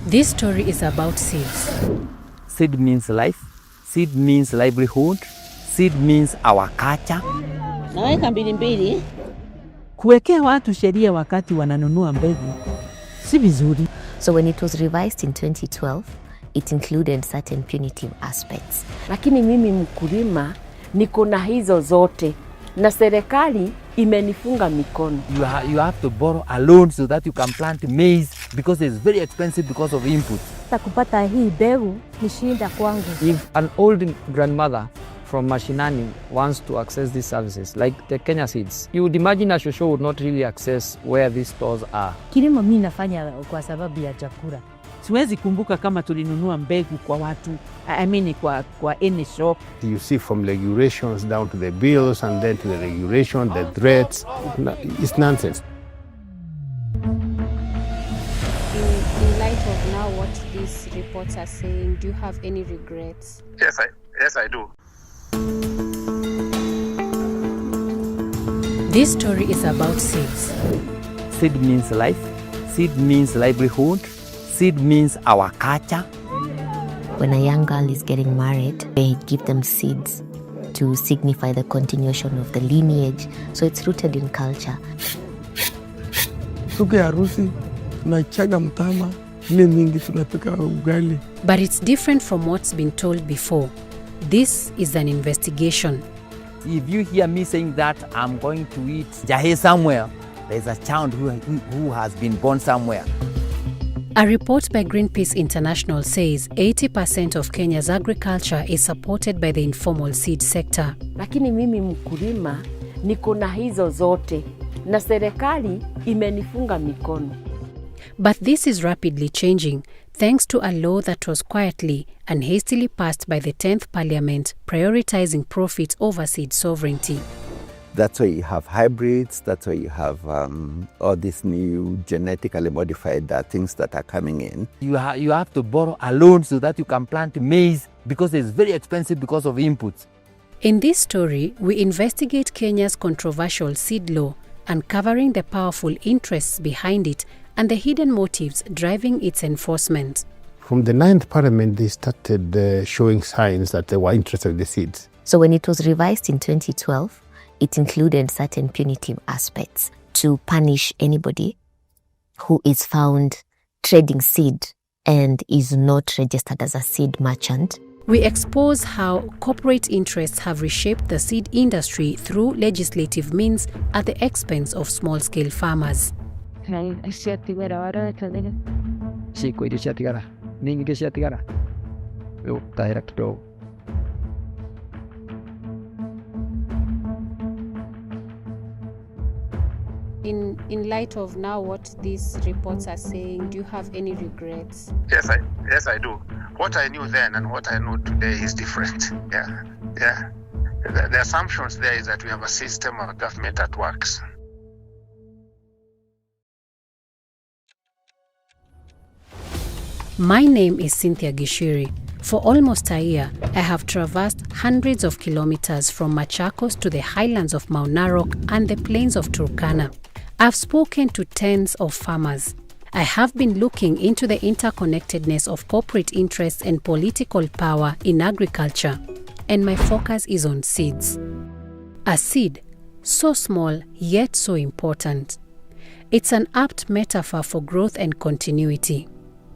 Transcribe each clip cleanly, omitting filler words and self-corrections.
This story is about seeds. Seed means life. Seed means livelihood. Seed means our culture. Naweka mbili. Kuwekea watu sheria wakati wananunua mbegu si vizuri. So when it was revised in 2012, it included certain punitive aspects. Lakini mimi mkulima niko na hizo zote na serikali imenifunga mikono. You have to borrow a loan so that you can plant maize because it's very expensive because of input. Kupata hii mbegu ni shida kwangu. If an old grandmother from Mashinani wants to access these services, like the Kenya seeds, you would imagine a shosho would not really access where these stores are. Kilimo mimi nafanya kwa sababu ya chakula. Siwezi kumbuka kama tulinunua mbegu kwa watu, kwa any shop. You see from regulations down to the bills and then to the regulation, the threats, it's nonsense. In light of now what these reports are saying, do you have any regrets? Yes, I do. This story is about seeds. Seed means life. Seed means livelihood. Seed means our culture. When a young girl is getting married, they give them seeds to signify the continuation of the lineage. So it's rooted in culture. Tuke harusi, tunachaga mtama, ile mingi tunapika ugali. But it's different from what's been told before. This is an investigation. If you hear me saying that I'm going to eat jahe somewhere, there's a child who has been born somewhere. A report by Greenpeace International says 80% of Kenya's agriculture is supported by the informal seed sector. Lakini mimi mkulima niko na hizo zote na serikali imenifunga mikono. But this is rapidly changing thanks to a law that was quietly and hastily passed by the 10th Parliament, prioritizing profits over seed sovereignty. That's why you have hybrids, that's why you have all these new genetically modified things that are coming in. You have to borrow a loan so that you can plant maize because it's very expensive because of inputs. In this story, we investigate Kenya's controversial seed law, uncovering the powerful interests behind it and the hidden motives driving its enforcement. From the 9th Parliament, they started showing signs that they were interested in the seeds. So when it was revised in 2012, it included certain punitive aspects to punish anybody who is found trading seed and is not registered as a seed merchant. We expose how corporate interests have reshaped the seed industry through legislative means at the expense of small-scale farmers. In light of now what these reports are saying, do you have any regrets? Yes, I do. What I knew then and what I know today is different. Yeah. The assumptions there is that we have a system of government that works. My name is Cynthia Gishiri. For almost a year, I have traversed hundreds of kilometers from Machakos to the highlands of Mount Narok and the plains of Turkana. I've spoken to tens of farmers. I have been looking into the interconnectedness of corporate interests and political power in agriculture, and my focus is on seeds. A seed, so small yet so important. It's an apt metaphor for growth and continuity.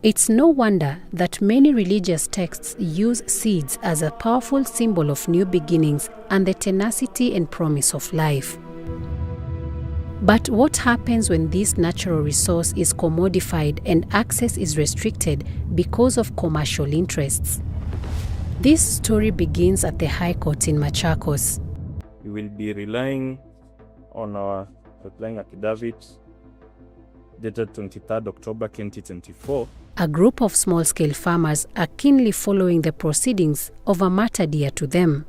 It's no wonder that many religious texts use seeds as a powerful symbol of new beginnings and the tenacity and promise of life. But what happens when this natural resource is commodified and access is restricted because of commercial interests? This story begins at the High Court in Machakos. We will be relying on our supplying affidavit dated 23rd October 2024. A group of small-scale farmers are keenly following the proceedings of a matter dear to them.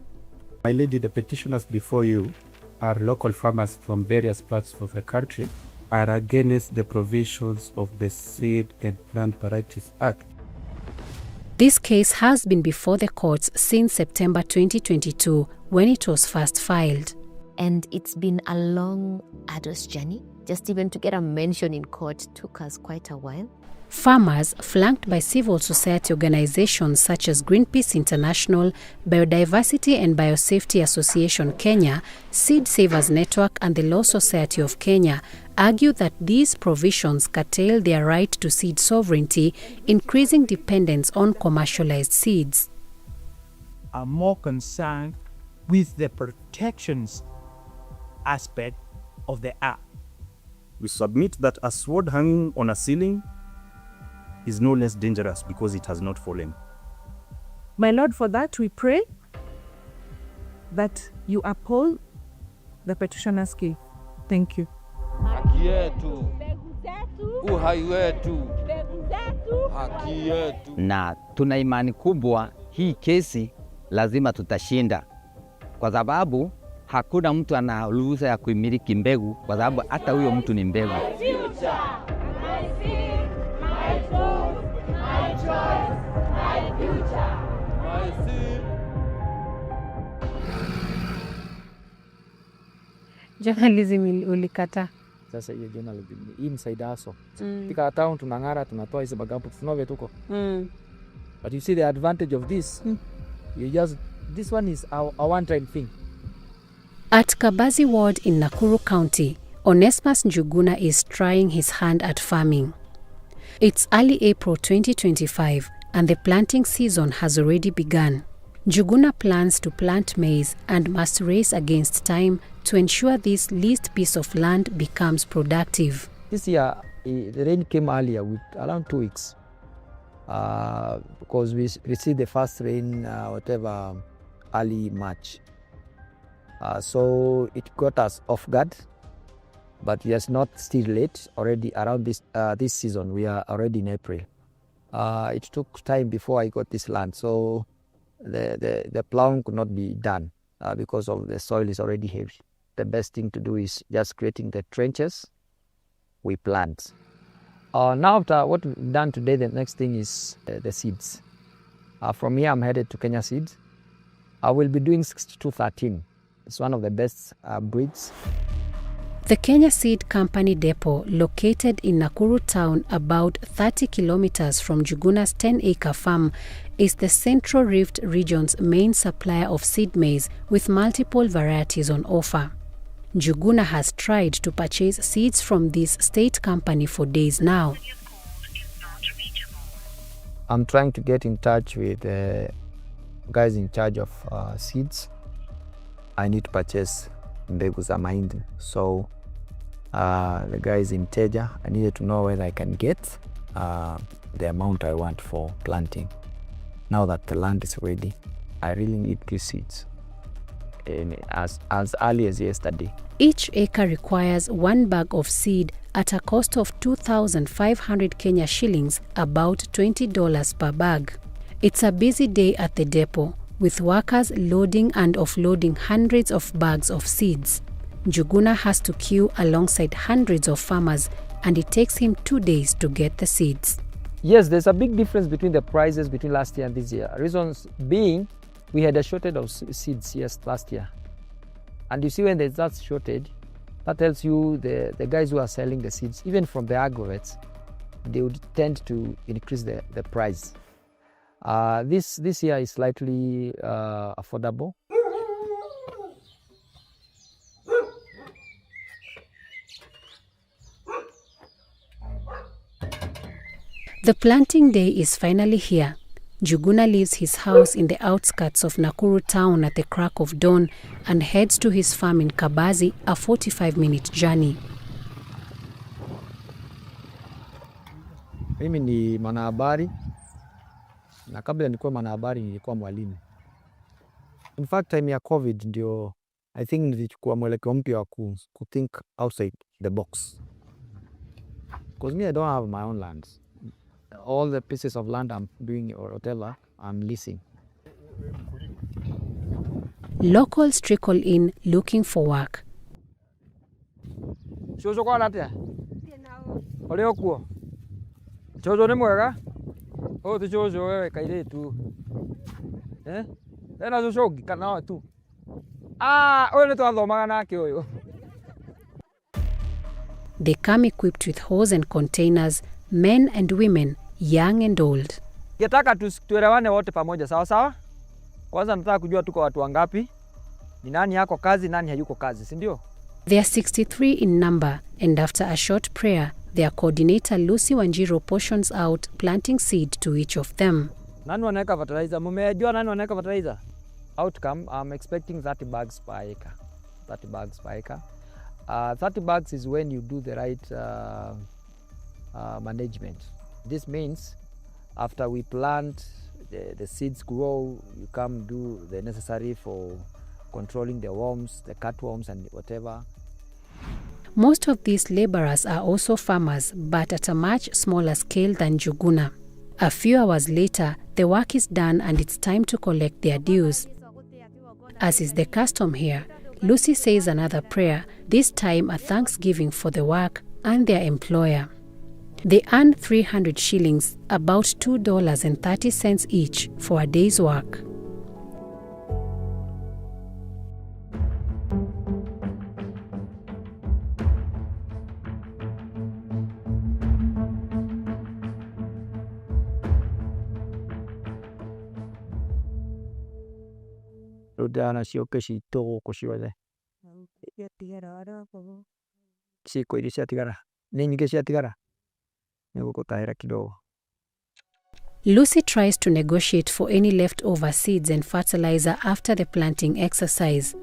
My lady, the petitioners before you are local farmers from various parts of the country, are against the provisions of the Seed and Plant Varieties Act. This case has been before the courts since September 2022, when it was first filed. And it's been a long, arduous journey. Just even to get a mention in court took us quite a while. Farmers, flanked by civil society organizations such as Greenpeace International, Biodiversity and Biosafety Association Kenya, Seed Savers Network and the Law Society of Kenya, argue that these provisions curtail their right to seed sovereignty, increasing dependence on commercialized seeds. Are more concerned with the protections aspect of the act. We submit that a sword hanging on a ceiling is no less dangerous because it has not fallen. My Lord, for that we pray that you uphold the petitioner's case. Thank you. Haki yetu, uhai wetu, haki yetu. Na tuna imani kubwa hii kesi lazima tutashinda, kwa sababu hakuna mtu ana ruhusa ya kuimiliki mbegu, kwa sababu hata huyo mtu ni mbegu. Journalism ulikata. Sasa hiyo journalism hii msaida haso. Pika town tunang'ara, tunatoa hizo bagapu tunove tuko. But you see the advantage of this. This one is our one-time thing. At Kabazi Ward in Nakuru County, Onesmus Njuguna is trying his hand at farming. It's early April 2025 and the planting season has already begun. Njuguna plans to plant maize and must race against time to ensure this least piece of land becomes productive. This year, the rain came earlier with around 2 weeks. Because we received the first rain, early March. So it got us off guard, but yes, not still late. Already around this season, we are already in April. It took time before I got this land, so the plowing could not be done because of the soil is already heavy. The best thing to do is just creating the trenches. We plant. Now after what we've done today, the next thing is the seeds. From here, I'm headed to Kenya Seeds. I will be doing 6213. It's one of the best breeds. The Kenya Seed Company depot, located in Nakuru town about 30 kilometers from Njuguna's 10-acre farm, is the Central Rift region's main supplier of seed maize with multiple varieties on offer. Njuguna has tried to purchase seeds from this state company for days now. I'm trying to get in touch with the guys in charge of seeds. I need to purchase mbegu za mahindi. So the guys in Teja, I needed to know whether I can get the amount I want for planting. Now that the land is ready, I really need these seeds. As early as yesterday. Each acre requires 1 bag of seed at a cost of 2,500 Kenya shillings, about $20 per bag. It's a busy day at the depot, with workers loading and offloading hundreds of bags of seeds. Njuguna has to queue alongside hundreds of farmers, and it takes him 2 days to get the seeds. Yes, there's a big difference between the prices between last year and this year. Reasons being, we had a shortage of seeds last year. And you see, when there's that shortage, that tells you the guys who are selling the seeds, even from the agrovetes, they would tend to increase the price. This year is slightly affordable. The planting day is finally here. Njuguna leaves his house in the outskirts of Nakuru town at the crack of dawn and heads to his farm in Kabazi, a 45-minute journey. Mimi ni mwanahabari, na kabla nilikuwa mwanahabari nilikuwa mwalimu. In fact, time ya COVID ndio I think nilichukua mwelekeo mpya wa ku think outside the box. Because me, I don't have my own lands. All the pieces of land I'm doing or whatever, I'm leasing. Locals trickle in looking for work. Chozo kwa natia? Ole okuo. Chozo ni mwega? Tu chozo wewe kaire tu. Tena chozo kana tu. Ole twathomaga nake uyu. They come equipped with hose and containers, men and women, young and old. Nataka tuelewane wote pamoja, sawa sawa? Kwanza nataka kujua tuko watu wangapi, ni nani yako kazi, nani hayuko kazi, si ndio? They are 63 in number, and after a short prayer, their coordinator Lucy Wanjiru portions out planting seed to each of them. Nani wanaweka fertilizer? Mmejua nani wanaweka fertilizer? Outcome, I'm expecting 30 bags per acre. 30 bags per acre. 30 bags is when you do the right management. This means after we plant, the seeds grow, you come do the necessary for controlling the worms, the cutworms and whatever. Most of these laborers are also farmers, but at a much smaller scale than Njuguna. A few hours later, the work is done and it's time to collect their dues. As is the custom here, Lucy says another prayer, this time a thanksgiving for the work and their employer. They earn 300 shillings, about $2.30 each, for a day's work. Rudana sioke shito kushiwale. Siko ili siatigara. Nini ke siatigara? Niko tahira kidogo. Lucy tries to negotiate for any leftover seeds and fertilizer after the planting exercise.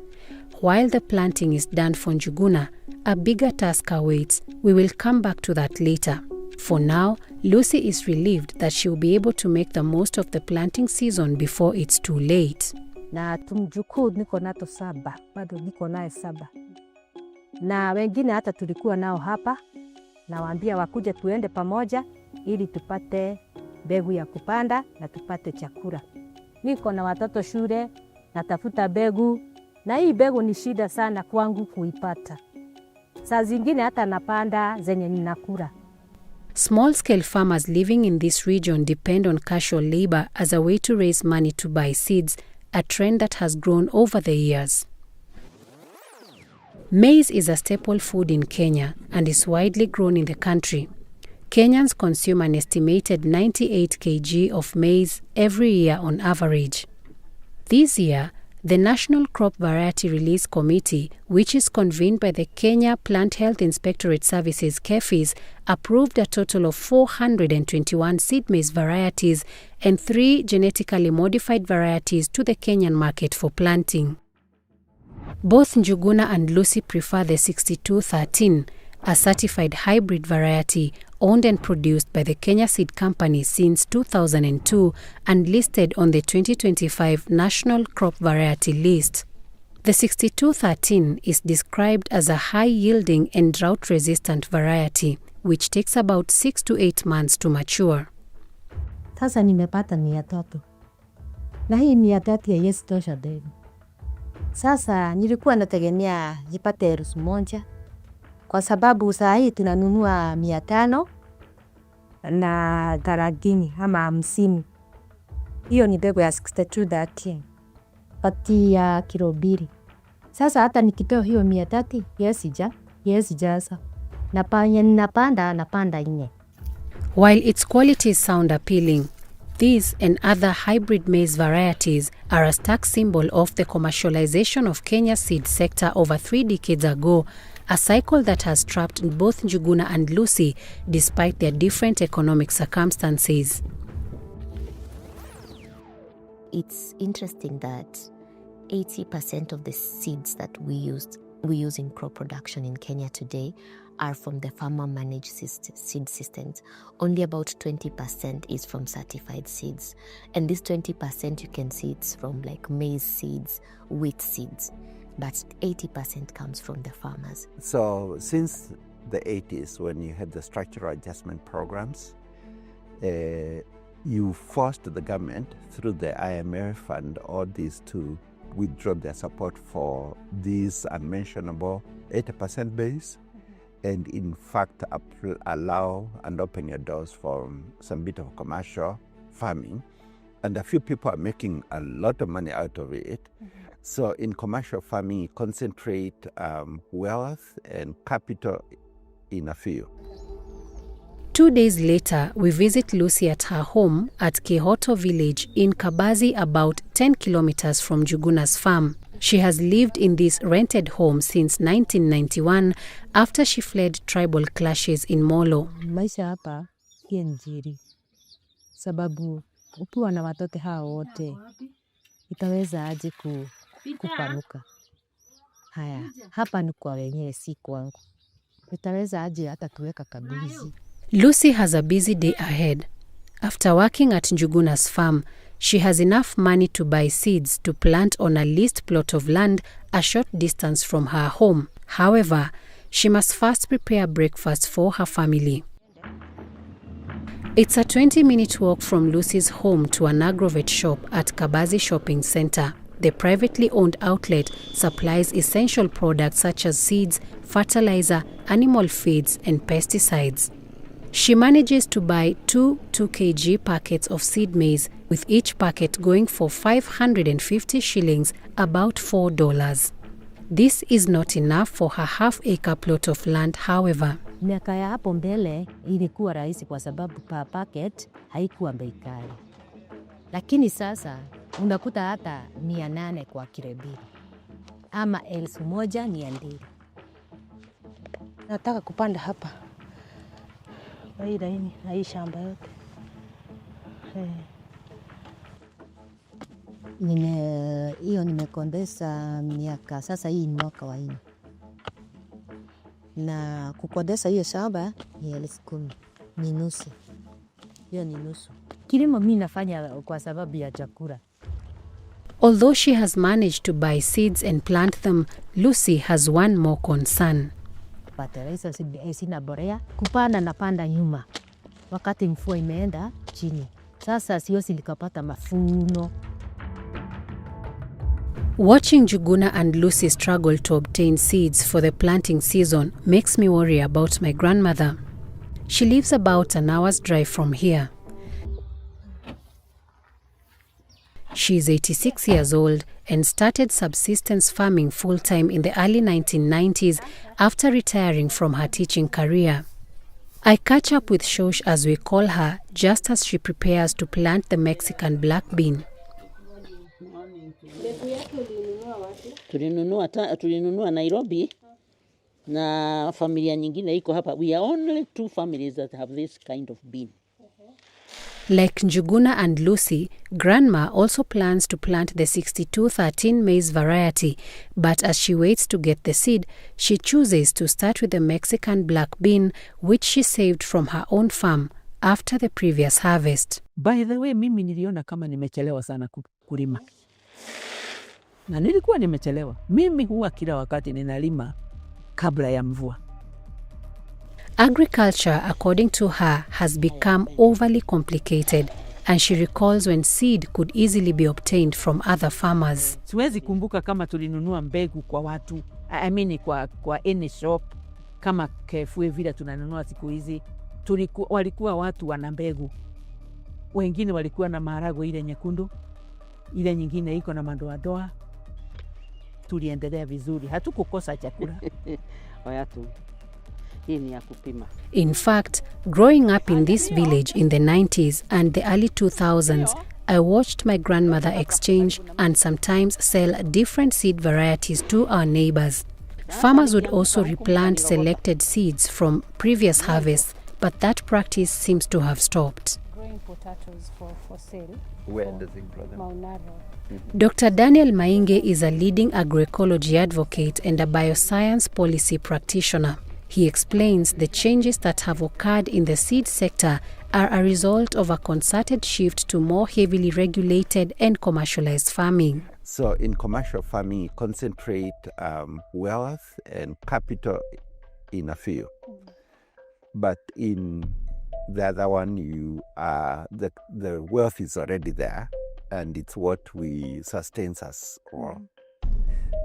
While the planting is done for Njuguna, a bigger task awaits. We will come back to that later. For now, Lucy is relieved that she will be able to make the most of the planting season before it's too late. Na tumjukuu niko nato 7, bado niko naye 7. Na wengine hata tulikuwa nao hapa, na waambia wakuje tuende pamoja ili tupate mbegu ya kupanda na tupate chakula. Niko na watoto shule, natafuta mbegu, na hii mbegu ni shida sana kwangu kuipata. Saa zingine hata napanda zenye ninakula. Small-scale farmers living in this region depend on casual labor as a way to raise money to buy seeds, a trend that has grown over the years. Maize is a staple food in Kenya and is widely grown in the country. Kenyans consume an estimated 98 kg of maize every year on average. This year, the National Crop Variety Release Committee, which is convened by the Kenya Plant Health Inspectorate Services KEFIS, approved a total of 421 seed maize varieties and 3 genetically modified varieties to the Kenyan market for planting. Both Njuguna and Lucy prefer the 6213, a certified hybrid variety owned and produced by the Kenya Seed Company since 2002 and listed on the 2025 National Crop Variety List. The 6213 is described as a high-yielding and drought-resistant variety, which takes about 6 to 8 months to mature. Sasa nimepata 300. Na hii 300 haiwezi tosha mbegu. Sasa nilikuwa nategemea nipate 1,000. Kwa sababu saa hii tunanunua 500 na 30 ama 50. Hiyo ni mbegu ya 6213. Kati ya kilo 2. Sasa hata nikitoa hiyo 300, yes jaza. Napanda 4. While its qualities sound appealing, these and other hybrid maize varieties are a stark symbol of the commercialization of Kenya's seed sector over 3 decades ago, a cycle that has trapped both Njuguna and Lucy despite their different economic circumstances. It's interesting that 80% of the seeds that we use in crop production in Kenya today are from the farmer-managed seed systems. Only about 20% is from certified seeds. And this 20% you can see it's from like maize seeds, wheat seeds. But 80% comes from the farmers. So since the 80s, when you had the structural adjustment programs, you forced the government through the IMF and all these to withdraw their support for these unmentionable 80% base, and in fact allow and open your doors for some bit of commercial farming. And a few people are making a lot of money out of it. So in commercial farming, you concentrate wealth and capital in a few. 2 days later, we visit Lucy at her home at Kihoto village in Kabazi, about 10 kilometers from Njuguna's farm. She has lived in this rented home since 1991 after she fled tribal clashes in Molo. Maisha hapa pia nzuri, sababu ukiwa na watoto hao wote itaweza aje kupanuka. Haya, hapa ni kwa wenyewe, si kwangu. Itaweza aje hata tuweka kabizi. Lucy has a busy day ahead. After working at Njuguna's farm, she has enough money to buy seeds to plant on a leased plot of land a short distance from her home. However, she must first prepare breakfast for her family. It's a 20-minute walk from Lucy's home to an agrovet shop at Kabazi Shopping Center. The privately owned outlet supplies essential products such as seeds, fertilizer, animal feeds, and pesticides. She manages to buy 2 kg packets of seed maize, with each packet going for 550 shillings, about $4. This is not enough for her half-acre plot of land, however. Miaka ya hapo mbele ilikuwa rahisi kwa sababu per packet haikuwa bei kali. Lakini sasa unakuta hata 800 kwa kilo mbili ama 1200. Nataka kupanda hapa kwa hii laini na hii shamba yote. Nimekondesa miaka sasa, hii ni mwaka wa 4. Na kukondesa hiyo shamba ni 10,000, ni nusu. Hiyo ni nusu. Kilimo mimi nafanya kwa sababu ya chakula. Although she has managed to buy seeds and plant them, Lucy has one more concern. Fertilizer sina borea, kupanda na panda nyuma wakati mvua imeenda chini. Sasa siwezi nikapata mafuno. Watching Njuguna and Lucy struggle to obtain seeds for the planting season makes me worry about my grandmother. She lives about an hour's drive from here. She is 86 years old and started subsistence farming full-time in the early 1990s after retiring from her teaching career. I catch up with Shosh, as we call her, just as she prepares to plant the Mexican black bean. Tulinunua Nairobi na familia nyingine iko hapa. We are only 2 families that have this kind of bean. Like Njuguna and Lucy, Grandma also plans to plant the 6213 maize variety, but as she waits to get the seed, she chooses to start with the Mexican black bean, which she saved from her own farm after the previous harvest. By the way, mimi niliona kama nimechelewa sana kulima. Na nilikuwa nimechelewa. Mimi huwa kila wakati ninalima kabla ya mvua. Agriculture, according to her, has become overly complicated, and she recalls when seed could easily be obtained from other farmers. Siwezi kumbuka kama tulinunua mbegu kwa watu, kwa any shop, kama Kefue vile tunanunua siku hizi. Walikuwa watu wana mbegu. Wengine walikuwa na maharagwe ile nyekundu, ile nyingine iko na madoadoa. Tuliendelea vizuri, hatukukosa chakula. In fact, growing up in this village in the 90s and the early 2000s, I watched my grandmother exchange and sometimes sell different seed varieties to our neighbors. Farmers would also replant selected seeds from previous harvests, but that practice seems to have stopped. Growing potatoes for sale. Where does it grow them? Maunaro. Dr. Daniel Mainge is a leading agroecology advocate and a bioscience policy practitioner. He explains the changes that have occurred in the seed sector are a result of a concerted shift to more heavily regulated and commercialized farming. So in commercial farming, you concentrate wealth and capital in a few. But in the other one, the wealth is already there, and it's what we sustains us all.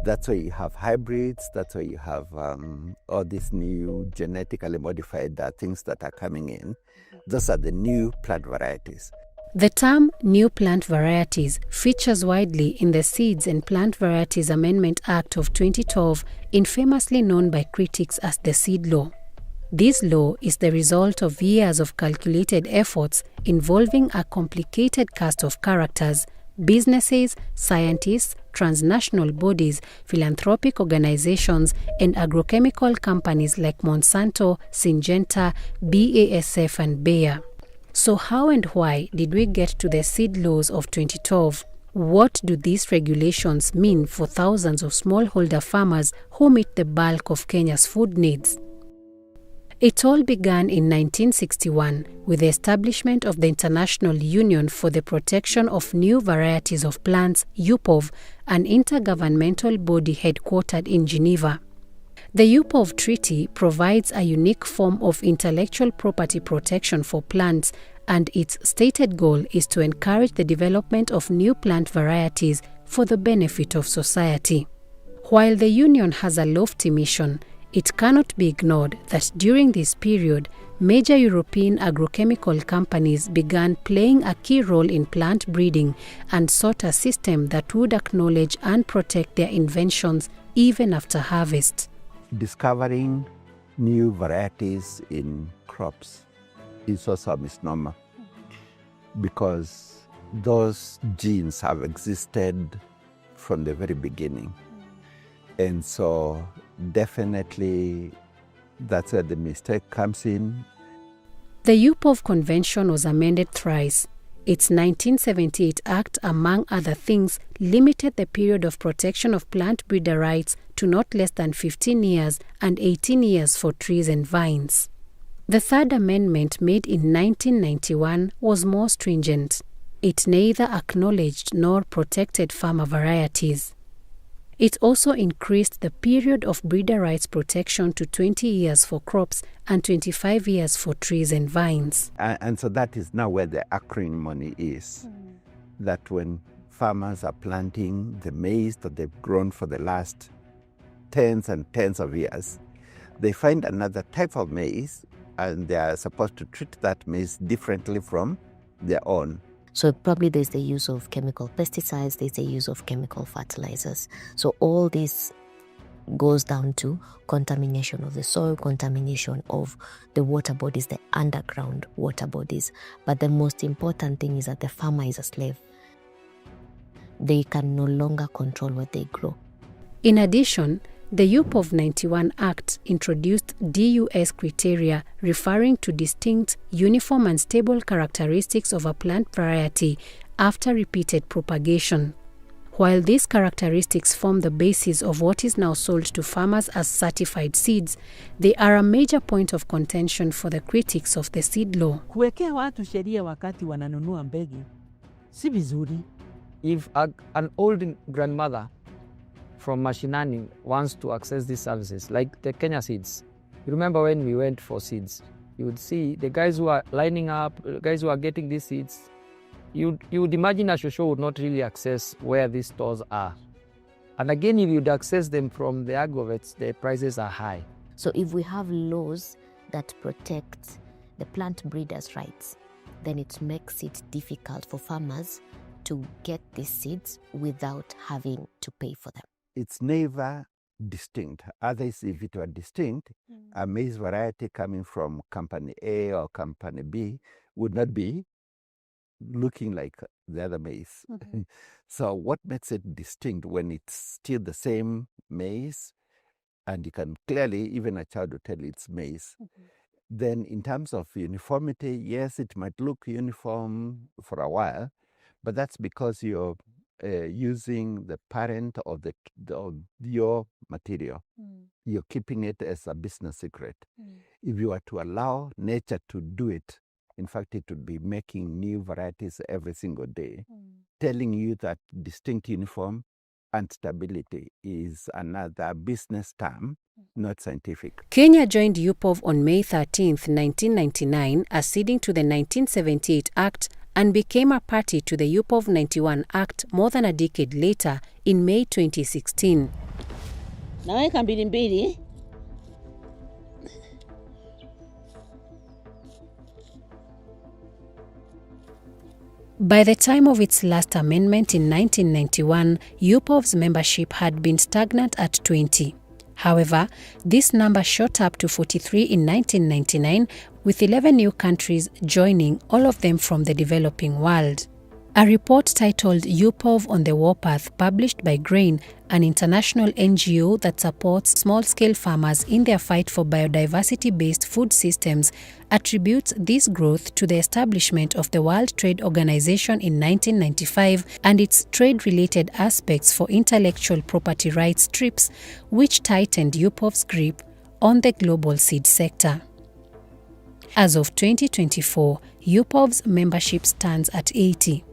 That's why you have hybrids, that's why you have all these new genetically modified things that are coming in. Those are the new plant varieties. The term new plant varieties features widely in the Seeds and Plant Varieties Amendment Act of 2012, infamously known by critics as the Seed Law. This law is the result of years of calculated efforts involving a complicated cast of characters, businesses, scientists, transnational bodies, philanthropic organizations, and agrochemical companies like Monsanto, Syngenta, BASF, and Bayer. So how and why did we get to the seed laws of 2012? What do these regulations mean for thousands of smallholder farmers who meet the bulk of Kenya's food needs? It all began in 1961 with the establishment of the International Union for the Protection of New Varieties of Plants, UPOV, an intergovernmental body headquartered in Geneva. The UPOV Treaty provides a unique form of intellectual property protection for plants, and its stated goal is to encourage the development of new plant varieties for the benefit of society. While the Union has a lofty mission, it cannot be ignored that during this period, major European agrochemical companies began playing a key role in plant breeding and sought a system that would acknowledge and protect their inventions even after harvest. Discovering new varieties in crops is also a misnomer because those genes have existed from the very beginning. And so definitely that's where the mistake comes in. The UPOV Convention was amended thrice. Its 1978 Act, among other things, limited the period of protection of plant breeder rights to not less than 15 years and 18 years for trees and vines. The Third Amendment, made in 1991, was more stringent. It neither acknowledged nor protected farmer varieties. It also increased the period of breeder rights protection to 20 years for crops and 25 years for trees and vines. And so that is now where the acrimony is. That when farmers are planting the maize that they've grown for the last tens and tens of years, they find another type of maize and they are supposed to treat that maize differently from their own. So probably there's the use of chemical pesticides, there's the use of chemical fertilizers. So all this goes down to contamination of the soil, contamination of the water bodies, the underground water bodies. But the most important thing is that the farmer is a slave. They can no longer control what they grow. In addition, the UPOV 91 Act introduced DUS criteria referring to distinct, uniform and stable characteristics of a plant variety after repeated propagation. While these characteristics form the basis of what is now sold to farmers as certified seeds, they are a major point of contention for the critics of the seed law. Kuwekea watu sheria wakati wananunua mbegu si vizuri. If an old grandmother from Mashinani wants to access these services, like the Kenya seeds. You remember when we went for seeds, you would see the guys who are lining up, guys who are getting these seeds, you would imagine a shosho would not really access where these stores are. And again, if you'd access them from the agrovets, the prices are high. So if we have laws that protect the plant breeders' rights, then it makes it difficult for farmers to get these seeds without having to pay for them. It's never distinct. Otherwise, if it were distinct, a maize variety coming from company A or company B would not be looking like the other maize. So what makes it distinct when it's still the same maize, and you can clearly, even a child will tell it's maize. Then in terms of uniformity, yes, it might look uniform for a while, but that's because you're using the parent of your material. You're keeping it as a business secret. If you were to allow nature to do it, in fact, it would be making new varieties every single day, telling you that distinct, uniform, and stability is another business term, not scientific. Kenya joined UPOV on May 13, 1999, acceding to the 1978 Act and became a party to the UPOV 91 Act more than a decade later in May 2016. Naweka mbili mbili. By the time of its last amendment in 1991, UPOV's membership had been stagnant at 20. However, this number shot up to 43 in 1999, with 11 new countries joining, all of them from the developing world. A report titled UPOV on the Warpath, published by GRAIN, an international NGO that supports small-scale farmers in their fight for biodiversity-based food systems, attributes this growth to the establishment of the World Trade Organization in 1995 and its trade-related aspects for intellectual property rights TRIPS, which tightened UPOV's grip on the global seed sector. As of 2024, UPOV's membership stands at 80.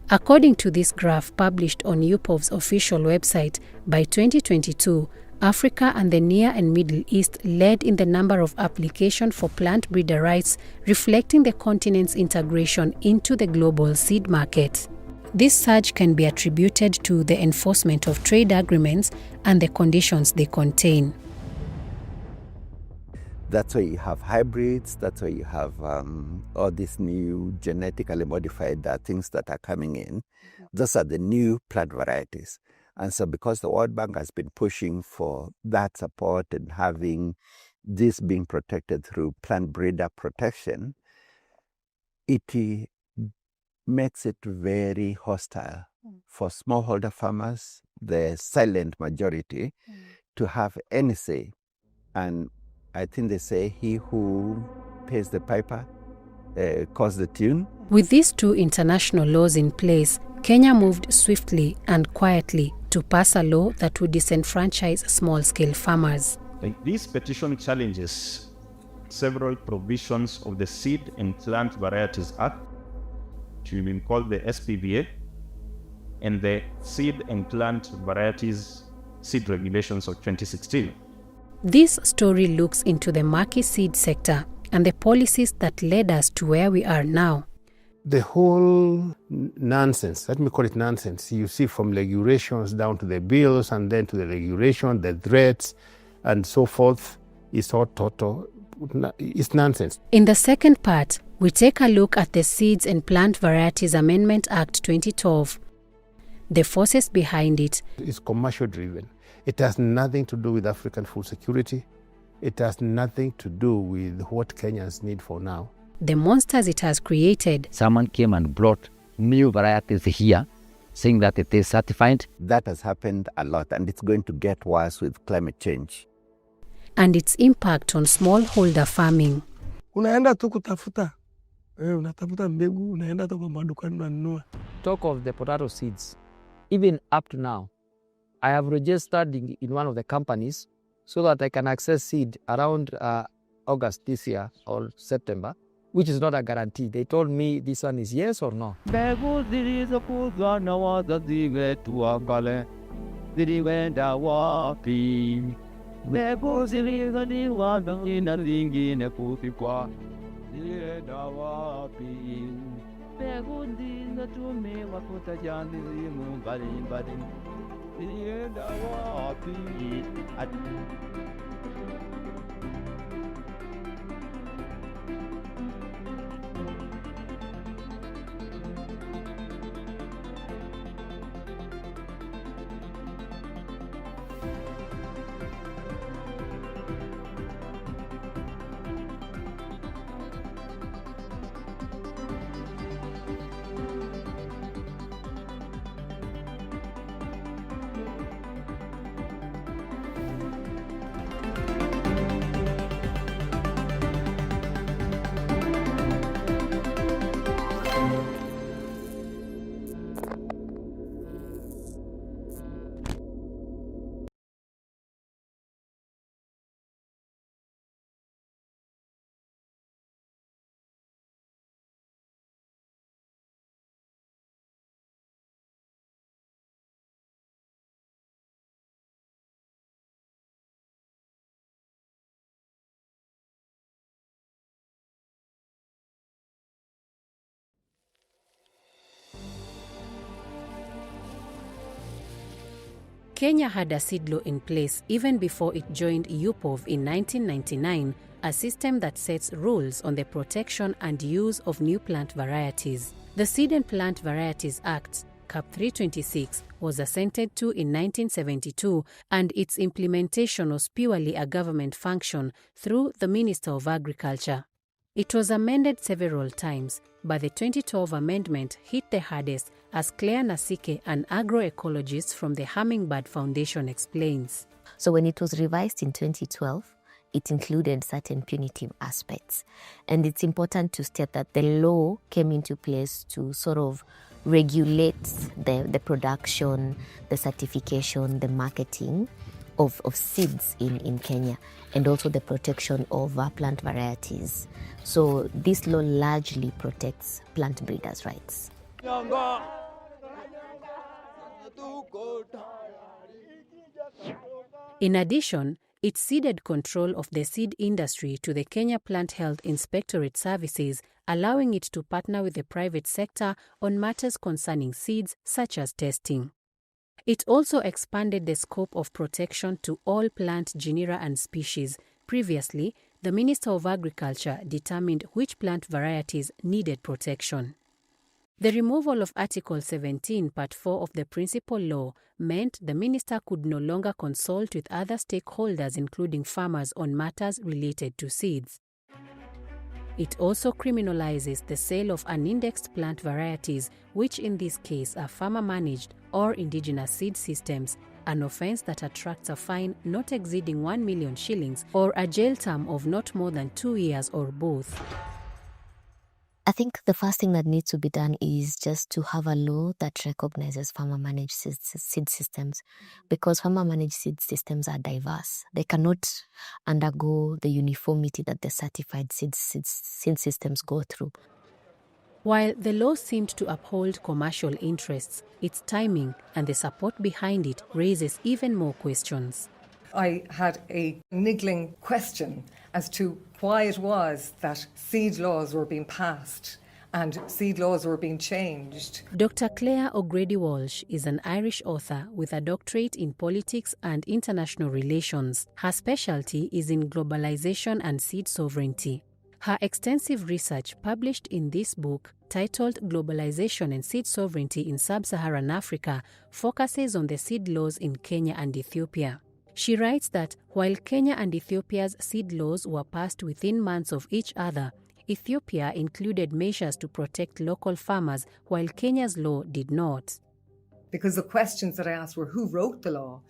According to this graph published on UPOV's official website, by 2022, Africa and the Near and Middle East led in the number of applications for plant breeder rights, reflecting the continent's integration into the global seed market. This surge can be attributed to the enforcement of trade agreements and the conditions they contain. That's why you have hybrids, that's why you have all these new genetically modified things that are coming in. Those are the new plant varieties. And so because the World Bank has been pushing for that support and having this being protected through plant breeder protection, it makes it very hostile for smallholder farmers, the silent majority, to have any say. And I think they say he who pays the piper calls the tune. With these two international laws in place, Kenya moved swiftly and quietly to pass a law that would disenfranchise small-scale farmers. This petition challenges several provisions of the Seed and Plant Varieties Act, which has been called the SPVA, and the Seed and Plant Varieties Seed Regulations of 2016. This story looks into the murky seed sector and the policies that led us to where we are now. The whole nonsense, let me call it nonsense, you see from regulations down to the bills and then to the regulation, the threats and so forth, is all total, it's nonsense. In the second part, we take a look at the Seeds and Plant Varieties Amendment Act 2012. The forces behind it. It's commercial driven. It has nothing to do with African food security. It has nothing to do with what Kenyans need for now. The monsters it has created. Someone came and brought new varieties here, saying that it is certified. That has happened a lot, and it's going to get worse with climate change. And its impact on smallholder farming. Unaenda tu kutafuta. Unatafuta mbegu, unaenda tu kwa madukani unanunua. Talk of the potato seeds. Even up to now, I have registered in one of the companies so that I can access seed around August this year or September, which is not a guarantee. They told me this one is yes or no. Mbegu zilizokuzwa na wazazi wetu wa kale zilienda wapi? Mbegu zilizoliwa na zingine kupikwa zilienda wapi? Mbegu zilizotumiwa kutaja mizimu mbalimbali zilienda wapi? Kenya had a seed law in place even before it joined UPOV in 1999, a system that sets rules on the protection and use of new plant varieties. The Seed and Plant Varieties Act, Cap 326, was assented to in 1972, and its implementation was purely a government function through the Minister of Agriculture. It was amended several times, but the 2012 amendment hit the hardest, as Claire Nasike, an agroecologist from the Hummingbird Foundation, explains. So when it was revised in 2012, it included certain punitive aspects. And it's important to state that the law came into place to sort of regulate the production, the certification, the marketing of seeds in Kenya, and also the protection of plant varieties. So this law largely protects plant breeders' rights. In addition, it ceded control of the seed industry to the Kenya Plant Health Inspectorate Services, allowing it to partner with the private sector on matters concerning seeds, such as testing. It also expanded the scope of protection to all plant genera and species. Previously, the Minister of Agriculture determined which plant varieties needed protection. The removal of Article 17, Part 4 of the Principal Law meant the minister could no longer consult with other stakeholders, including farmers, on matters related to seeds. It also criminalizes the sale of unindexed plant varieties, which in this case are farmer-managed or indigenous seed systems, an offense that attracts a fine not exceeding 1 million shillings or a jail term of not more than 2 years or both. I think the first thing that needs to be done is just to have a law that recognizes farmer-managed seed systems, because farmer-managed seed systems are diverse. They cannot undergo the uniformity that the certified seed systems go through. While the law seemed to uphold commercial interests, its timing and the support behind it raises even more questions. I had a niggling question as to why it was that seed laws were being passed and seed laws were being changed. Dr. Claire O'Grady-Walsh is an Irish author with a doctorate in politics and international relations. Her specialty is in globalization and seed sovereignty. Her extensive research, published in this book, titled Globalization and Seed Sovereignty in Sub-Saharan Africa, focuses on the seed laws in Kenya and Ethiopia. She writes that while Kenya and Ethiopia's seed laws were passed within months of each other, Ethiopia included measures to protect local farmers, while Kenya's law did not. Because the questions that I asked were, who wrote the law?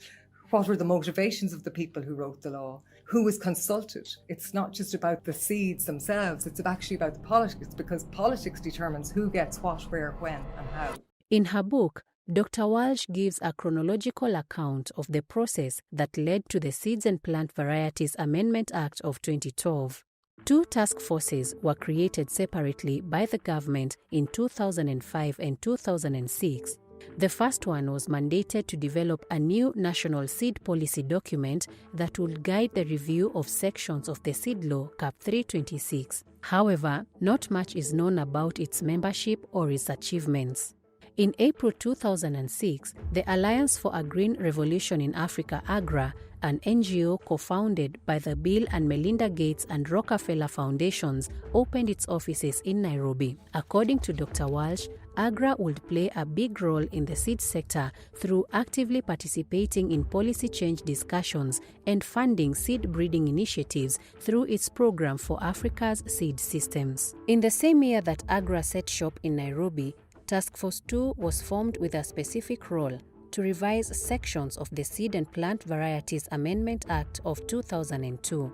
What were the motivations of the people who wrote the law? Who was consulted? It's not just about the seeds themselves, it's actually about the politics, because politics determines who gets what, where, when, and how. In her book, Dr. Walsh gives a chronological account of the process that led to the Seeds and Plant Varieties Amendment Act of 2012. Two task forces were created separately by the government in 2005 and 2006. The first one was mandated to develop a new national seed policy document that would guide the review of sections of the seed law, Cap 326. However, not much is known about its membership or its achievements. In April 2006, the Alliance for a Green Revolution in Africa, AGRA, an NGO co-founded by the Bill and Melinda Gates and Rockefeller Foundations, opened its offices in Nairobi. According to Dr. Walsh, AGRA would play a big role in the seed sector through actively participating in policy change discussions and funding seed breeding initiatives through its program for Africa's seed systems. In the same year that AGRA set shop in Nairobi, Task Force 2 was formed with a specific role to revise sections of the Seed and Plant Varieties Amendment Act of 2002.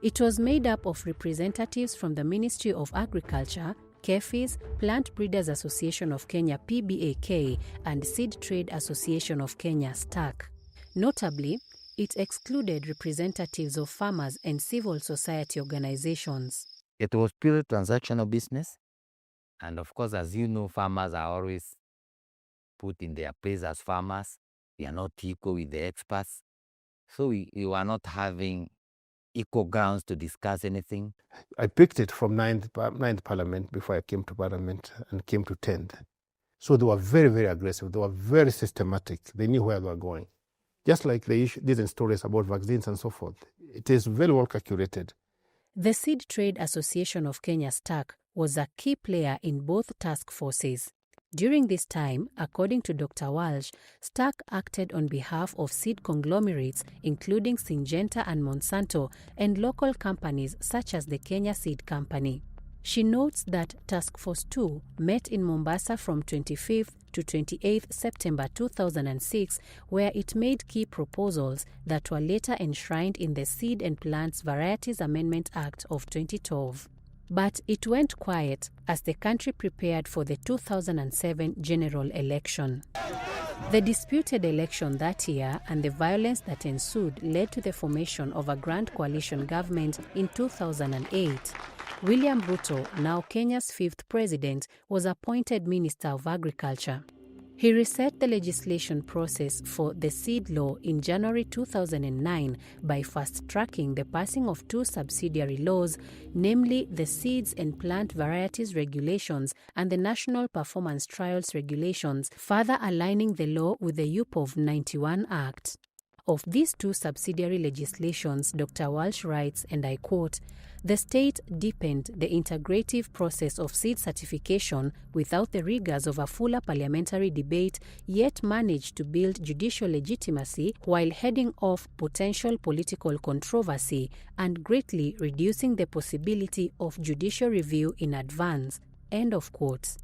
It was made up of representatives from the Ministry of Agriculture, KEFIS, Plant Breeders Association of Kenya PBAK, and Seed Trade Association of Kenya STAC. Notably, it excluded representatives of farmers and civil society organizations. It was purely transactional business. And of course, as you know, farmers are always put in their place as farmers. We are not equal with the experts. So we were not having equal grounds to discuss anything. I picked it from ninth Parliament before I came to Parliament and came to 10th. So they were very, very aggressive. They were very systematic. They knew where they were going. Just like they did in stories about vaccines and so forth. It is very well calculated. The Seed Trade Association of Kenya STAC was a key player in both task forces. During this time, according to Dr. Walsh, Stark acted on behalf of seed conglomerates including Syngenta and Monsanto and local companies such as the Kenya Seed Company. She notes that Task Force 2 met in Mombasa from 25th to 28th September 2006, where it made key proposals that were later enshrined in the Seed and Plants Varieties Amendment Act of 2012. But it went quiet as the country prepared for the 2007 general election. The disputed election that year and the violence that ensued led to the formation of a grand coalition government in 2008. William Ruto, now Kenya's 5th president, was appointed Minister of Agriculture. He reset the legislation process for the seed law in January 2009 by fast-tracking the passing of 2 subsidiary laws, namely the Seeds and Plant Varieties Regulations and the National Performance Trials Regulations, further aligning the law with the UPOV 91 Act. Of these 2 subsidiary legislations, Dr. Walsh writes, and I quote, "The state deepened the integrative process of seed certification without the rigors of a fuller parliamentary debate, yet managed to build judicial legitimacy while heading off potential political controversy and greatly reducing the possibility of judicial review in advance." End of quote.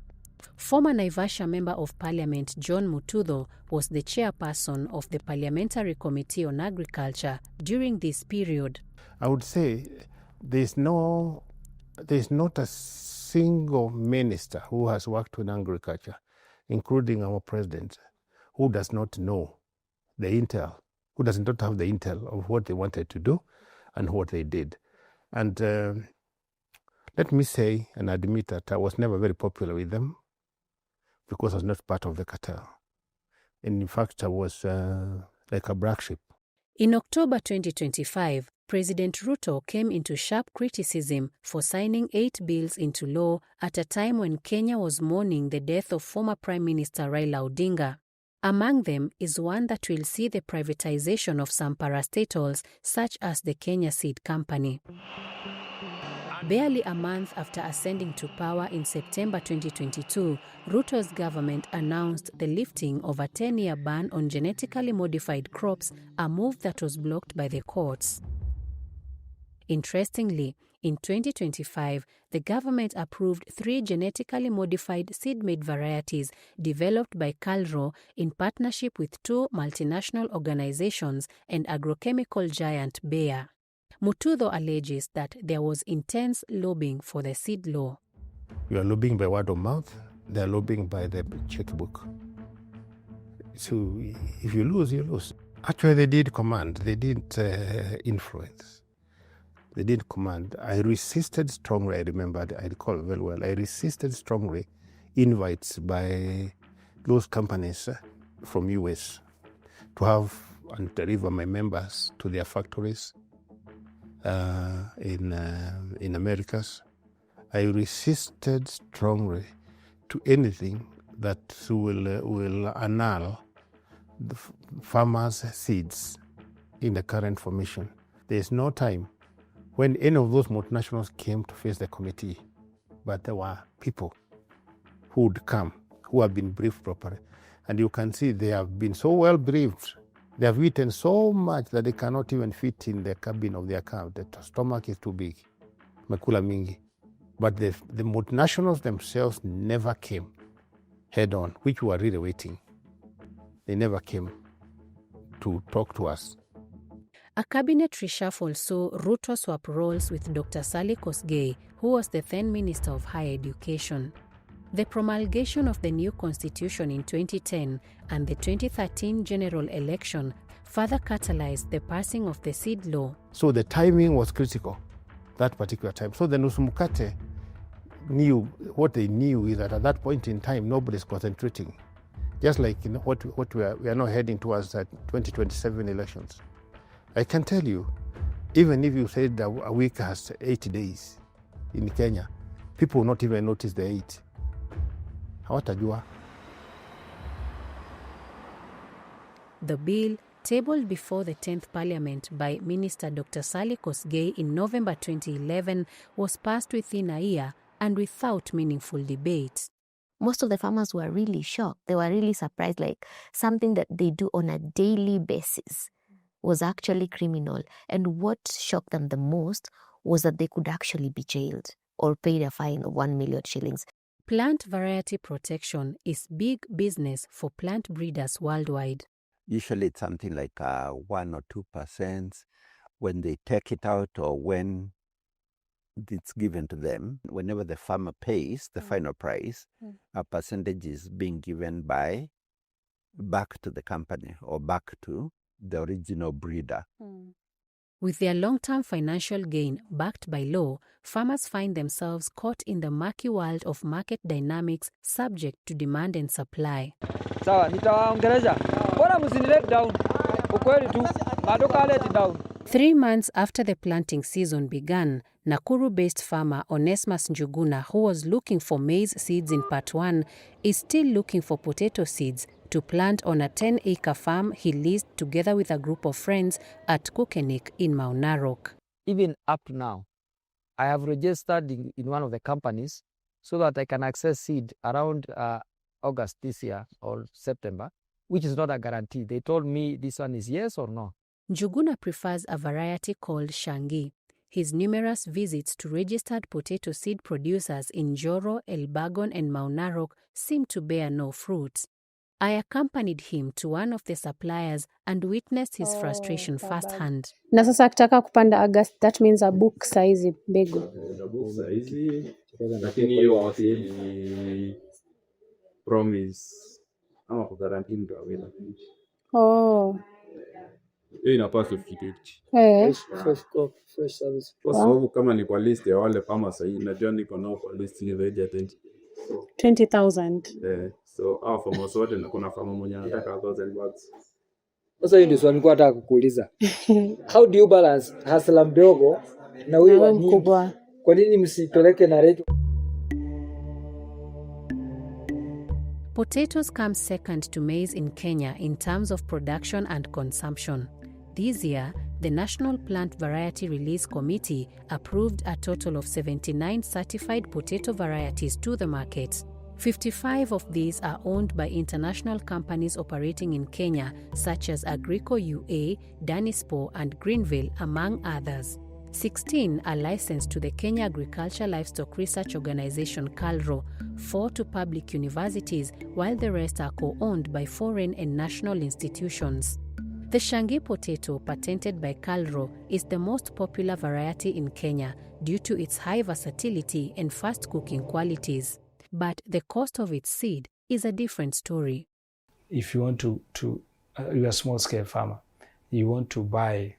Former Naivasha Member of Parliament John Mutudho was the chairperson of the Parliamentary Committee on Agriculture during this period. I would say there's not a single minister who has worked in agriculture, including our president, who does not know the intel, who does not have the intel of what they wanted to do and what they did. And let me say and admit that I was never very popular with them because I was not part of the cartel. And in fact, I was like a black sheep. In October 2025, President Ruto came into sharp criticism for signing 8 bills into law at a time when Kenya was mourning the death of former Prime Minister Raila Odinga. Among them is one that will see the privatization of some parastatals, such as the Kenya Seed Company. Barely a month after ascending to power in September 2022, Ruto's government announced the lifting of a 10-year ban on genetically modified crops, a move that was blocked by the courts. Interestingly, in 2025, the government approved 3 genetically modified seed-made varieties developed by KALRO in partnership with 2 multinational organizations and agrochemical giant Bayer. Mutudho alleges that there was intense lobbying for the seed law. You are lobbying by word of mouth, they are lobbying by the checkbook. So if you lose, you lose. Actually, they did command, they didn't influence. They didn't command. I resisted strongly, I recall very well, I resisted strongly invites by those companies from US to have and deliver my members to their factories in Americas. I resisted strongly to anything that will annul the farmers' seeds in the current formation. There's no time when any of those multinationals came to face the committee, but there were people who would come, who have been briefed properly. And you can see they have been so well briefed. They have eaten so much that they cannot even fit in the cabin of their car. The stomach is too big. Makula mingi. But the multinationals themselves never came head on, which we were really waiting. They never came to talk to us. A cabinet reshuffle saw Ruto swap roles with Dr. Sally Kosgei, who was the then Minister of Higher Education. The promulgation of the new constitution in 2010 and the 2013 general election further catalyzed the passing of the seed law. So the timing was critical, that particular time. So the Nusumukate knew, what they knew is that at that point in time, nobody's concentrating. Just like what we are now heading towards the 2027 elections. I can tell you, even if you said that a week has 8 days in Kenya, people will not even notice the 8. Hawatajua. The bill, tabled before the 10th Parliament by Minister Dr. Sally Kosgei in November 2011, was passed within a year and without meaningful debate. most of the farmers were really shocked. They were really surprised, like something that they do on a daily basis was actually criminal. And what shocked them the most was that they could actually be jailed or paid a fine of 1 million shillings. Plant variety protection is big business for plant breeders worldwide. Usually it's something like 1 or 2% when they take it out or when it's given to them. Whenever the farmer pays the final price, a percentage is being given back to the company or back to the original breeder. With their long-term financial gain backed by law, farmers find themselves caught in the murky world of market dynamics subject to demand and supply. Sawa, nitawaongeleza. Bora msinilet down. Ukweli tu, madoka let down. 3 months after the planting season began, Nakuru-based farmer Onesmus Njuguna, who was looking for maize seeds in part 1, is still looking for potato seeds to plant on a 10-acre farm he leased together with a group of friends at Kukenik in Mount Narok. Even up to now, I have registered in one of the companies so that I can access seed around August this year or September, which is not a guarantee. They told me this one is yes or no. Njuguna prefers a variety called Shangi. His numerous visits to registered potato seed producers in Joro, Elbagon and Mount Narok seem to bear no fruit. I accompanied him to one of the suppliers and witnessed his frustration firsthand. Na sasa akitaka kupanda August, that means a book size mbegu. Book size, lakini hiyo wasi promise ama kugarantii mtu aweza. Oh. Hiyo inapaswa kufikiti. Fresh service. Kwa sababu kama ni kwa list ya wale farmers hii, najua niko nao kwa list ni zaidi ya 20,000. So farmers wote na kuna farmer mmoja anataka 1,000 bucks. Sasa hiyo ndio swali nilikuwa nataka kukuuliza. How do you balance hustler mdogo na huyo mkubwa? Kwa nini msipeleke na rate? Potatoes come second to maize in Kenya in terms of production and consumption. This year, the National Plant Variety Release Committee approved a total of 79 certified potato varieties to the market. 55 of these are owned by international companies operating in Kenya, such as Agrico UA, Danispo, and Greenville, among others. 16 are licensed to the Kenya Agriculture Livestock Research Organization (KALRO), 4 to public universities, while the rest are co-owned by foreign and national institutions. The Shangi potato, patented by KALRO, is the most popular variety in Kenya due to its high versatility and fast cooking qualities. But the cost of its seed is a different story. If you want to you're a small-scale farmer, you want to buy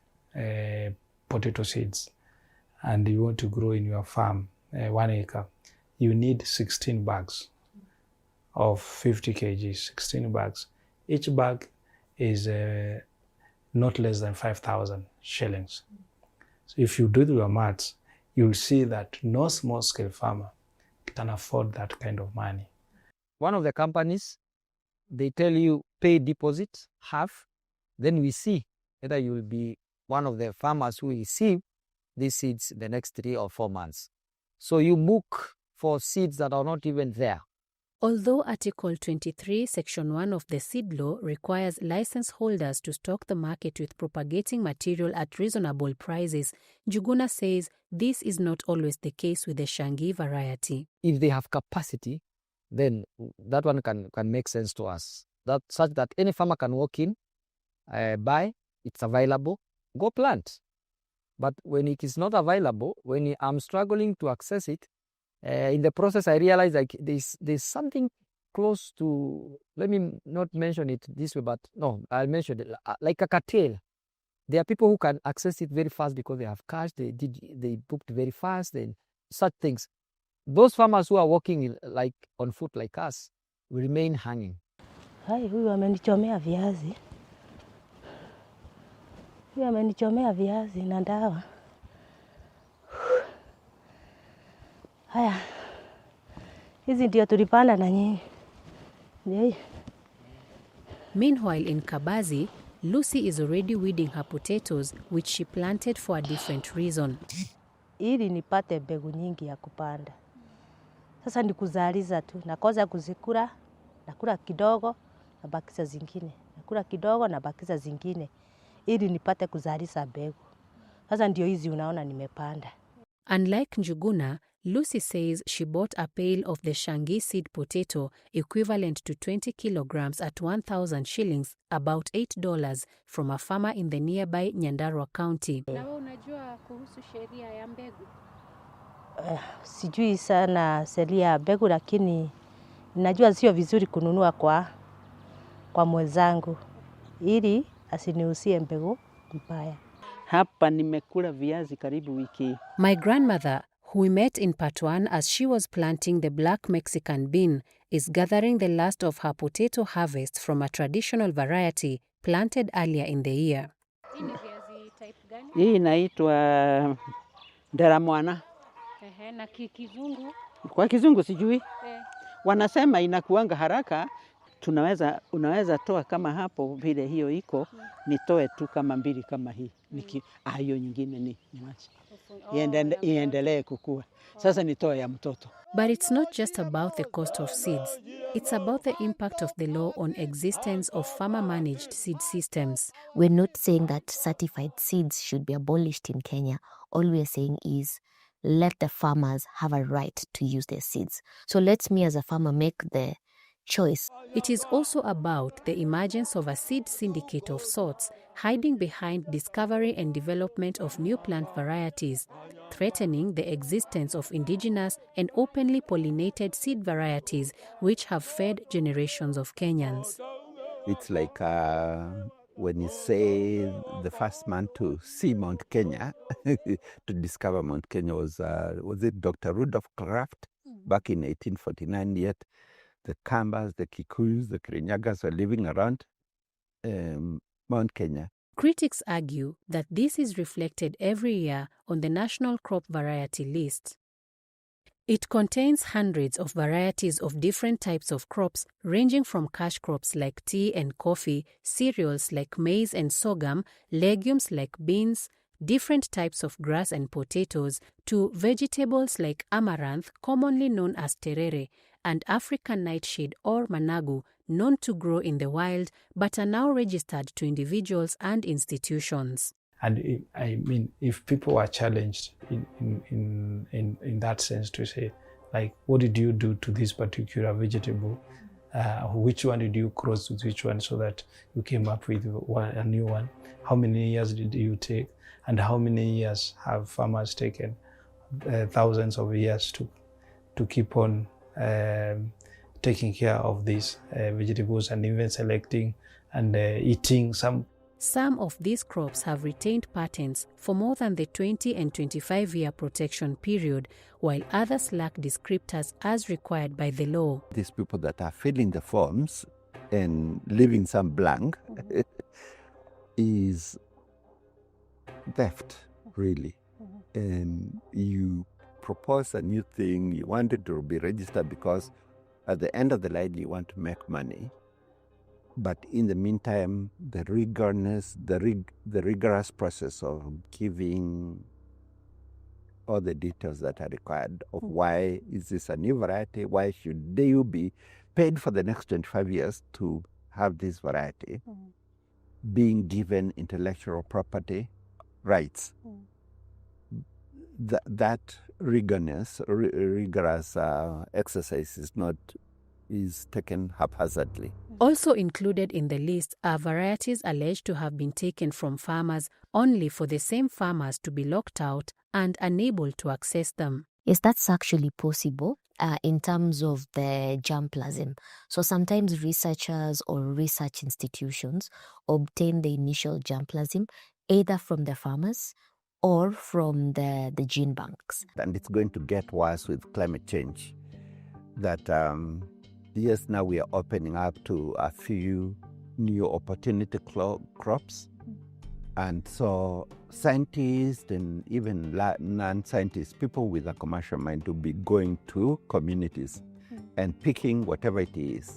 potato seeds and you want to grow in your farm 1 acre, you need 16 bags of 50 kg, 16 bags. Each bag is not less than 5,000 shillings. So if you do your maths, you'll see that no small-scale farmer can afford that kind of money. One of the companies, they tell you pay deposit half, then we see whether you will be one of the farmers who receive these seeds the next 3 or 4 months. So you book for seeds that are not even there. Although Article 23, Section 1 of the Seed Law requires license holders to stock the market with propagating material at reasonable prices, Njuguna says this is not always the case with the Shangi variety. If they have capacity, then that one can make sense to us. That such that any farmer can walk in, buy, it's available, go plant. But when it is not available, when I'm struggling to access it, in the process I realize like there's something close to, let me not mention it this way, but no, I'll mention it, like a cartel. There are people who can access it very fast because they have cash, they booked very fast, and such things. Those farmers who are walking like on foot like us will remain hanging. Hai, huyu amenichomea viazi. Huyu amenichomea viazi na dawa. Haya. Hizi ndio tulipanda na nyinyi. Meanwhile in Kabazi, Lucy is already weeding her potatoes, which she planted for a different reason. Ili nipate mbegu nyingi ya kupanda. Sasa ni kuzaliza tu, nakoza kuzikula, nakula kidogo na bakiza zingine, nakula kidogo na bakiza zingine, ili nipate kuzaliza mbegu. Sasa ndio hizi unaona nimepanda. Unlike Njuguna, Lucy says she bought a pail of the Shangi seed potato equivalent to 20 kilograms at 1,000 shillings, about $8, from a farmer in the nearby Nyandarua County. Na wewe unajua kuhusu sheria ya mbegu? Sijui sana sheria ya mbegu, lakini najua sio vizuri kununua kwa mwenzangu ili asiniuzie mbegu mbaya. Hapa nimekula viazi karibu wiki. My grandmother, who we met in part 1 as she was planting the black Mexican bean, is gathering the last of her potato harvest from a traditional variety planted earlier in the year. Hii ni viazi type gani? Hii inaitwa ndaramwana. Na kizungu? Kwa kizungu sijui. Wanasema inakuanga haraka. Unaweza toa kama hapo vile hiyo iko, nitoe tu kama mbili kama hii. Hiyo nyingine ni niwache. Iendelee kukua. Sasa nitoe ya mtoto. But it's not just about the cost of seeds. It's about the impact of the law on existence of farmer-managed seed systems. We're not saying that certified seeds should be abolished in Kenya. All we're saying is let the farmers have a right to use their seeds. So let me as a farmer make the choice. It is also about the emergence of a seed syndicate of sorts, hiding behind discovery and development of new plant varieties, threatening the existence of indigenous and openly pollinated seed varieties which have fed generations of Kenyans. It's like when you say the first man to see Mount Kenya, to discover Mount Kenya was it Dr. Rudolph Kraft back in 1849, yet the Kambas, the Kikuyus, the Kirinyagas were living around Mount Kenya. Critics argue that this is reflected every year on the National Crop Variety List. It contains hundreds of varieties of different types of crops, ranging from cash crops like tea and coffee, cereals like maize and sorghum, legumes like beans, different types of grass and potatoes, to vegetables like amaranth, commonly known as terere, and African nightshade or managu, known to grow in the wild, but are now registered to individuals and institutions. And if people are challenged in that sense to say, like, what did you do to this particular vegetable? Which one did you cross with which one so that you came up with a new one? How many years did you take? And how many years have farmers taken? Thousands of years to keep on taking care of these vegetables and even selecting and eating some. Some of these crops have retained patents for more than the 20 and 25-year protection period, while others lack descriptors as required by the law. These people that are filling the forms and leaving some blank is theft, really. And you propose a new thing, you want it to be registered because at the end of the line you want to make money. But in the meantime, the rigorous process of giving all the details that are required of why is this a new variety, why should they be paid for the next 25 years to have this variety, being given intellectual property rights. That rigorous exercise is taken haphazardly. Also included in the list are varieties alleged to have been taken from farmers only for the same farmers to be locked out and unable to access them. Yes, that's actually possible in terms of the germplasm. So sometimes researchers or research institutions obtain the initial germplasm either from the farmers or from the gene banks. And it's going to get worse with climate change. That yes, now we are opening up to a few new opportunity crops. And so scientists and even non-scientists, people with a commercial mind, will be going to communities and picking whatever it is.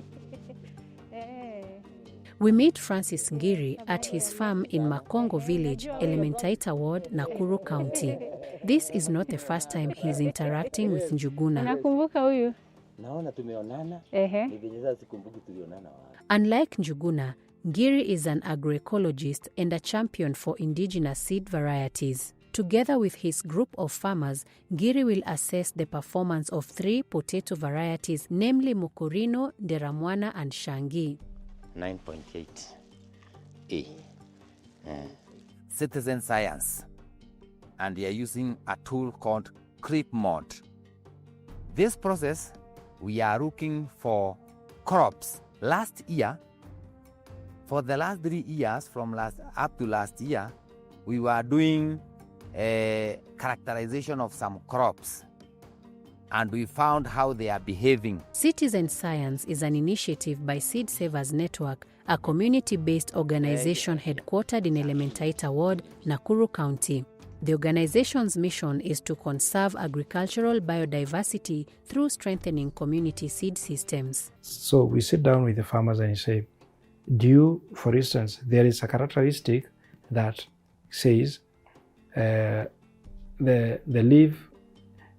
We meet Francis Ngiri at his farm in Makongo village, Elementaita ward, Nakuru County. This is not the first time he's interacting with Njuguna. Unakumbuka huyu? Naona tumeonana. Ni venye sasa sikumbuki tulionana wapi. Unlike Njuguna, Ngiri is an agroecologist and a champion for indigenous seed varieties. Together with his group of farmers, Ngiri will assess the performance of 3 potato varieties, namely Mokorino, Nderamwana, and Shangi. 9.8 A. Citizen science. And they are using a tool called Creep Mod. This process, we are looking for crops. Last year, for the last 3 years, from up to last year, we were doing a characterization of some crops, and we found how they are behaving. Citizen Science is an initiative by Seed Savers Network, a community-based organization headquartered in Elementaita Ward, Nakuru County. The organization's mission is to conserve agricultural biodiversity through strengthening community seed systems. So we sit down with the farmers and say, for instance, there is a characteristic that says the leaf,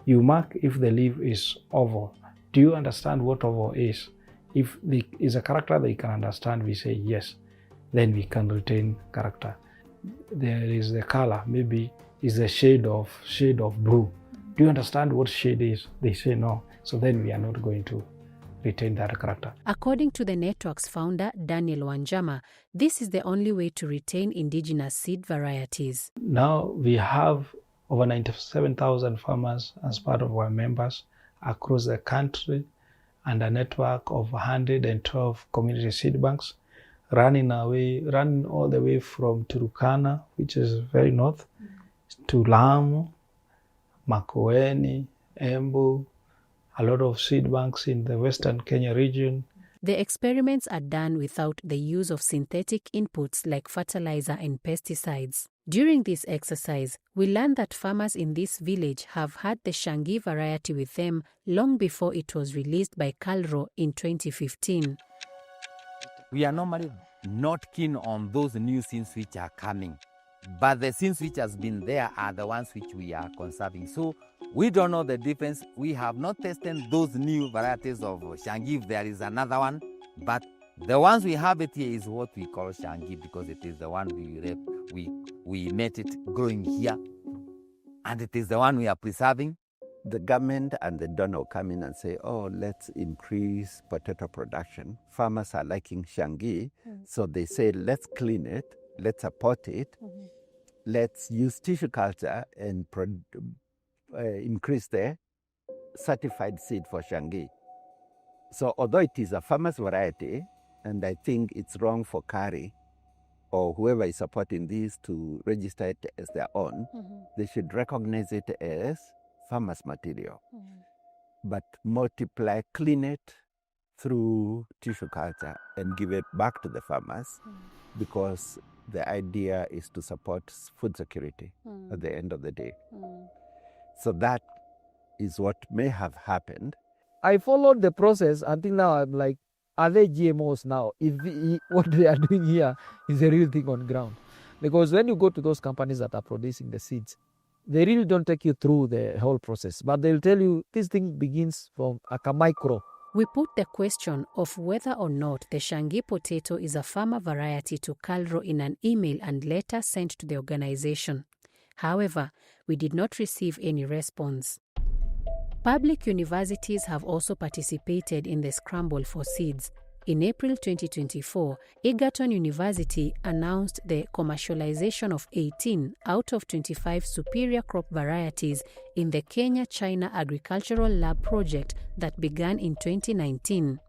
you mark if the leaf is oval. Do you understand what oval is? If is a character they can understand, we say yes, then we can retain character. There is the color, maybe is a shade of blue. Do you understand what shade is? They say no. So then we are not going to retain that character. According to the network's founder, Daniel Wanjama, this is the only way to retain indigenous seed varieties. Now we have over 97,000 farmers as part of our members across the country, and a network of 112 community seed banks running all the way from Turkana, which is very north, to Lamu, Makueni, Embu, a lot of seed banks in the Western Kenya region. The experiments are done without the use of synthetic inputs like fertilizer and pesticides. During this exercise, we learned that farmers in this village have had the Shangi variety with them long before it was released by Calro in 2015. We are normally not keen on those new seeds which are coming, but the seeds which has been there are the ones which we are conserving. So we don't know the difference. We have not tested those new varieties of Shangi if there is another one, but the ones we have it here is what we call Shangi because it is the one we met it growing here, and it is the one we are preserving. The government and the donor come in and say, oh, let's increase potato production. Farmers are liking Shangi, so they say, let's clean it, let's support it, let's use tissue culture and increase the certified seed for Shangi. So although it is a farmer's variety, and I think it's wrong for Kari or whoever is supporting this to register it as their own, they should recognize it as farmer's material, but multiply, clean it through tissue culture and give it back to the farmers because the idea is to support food security at the end of the day. So that is what may have happened. I followed the process until now. I'm like, are they GMOs now? If what they are doing here is a real thing on ground. Because when you go to those companies that are producing the seeds, they really don't take you through the whole process. But they'll tell you this thing begins from a micro. We put the question of whether or not the Shangi potato is a farmer variety to Calro in an email and letter sent to the organization. However, we did not receive any response. Public universities have also participated in the scramble for seeds. In April 2024, Egerton University announced the commercialization of 18 out of 25 superior crop varieties in the Kenya-China Agricultural Lab project that began in 2019.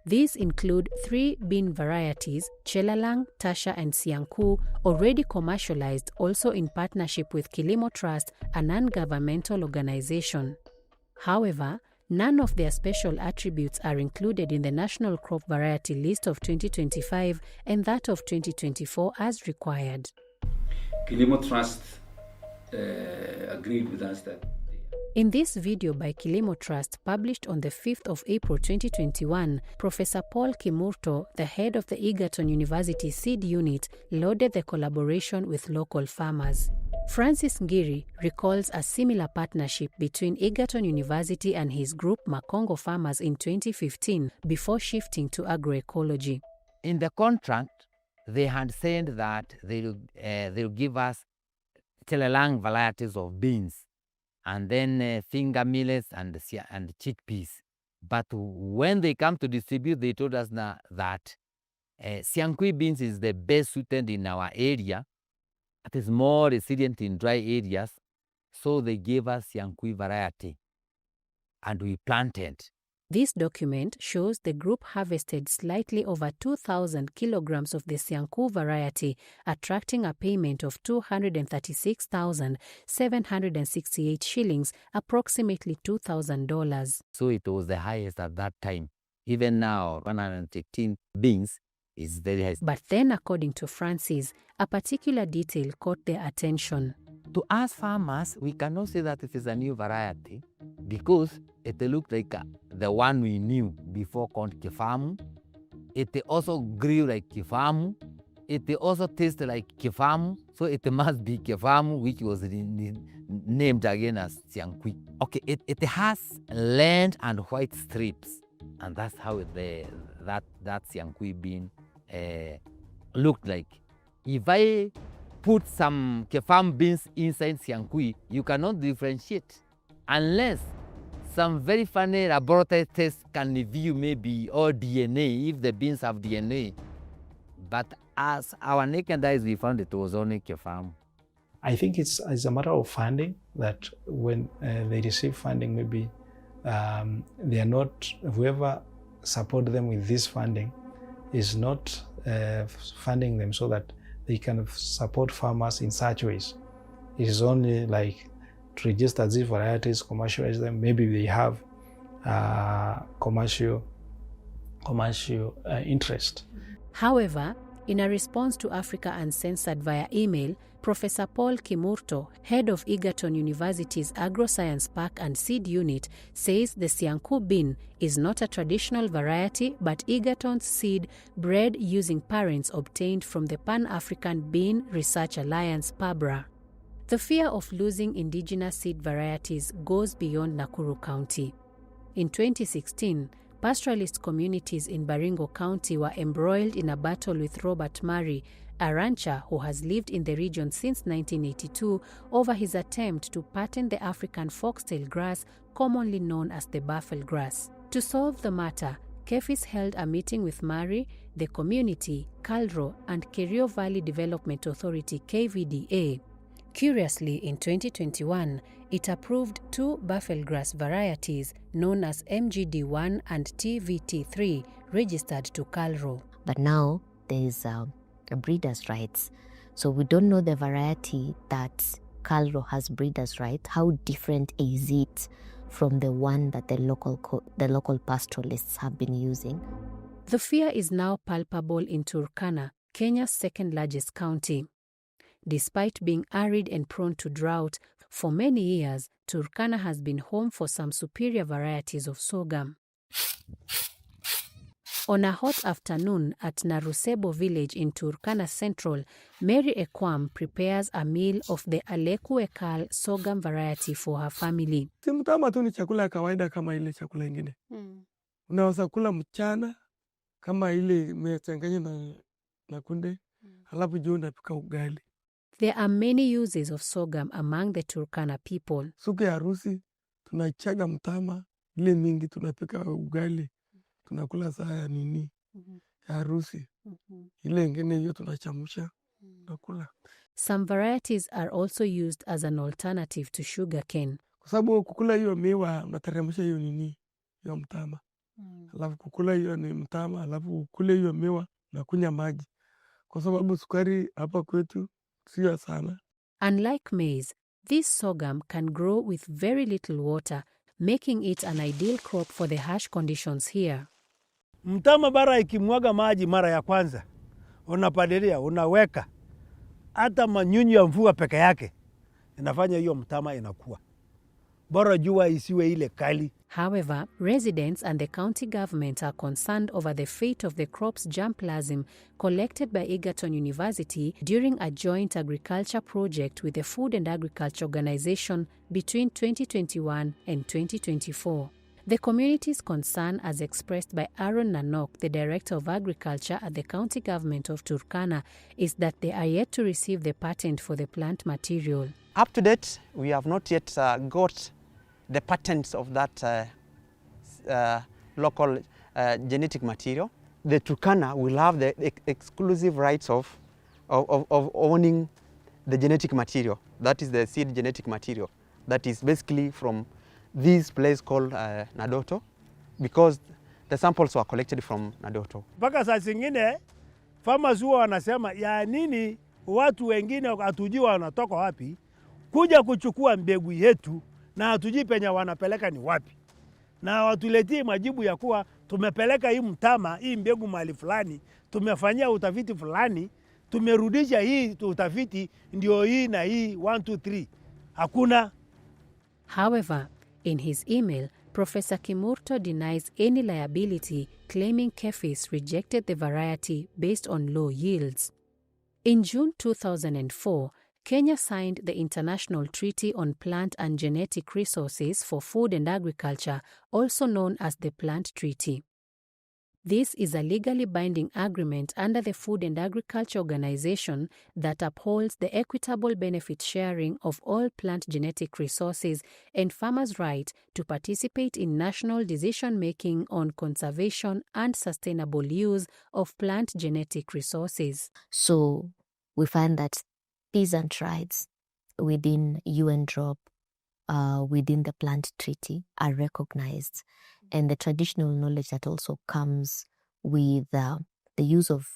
These include 3 bean varieties, Chelalang, Tasha and Sianku, already commercialized also in partnership with Kilimo Trust, a non-governmental organization. However, none of their special attributes are included in the National Crop Variety List of 2025 and that of 2024 as required. Kilimo Trust agreed with us that... In this video by Kilimo Trust published on the 5th of April 2021, Professor Paul Kimurto, the head of the Egerton University Seed Unit, lauded the collaboration with local farmers. Francis Ngiri recalls a similar partnership between Egerton University and his group Makongo Farmers in 2015 before shifting to agroecology. In the contract, they had said that they'll give us telelang varieties of beans, and then finger millets and chickpeas. But when they come to distribute, they told us that Siankui beans is the best suited in our area. It is more resilient in dry areas. So they gave us Siankui variety, and we planted. This document shows the group harvested slightly over 2,000 kilograms of the Sianku variety, attracting a payment of 236,768 shillings, approximately $2,000. So it was the highest at that time. Even now, 115 beans is very high. But then, according to Francis, a particular detail caught their attention. To us farmers, we cannot say that it is a new variety because it looked like the one we knew before called Kifamu. It also grew like Kifamu. It also tasted like Kifamu. So it must be Kifamu, which was named again as Siankui. Okay, it has land and white strips. And that's how that Siankui bean looked like. If I put some Kefam beans inside Siankui, you cannot differentiate unless some very funny laboratory tests can reveal maybe all DNA, if the beans have DNA. But as our naked eyes, we found it was only Kefam. I think it's a matter of funding, that when they receive funding, maybe they are not, whoever support them with this funding is not funding them so that they can support farmers in such ways. It is only like to register these varieties, commercialize them. Maybe they have commercial interest. However, in a response to Africa Uncensored via email, Professor Paul Kimurto, head of Egerton University's Agroscience Park and Seed Unit, says the Sianku bean is not a traditional variety but Egerton's seed bred using parents obtained from the Pan-African Bean Research Alliance (PABRA). The fear of losing indigenous seed varieties goes beyond Nakuru County. In 2016, pastoralist communities in Baringo County were embroiled in a battle with Robert Murray, a rancher who has lived in the region since 1982, over his attempt to patent the African foxtail grass, commonly known as the buffel grass. To solve the matter, KEFIS held a meeting with Murray, the community, Calro, and Kerio Valley Development Authority (KVDA). Curiously, in 2021, it approved two buffel grass varieties known as MGD1 and TVT3, registered to Calro. But now there is a breeder's rights. So we don't know the variety that Calro has breeder's rights. How different is it from the one that the local pastoralists have been using? The fear is now palpable in Turkana, Kenya's second largest county. Despite being arid and prone to drought, for many years, Turkana has been home for some superior varieties of sorghum. On a hot afternoon at Narusebo village in Turkana Central, Mary Ekwam prepares a meal of the Aleku Ekal sorghum variety for her family. Si mtama tu ni chakula ya kawaida kama ile chakula ingine. Unaweza kula mchana kama ile imechanganywa na kunde, halafu jioni unapika ugali. There are many uses of sorghum among the Turkana people. Siku ya harusi tunachaga mtama, ile mingi tunapika ugali. Tunakula saa ya nini? Ya harusi. Ile ingine hiyo tunachamusha, tunakula. Some varieties are also used as an alternative to sugarcane. Kwa sababu kukula hiyo miwa unateremsha hiyo nini? Hiyo mtama. Alafu kukula hiyo ni mtama, alafu ukule hiyo miwa na kunywa maji. Kwa sababu sukari hapa kwetu sio sana. Unlike maize, this sorghum can grow with very little water, making it an ideal crop for the harsh conditions here. Mtama bara ikimwaga maji mara ya kwanza, unapalilia, unaweka hata manyunyu ya mvua peke yake, inafanya hiyo mtama inakuwa. bora jua isiwe ile kali. However, residents and the county government are concerned over the fate of the crops germplasm collected by Egerton University during a joint agriculture project with the Food and Agriculture Organization between 2021 and 2024. The community's concern, as expressed by Aaron Nanok, the Director of Agriculture at the County Government of Turkana, is that they are yet to receive the patent for the plant material. Up to date, we have not yet got the patents of that local genetic material. The Turkana will have the exclusive rights of owning the genetic material. That is the seed genetic material. That is basically from this place called Nadoto, because the samples were collected from Nadoto. Mpaka saa zingine farmers huwa wanasema ya nini watu wengine hatujui wanatoka wapi kuja kuchukua mbegu yetu na hatujui penye wanapeleka ni wapi, na watuletee majibu ya kuwa tumepeleka hii mtama, hii mbegu mahali fulani, tumefanyia utafiti fulani, tumerudisha hii utafiti ndio hii na hii 1 2 3. Hakuna. However, in his email, Professor Kimurto denies any liability, claiming KEFIS rejected the variety based on low yields. In June 2004, Kenya signed the International Treaty on Plant and Genetic Resources for Food and Agriculture, also known as the Plant Treaty. This is a legally binding agreement under the Food and Agriculture Organization that upholds the equitable benefit sharing of all plant genetic resources and farmers' right to participate in national decision-making on conservation and sustainable use of plant genetic resources. So we find that peasant rights within UNDROP, within the plant treaty, are recognized. And the traditional knowledge that also comes with the use of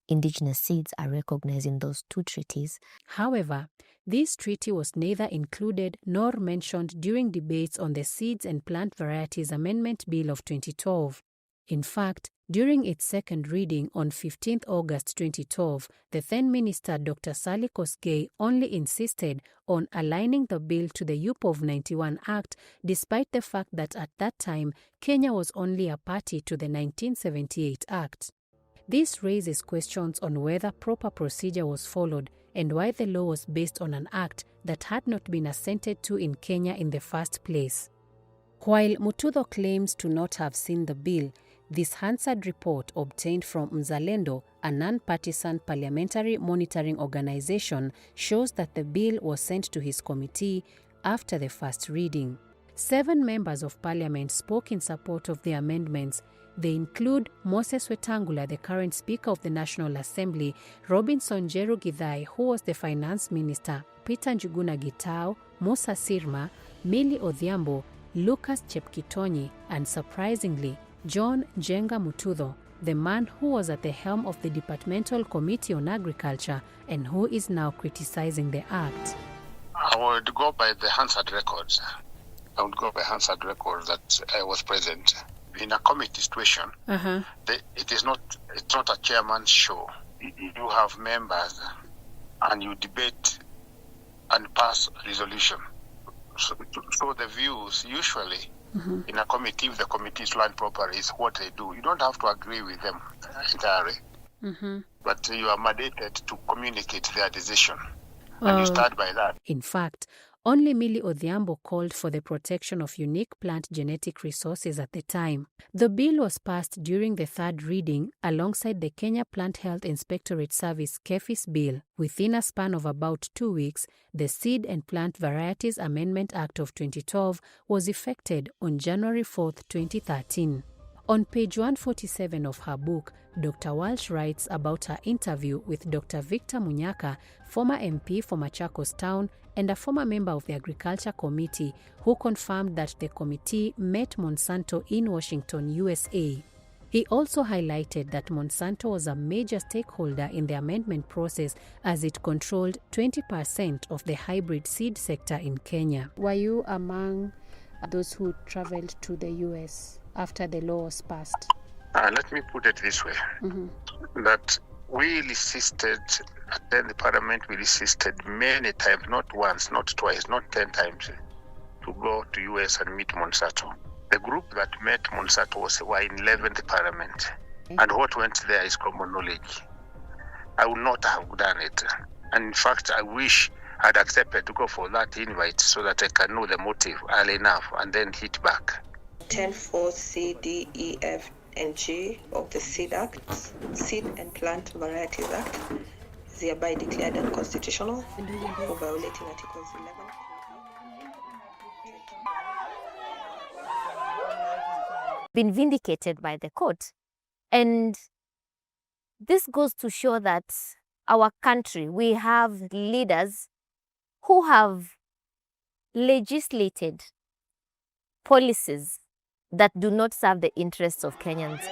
indigenous seeds are recognized in those two treaties. However, this treaty was neither included nor mentioned during debates on the Seeds and Plant Varieties Amendment Bill of 2012. In fact, during its second reading on 15 August 2012, the then Minister Dr. Sally Kosgei only insisted on aligning the bill to the UPOV 91 Act, despite the fact that at that time, Kenya was only a party to the 1978 Act. This raises questions on whether proper procedure was followed and why the law was based on an act that had not been assented to in Kenya in the first place. While Mutudho claims to not have seen the bill, this Hansard report obtained from Mzalendo, a non-partisan parliamentary monitoring organization, shows that the bill was sent to his committee after the first reading. 7 members of parliament spoke in support of the amendments. They include Moses Wetangula, the current Speaker of the National Assembly, Robinson Jeru Githai, who was the Finance Minister, Peter Njuguna Gitau, Musa Sirma, Millie Odhiambo, Lucas Chepkitonyi, and surprisingly, John Njenga Mutudho, the man who was at the helm of the Departmental Committee on Agriculture and who is now criticizing the act. I would go by the Hansard records. I would go by Hansard records that I was present. In a committee situation, it's not a chairman's show. You have members and you debate and pass resolution. So the views usually in a committee, if the committee is run properly, is what they do. You don't have to agree with them entirely, but you are mandated to communicate their decision, and you start by that. In fact, only Millie Odhiambo called for the protection of unique plant genetic resources at the time. The bill was passed during the third reading alongside the Kenya Plant Health Inspectorate Service KEFIS bill. Within a span of about 2 weeks, the Seed and Plant Varieties Amendment Act of 2012 was effected on January 4, 2013. On page 147 of her book, Dr. Walsh writes about her interview with Dr. Victor Munyaka, former MP for Machakos Town and a former member of the Agriculture Committee, who confirmed that the committee met Monsanto in Washington, USA. He also highlighted that Monsanto was a major stakeholder in the amendment process as it controlled 20% of the hybrid seed sector in Kenya. Were you among those who traveled to the US after the law was passed? Let me put it this way, that we insisted, then the parliament we insisted many times, not once, not twice, not 10 times, to go to US and meet Monsanto. The group that met Monsanto were in 11th Parliament. And what went there is common knowledge. I would not have done it. And in fact, I wish I'd accepted to go for that invite so that I can know the motive early enough and then hit back. 10.4 C, D, E, F, and G of the Seed Act, Seed and Plant Varieties Act, is hereby declared unconstitutional for violating Articles 11. Been vindicated by the court. And this goes to show that our country, we have leaders who have legislated policies that do not serve the interests of Kenyans.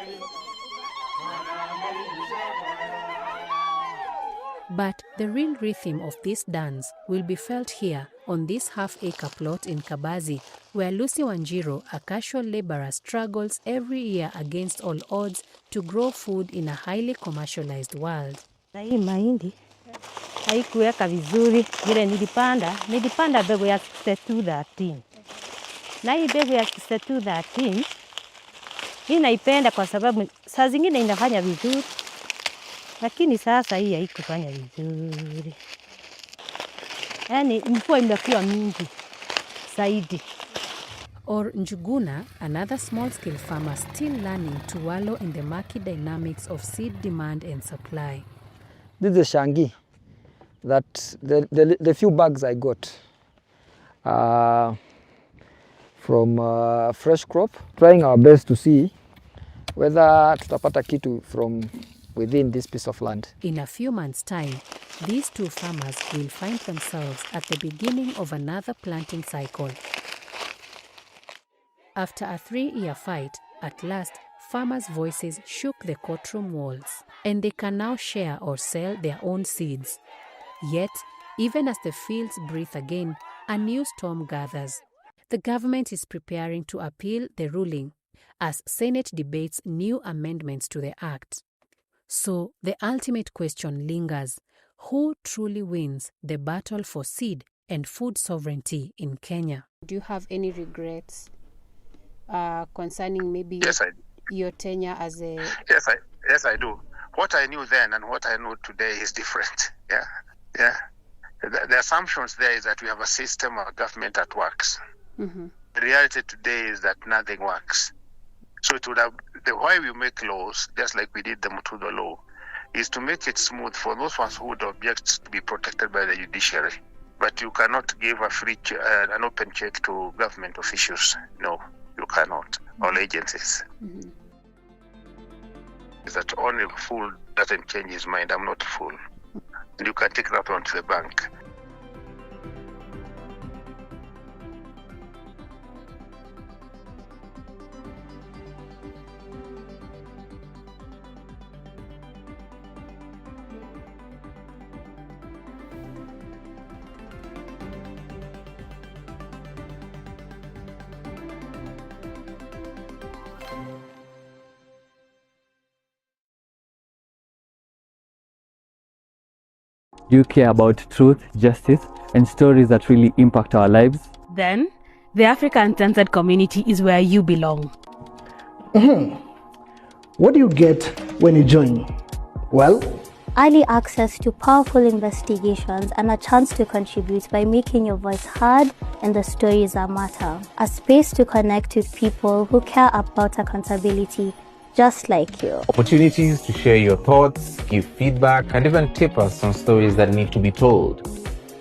But the real rhythm of this dance will be felt here on this half-acre plot in Kabazi, where Lucy Wanjiru, a casual laborer, struggles every year against all odds to grow food in a highly commercialized world. Na hii mahindi haikuweka vizuri vile nilipanda mbegu ya 6213. Na hii mbegu ya 6213 hii naipenda kwa sababu saa zingine inafanya vizuri, lakini sasa hii haikufanya vizuri. Yaani mvua imekuwa mingi zaidi. Or Njuguna, another small-scale farmer still learning to wallow in the murky dynamics of seed demand and supply. This is a shangi that the few bags I got from fresh crop, trying our best to see whether tutapata kitu from within this piece of land. In a few months' time, these two farmers will find themselves at the beginning of another planting cycle. After a 3-year fight, at last, farmers' voices shook the courtroom walls, and they can now share or sell their own seeds. Yet, even as the fields breathe again, a new storm gathers. The government is preparing to appeal the ruling as Senate debates new amendments to the Act. So, the ultimate question lingers: who truly wins the battle for seed and food sovereignty in Kenya? Do you have any regrets concerning maybe your tenure as a... Yes, I do. What I knew then and what I know today is different. Yeah. The assumptions there is that we have a system or government that works. Mm-hmm. The reality today is that nothing works. So it would have, the why we make laws, just like we did the Mutudo law, is to make it smooth for those ones who would object to be protected by the judiciary. But you cannot give a an open check to government officials. No, you cannot. All agencies. Mm-hmm. Is that only a fool doesn't change his mind. I'm not a fool. And you can take that one to the bank. Do you care about truth, justice, and stories that really impact our lives? Then, the Africa Uncensored community is where you belong. What do you get when you join? Well, early access to powerful investigations and a chance to contribute by making your voice heard and the stories that matter. A space to connect with people who care about accountability just like you. Opportunities to share your thoughts, give feedback, and even tip us on stories that need to be told.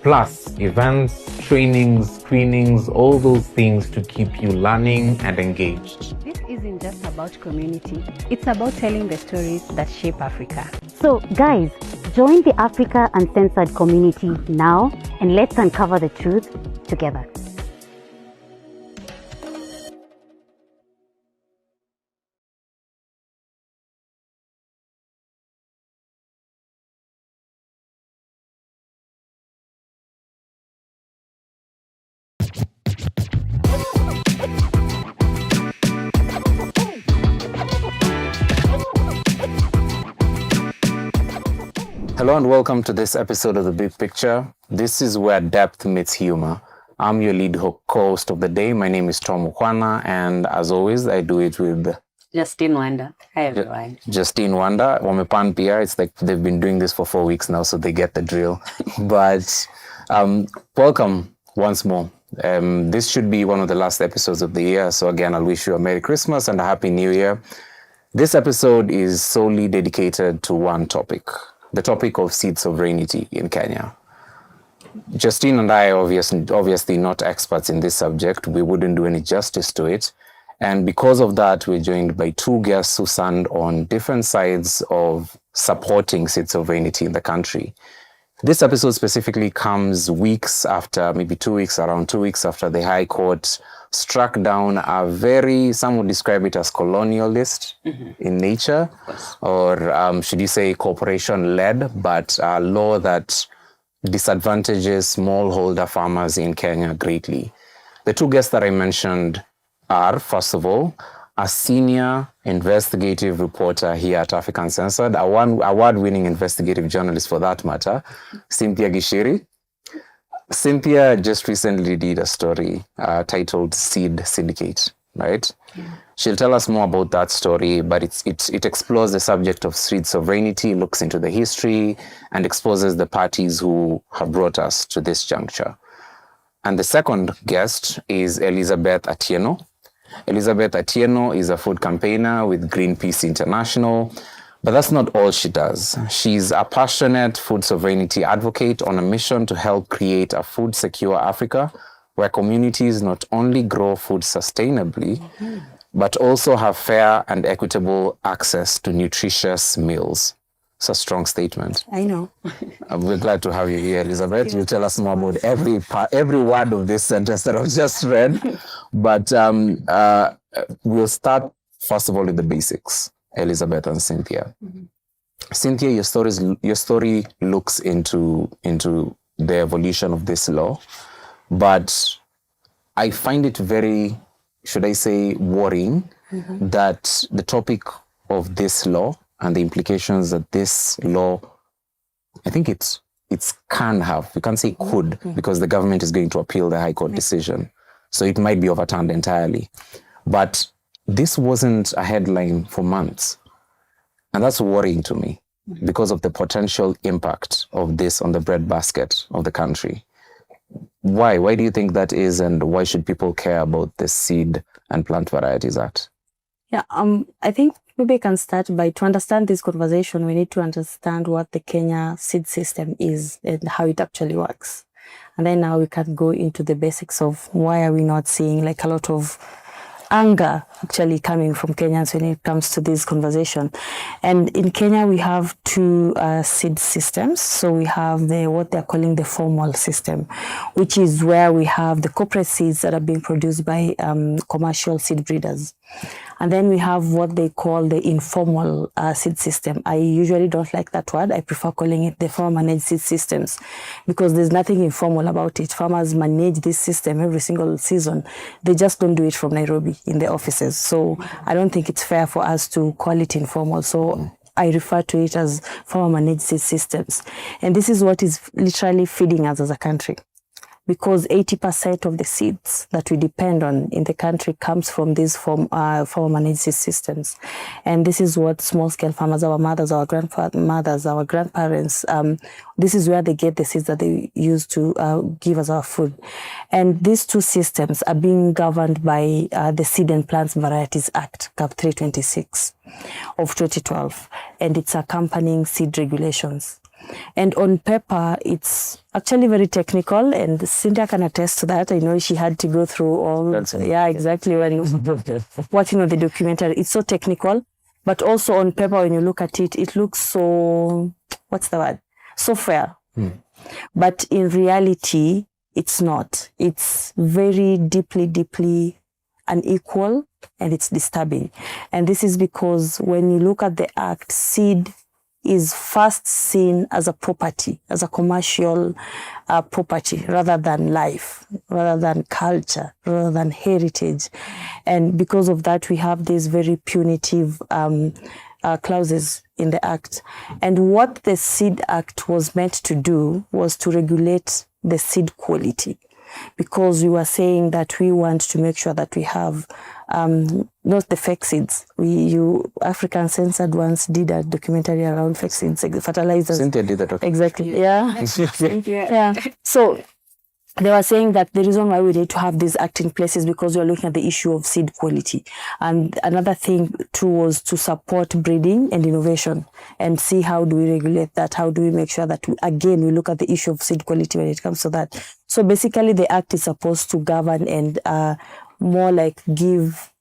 Plus, events, trainings, screenings, all those things to keep you learning and engaged. This isn't just about community, it's about telling the stories that shape Africa. So, guys, join the Africa Uncensored community now and let's uncover the truth together. Hello and welcome to this episode of The Big Picture. This is where depth meets humor. I'm your lead co-host of the day. My name is Tom Ukwana, and as always, I do it with Justine Wanda. Hi, everyone. Justine Wanda. Wamepan Pia. It's like they've been doing this for 4 weeks now, so they get the drill. But welcome once more. This should be one of the last episodes of the year. So again, I'll wish you a Merry Christmas and a Happy New Year. This episode is solely dedicated to one topic, the topic of seed sovereignty in Kenya. Justine and I are obviously not experts in this subject. We wouldn't do any justice to it. And because of that, we're joined by two guests who stand on different sides of supporting seed sovereignty in the country. This episode specifically comes weeks after, maybe 2 weeks, around 2 weeks after the High Court struck down a very, some would describe it as colonialist in nature, or should you say corporation-led, but a law that disadvantages smallholder farmers in Kenya greatly. The two guests that I mentioned are, first of all, a senior investigative reporter here at Africa Uncensored, a award-winning investigative journalist for that matter, Cynthia Gishiri. Cynthia just recently did a story titled Seed Syndicate, right? She'll tell us more about that story, but it explores the subject of seed sovereignty, looks into the history, and exposes the parties who have brought us to this juncture. And the second guest is Elizabeth Atieno. Elizabeth Atieno is a food campaigner with Greenpeace International, but that's not all she does. She's a passionate food sovereignty advocate on a mission to help create a food-secure Africa where communities not only grow food sustainably, but also have fair and equitable access to nutritious meals. It's a strong statement. I know. We're glad to have you here, Elizabeth. You'll tell us more about every word of this sentence that I've just read. But we'll start, first of all, with the basics, Elizabeth and Cynthia. Cynthia, your story looks into the evolution of this law, but I find it very, should I say, worrying that the topic of this law and the implications that this law, I think it's can have, we can't say could, because the government is going to appeal the High Court decision. So it might be overturned entirely. But this wasn't a headline for months. And that's worrying to me because of the potential impact of this on the breadbasket of the country. Why? Why do you think that is, and why should people care about the Seed and Plant Varieties Act? Yeah, I think maybe I can start by, to understand this conversation, we need to understand what the Kenya seed system is and how it actually works. And then now we can go into the basics of why are we not seeing like a lot of anger actually coming from Kenyans when it comes to this conversation. And in Kenya, we have two seed systems. So we have what they're calling the formal system, which is where we have the corporate seeds that are being produced by commercial seed breeders. And then we have what they call the informal seed system. I usually don't like that word. I prefer calling it the farmer managed seed systems because there's nothing informal about it. Farmers manage this system every single season. They just don't do it from Nairobi in the offices. So I don't think it's fair for us to call it informal. So I refer to it as farmer managed seed systems. And this is what is literally feeding us as a country, because 80% of the seeds that we depend on in the country comes from these farmer managed seed systems. And this is what small-scale farmers, our mothers, our grandmothers, our grandparents, this is where they get the seeds that they use to give us our food. And these two systems are being governed by the Seed and Plant Varieties Act, CAP 326 of 2012, and its accompanying seed regulations. And on paper, it's actually very technical, and Cynthia can attest to that. I know she had to go through all, exactly, when watching on the documentary. It's so technical, but also on paper, when you look at it, it looks so, so fair. But in reality, it's not. It's very deeply unequal, and it's disturbing. And this is because when you look at the act, seed is first seen as a property, as a commercial property, rather than life, rather than culture, rather than heritage. And because of that, we have these very punitive clauses in the Act. And what the Seed Act was meant to do was to regulate the seed quality. because we were saying that we want to make sure that we have not the fake seeds. Africa Uncensored once did a documentary around fake seeds, fertilizers. Cynthia did that. Exactly. Yeah. Yeah. So they were saying that the reason why we need to have these acts in place is because we are looking at the issue of seed quality. And another thing too was to support breeding and innovation and see how do we regulate that, how do we make sure that we look at the issue of seed quality when it comes to that. So basically the act is supposed to govern and more like give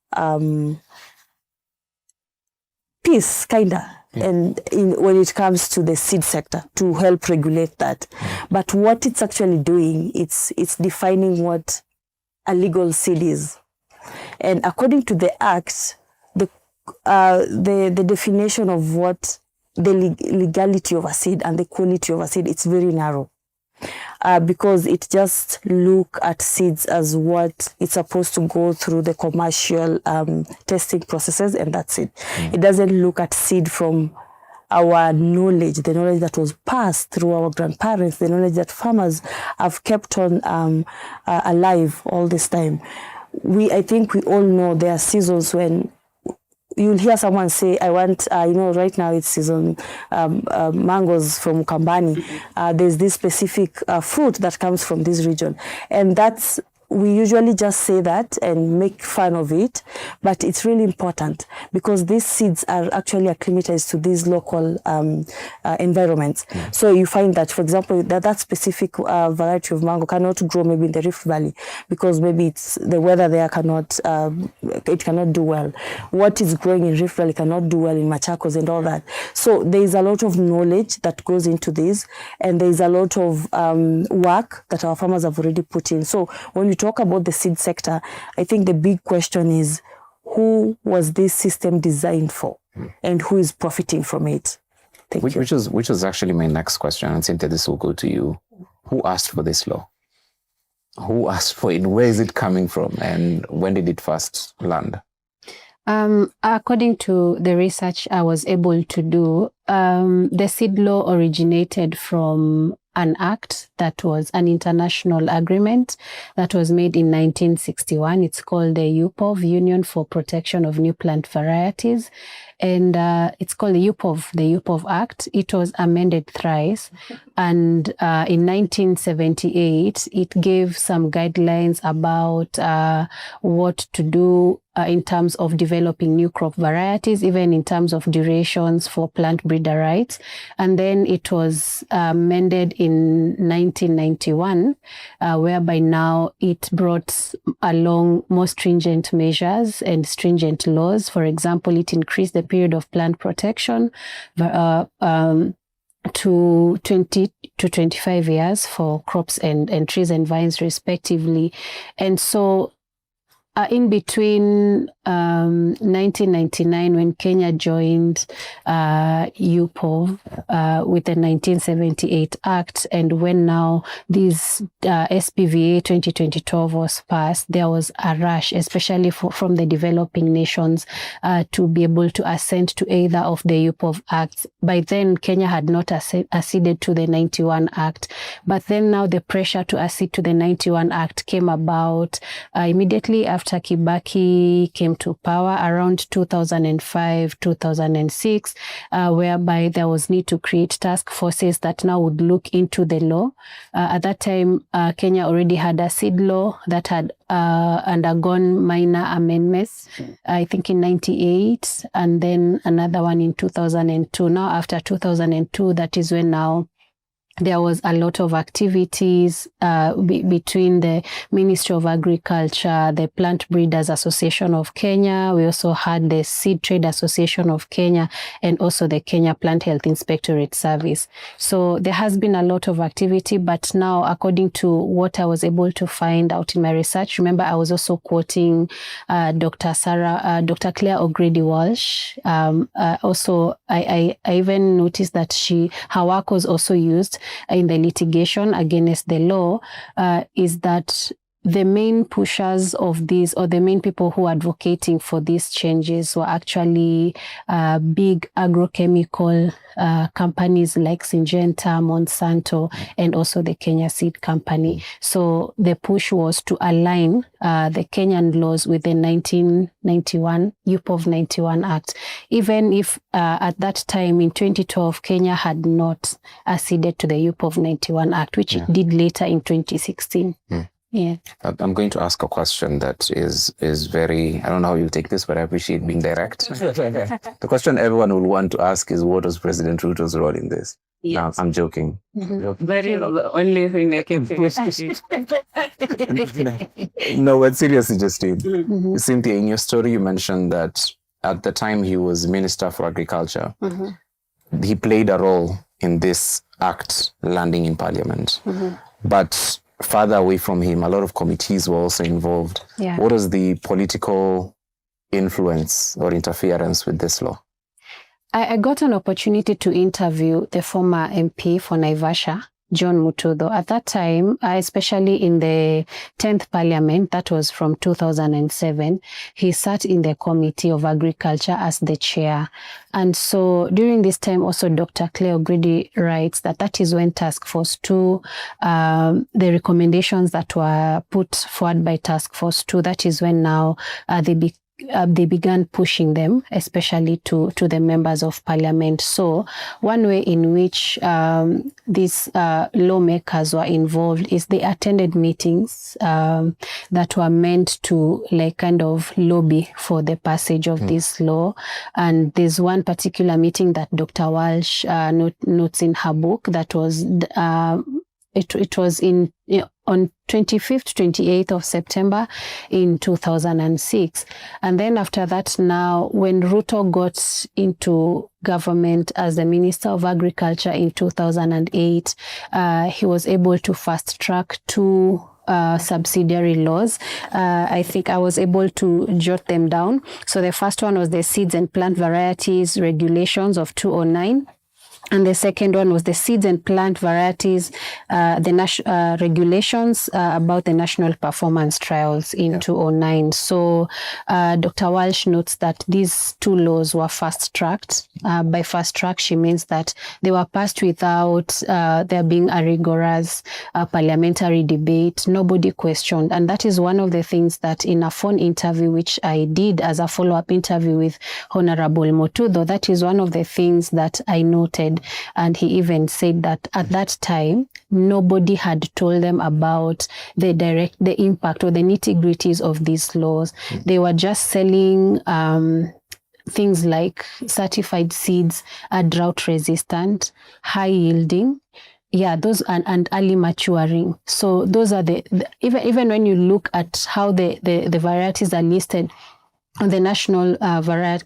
peace, kinda. And when it comes to the seed sector, to help regulate that. But what it's actually doing, it's defining what a legal seed is. And according to the Act, the definition of what the legality of a seed and the quality of a seed, it's very narrow. Because it just look at seeds as what it's supposed to go through the commercial testing processes, and that's it. It doesn't look at seed from our knowledge, the knowledge that was passed through our grandparents, the knowledge that farmers have kept on alive all this time. I think we all know there are seasons when you'll hear someone say, I want, right now it's season, mangoes from Kambani. There's this specific fruit that comes from this region. And we usually just say that and make fun of it, but it's really important because these seeds are actually acclimatized to these local environments. So you find that, for example, that specific variety of mango cannot grow maybe in the Rift Valley because maybe it's the weather there it cannot do well. What is growing in Rift Valley cannot do well in Machakos and all that. So there is a lot of knowledge that goes into this, and there is a lot of work that our farmers have already put in. So when we talk about the seed sector, I think the big question is, who was this system designed for and who is profiting from it? Which is actually my next question, and Cynthia, this will go to you. Who asked for this law? Who asked for it? Where is it coming from? And when did it first land? According to the research I was able to do, the seed law originated from an act that was an international agreement that was made in 1961. It's called the UPOV, Union for Protection of New Plant Varieties. And it's called the UPOV Act. It was amended thrice. And in 1978, it gave some guidelines about what to do in terms of developing new crop varieties, even in terms of durations for plant breeder rights. And then it was amended in 1991, whereby now it brought along more stringent measures and stringent laws. For example, it increased the period of plant protection to 20 to 25 years for crops and trees and vines respectively. And so in between 1999, when Kenya joined UPOV with the 1978 Act, and when now this SPVA 2012 was passed, there was a rush, especially from the developing nations, to be able to assent to either of the UPOV Acts. By then, Kenya had not acceded to the 91 Act, but then now the pressure to accede to the 91 Act came about immediately after Kibaki came to power around 2005, 2006, whereby there was need to create task forces that now would look into the law. At that time, Kenya already had a seed law that had undergone minor amendments, I think in 98, and then another one in 2002. Now, after 2002, that is when now there was a lot of activities between the Ministry of Agriculture, the Plant Breeders Association of Kenya. We also had the Seed Trade Association of Kenya, and also the Kenya Plant Health Inspectorate Service. So there has been a lot of activity, but now, according to what I was able to find out in my research, remember I was also quoting Dr. Claire O'Grady-Walsh. Also, I even noticed that her work was also used in the litigation against the law, is that the main pushers of these, or the main people who are advocating for these changes, were actually big agrochemical companies like Syngenta, Monsanto, and also the Kenya Seed Company. So the push was to align the Kenyan laws with the 1991 UPOV 91 Act, even if at that time in 2012 Kenya had not acceded to the UPOV 91 Act, which it did later in 2016. Yeah. I'm going to ask a question that is very, I don't know how you take this, but I appreciate being direct. The question everyone will want to ask is, what was President Ruto's role in this? Yes. No, I'm joking. Very the only thing I can No, but seriously, Justine, Cynthia, in your story you mentioned that at the time he was Minister for Agriculture, he played a role in this act landing in Parliament. But farther away from him, a lot of committees were also involved. Yeah. What was the political influence or interference with this law? I got an opportunity to interview the former MP for Naivasha, John Mutudho. At that time, especially in the 10th Parliament, that was from 2007, he sat in the Committee of Agriculture as the chair. And so during this time, also Dr. Claire O'Grady writes that is when Task Force 2, the recommendations that were put forward by Task Force 2, that is when now they began pushing them, especially to the members of Parliament. So one way in which these lawmakers were involved is they attended meetings that were meant to kind of lobby for the passage of this law. And there's one particular meeting that Dr. Walsh notes in her book that was it was on 25th, 28th of September in 2006. And then after that, now, when Ruto got into government as the Minister of Agriculture in 2008, he was able to fast track 2 subsidiary laws. I think I was able to jot them down. So the first one was the Seeds and Plant Varieties Regulations of 2009. And the second one was the Seeds and Plant Varieties, the regulations about the National Performance Trials in 2009. So Dr. Walsh notes that these 2 laws were fast-tracked. By fast-track, she means that they were passed without there being a rigorous parliamentary debate. Nobody questioned. And that is one of the things that in a phone interview, which I did as a follow-up interview with Honorable Mutudho, that is one of the things that I noted. And he even said that at that time, nobody had told them about the impact or the nitty-gritties of these laws. They were just selling things like certified seeds are drought resistant, high yielding. Yeah, those and early maturing. So those are even when you look at how the varieties are listed on the national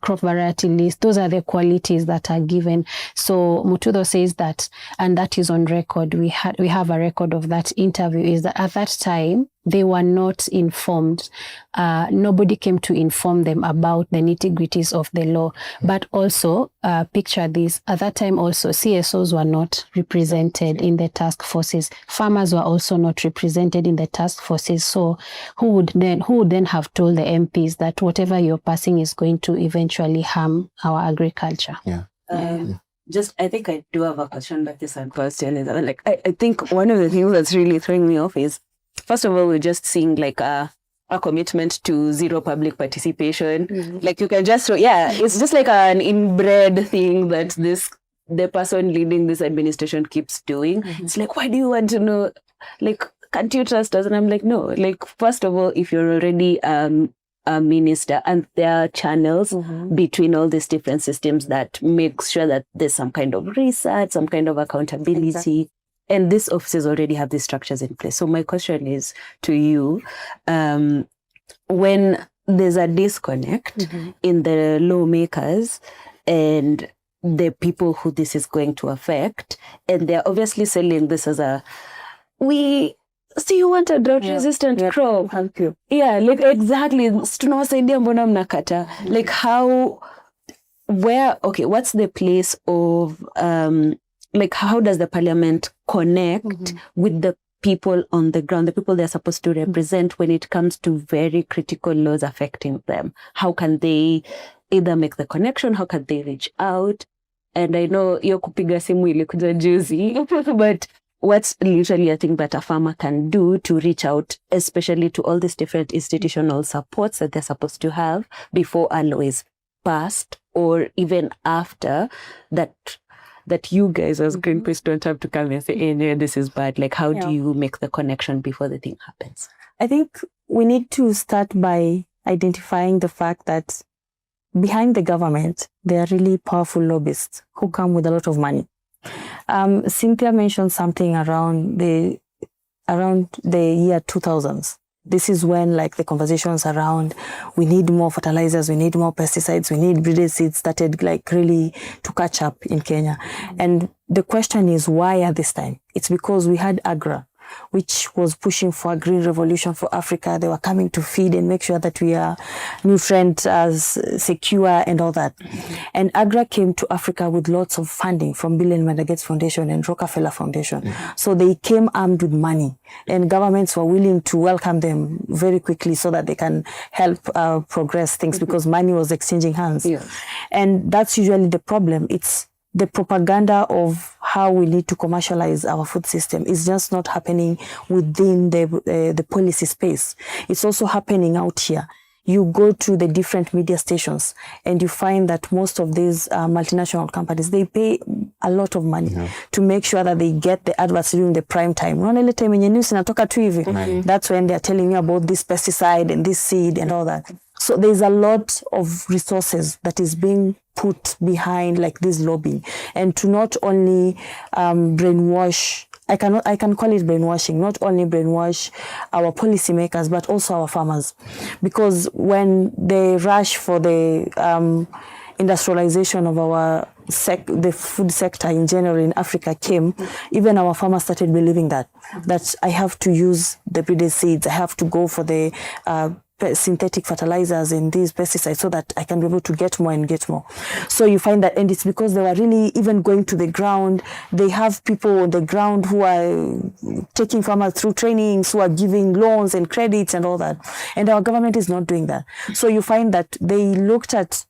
crop variety list, those are the qualities that are given. So Mutudho says that, and that is on record. We have a record of that interview. Is that at that time they were not informed. Nobody came to inform them about the nitty-gritties of the law. But also, picture this, at that time also, CSOs were not represented in the task forces. Farmers were also not represented in the task forces. So who would then have told the MPs that whatever you're passing is going to eventually harm our agriculture? Yeah. I think I do have a question, but this question is I think one of the things that's really throwing me off is, first of all, we're just seeing a commitment to zero public participation. You can just it's just like an inbred thing that the person leading this administration keeps doing. It's why do you want to know? Can't you trust us? And I'm no. First of all, if you're already a minister, and there are channels between all these different systems that make sure that there's some kind of research, some kind of accountability. Exactly. And these offices already have these structures in place. So my question is to you, when there's a disconnect in the lawmakers and the people who this is going to affect, and they're obviously selling this as so you want a drought-resistant crop? Thank you. Yeah, exactly. Tunawasaidia mbona mnakata? What's the place of, how does the parliament connect with the people on the ground, the people they're supposed to represent when it comes to very critical laws affecting them. How can they either make the connection? How can they reach out? And I know hiyo kupiga simu ilikuja juzi, but what's literally a thing that a farmer can do to reach out, especially to all these different institutional supports that they're supposed to have before a law is passed, or even after that you guys as Greenpeace don't have to come and say, hey, no, this is bad. Like, how do you make the connection before the thing happens? I think we need to start by identifying the fact that behind the government, there are really powerful lobbyists who come with a lot of money. Cynthia mentioned something around the year 2000s. This is when like the conversations around we need more fertilizers, we need more pesticides, we need breeded seeds started like really to catch up in Kenya. And the question is why at this time? It's because we had AGRA, which was pushing for a green revolution for Africa. They were coming to feed and make sure that we are nutrient secure and all that. And AGRA came to Africa with lots of funding from Bill and Melinda Gates Foundation and Rockefeller Foundation. So they came armed with money, and governments were willing to welcome them very quickly so that they can help progress things because money was exchanging hands. And that's usually the problem. It's the propaganda of how we need to commercialize our food system is just not happening within the policy space. It's also happening out here. You go to the different media stations and you find that most of these multinational companies, they pay a lot of money to make sure that they get the adverts during the prime time. That's when they're telling you about this pesticide and this seed and all that. So there's a lot of resources that is being put behind like this lobbying, and to not only brainwash, I can call it brainwashing, not only brainwash our policymakers, but also our farmers. Because when they rush for the industrialization of the food sector in general in Africa came, even our farmers started believing that I have to use the breeded seeds, I have to go for the synthetic fertilizers and these pesticides so that I can be able to get more and get more. So you find that, and it's because they were really even going to the ground. They have people on the ground who are taking farmers through trainings, who are giving loans and credits and all that. And our government is not doing that. So you find that they looked at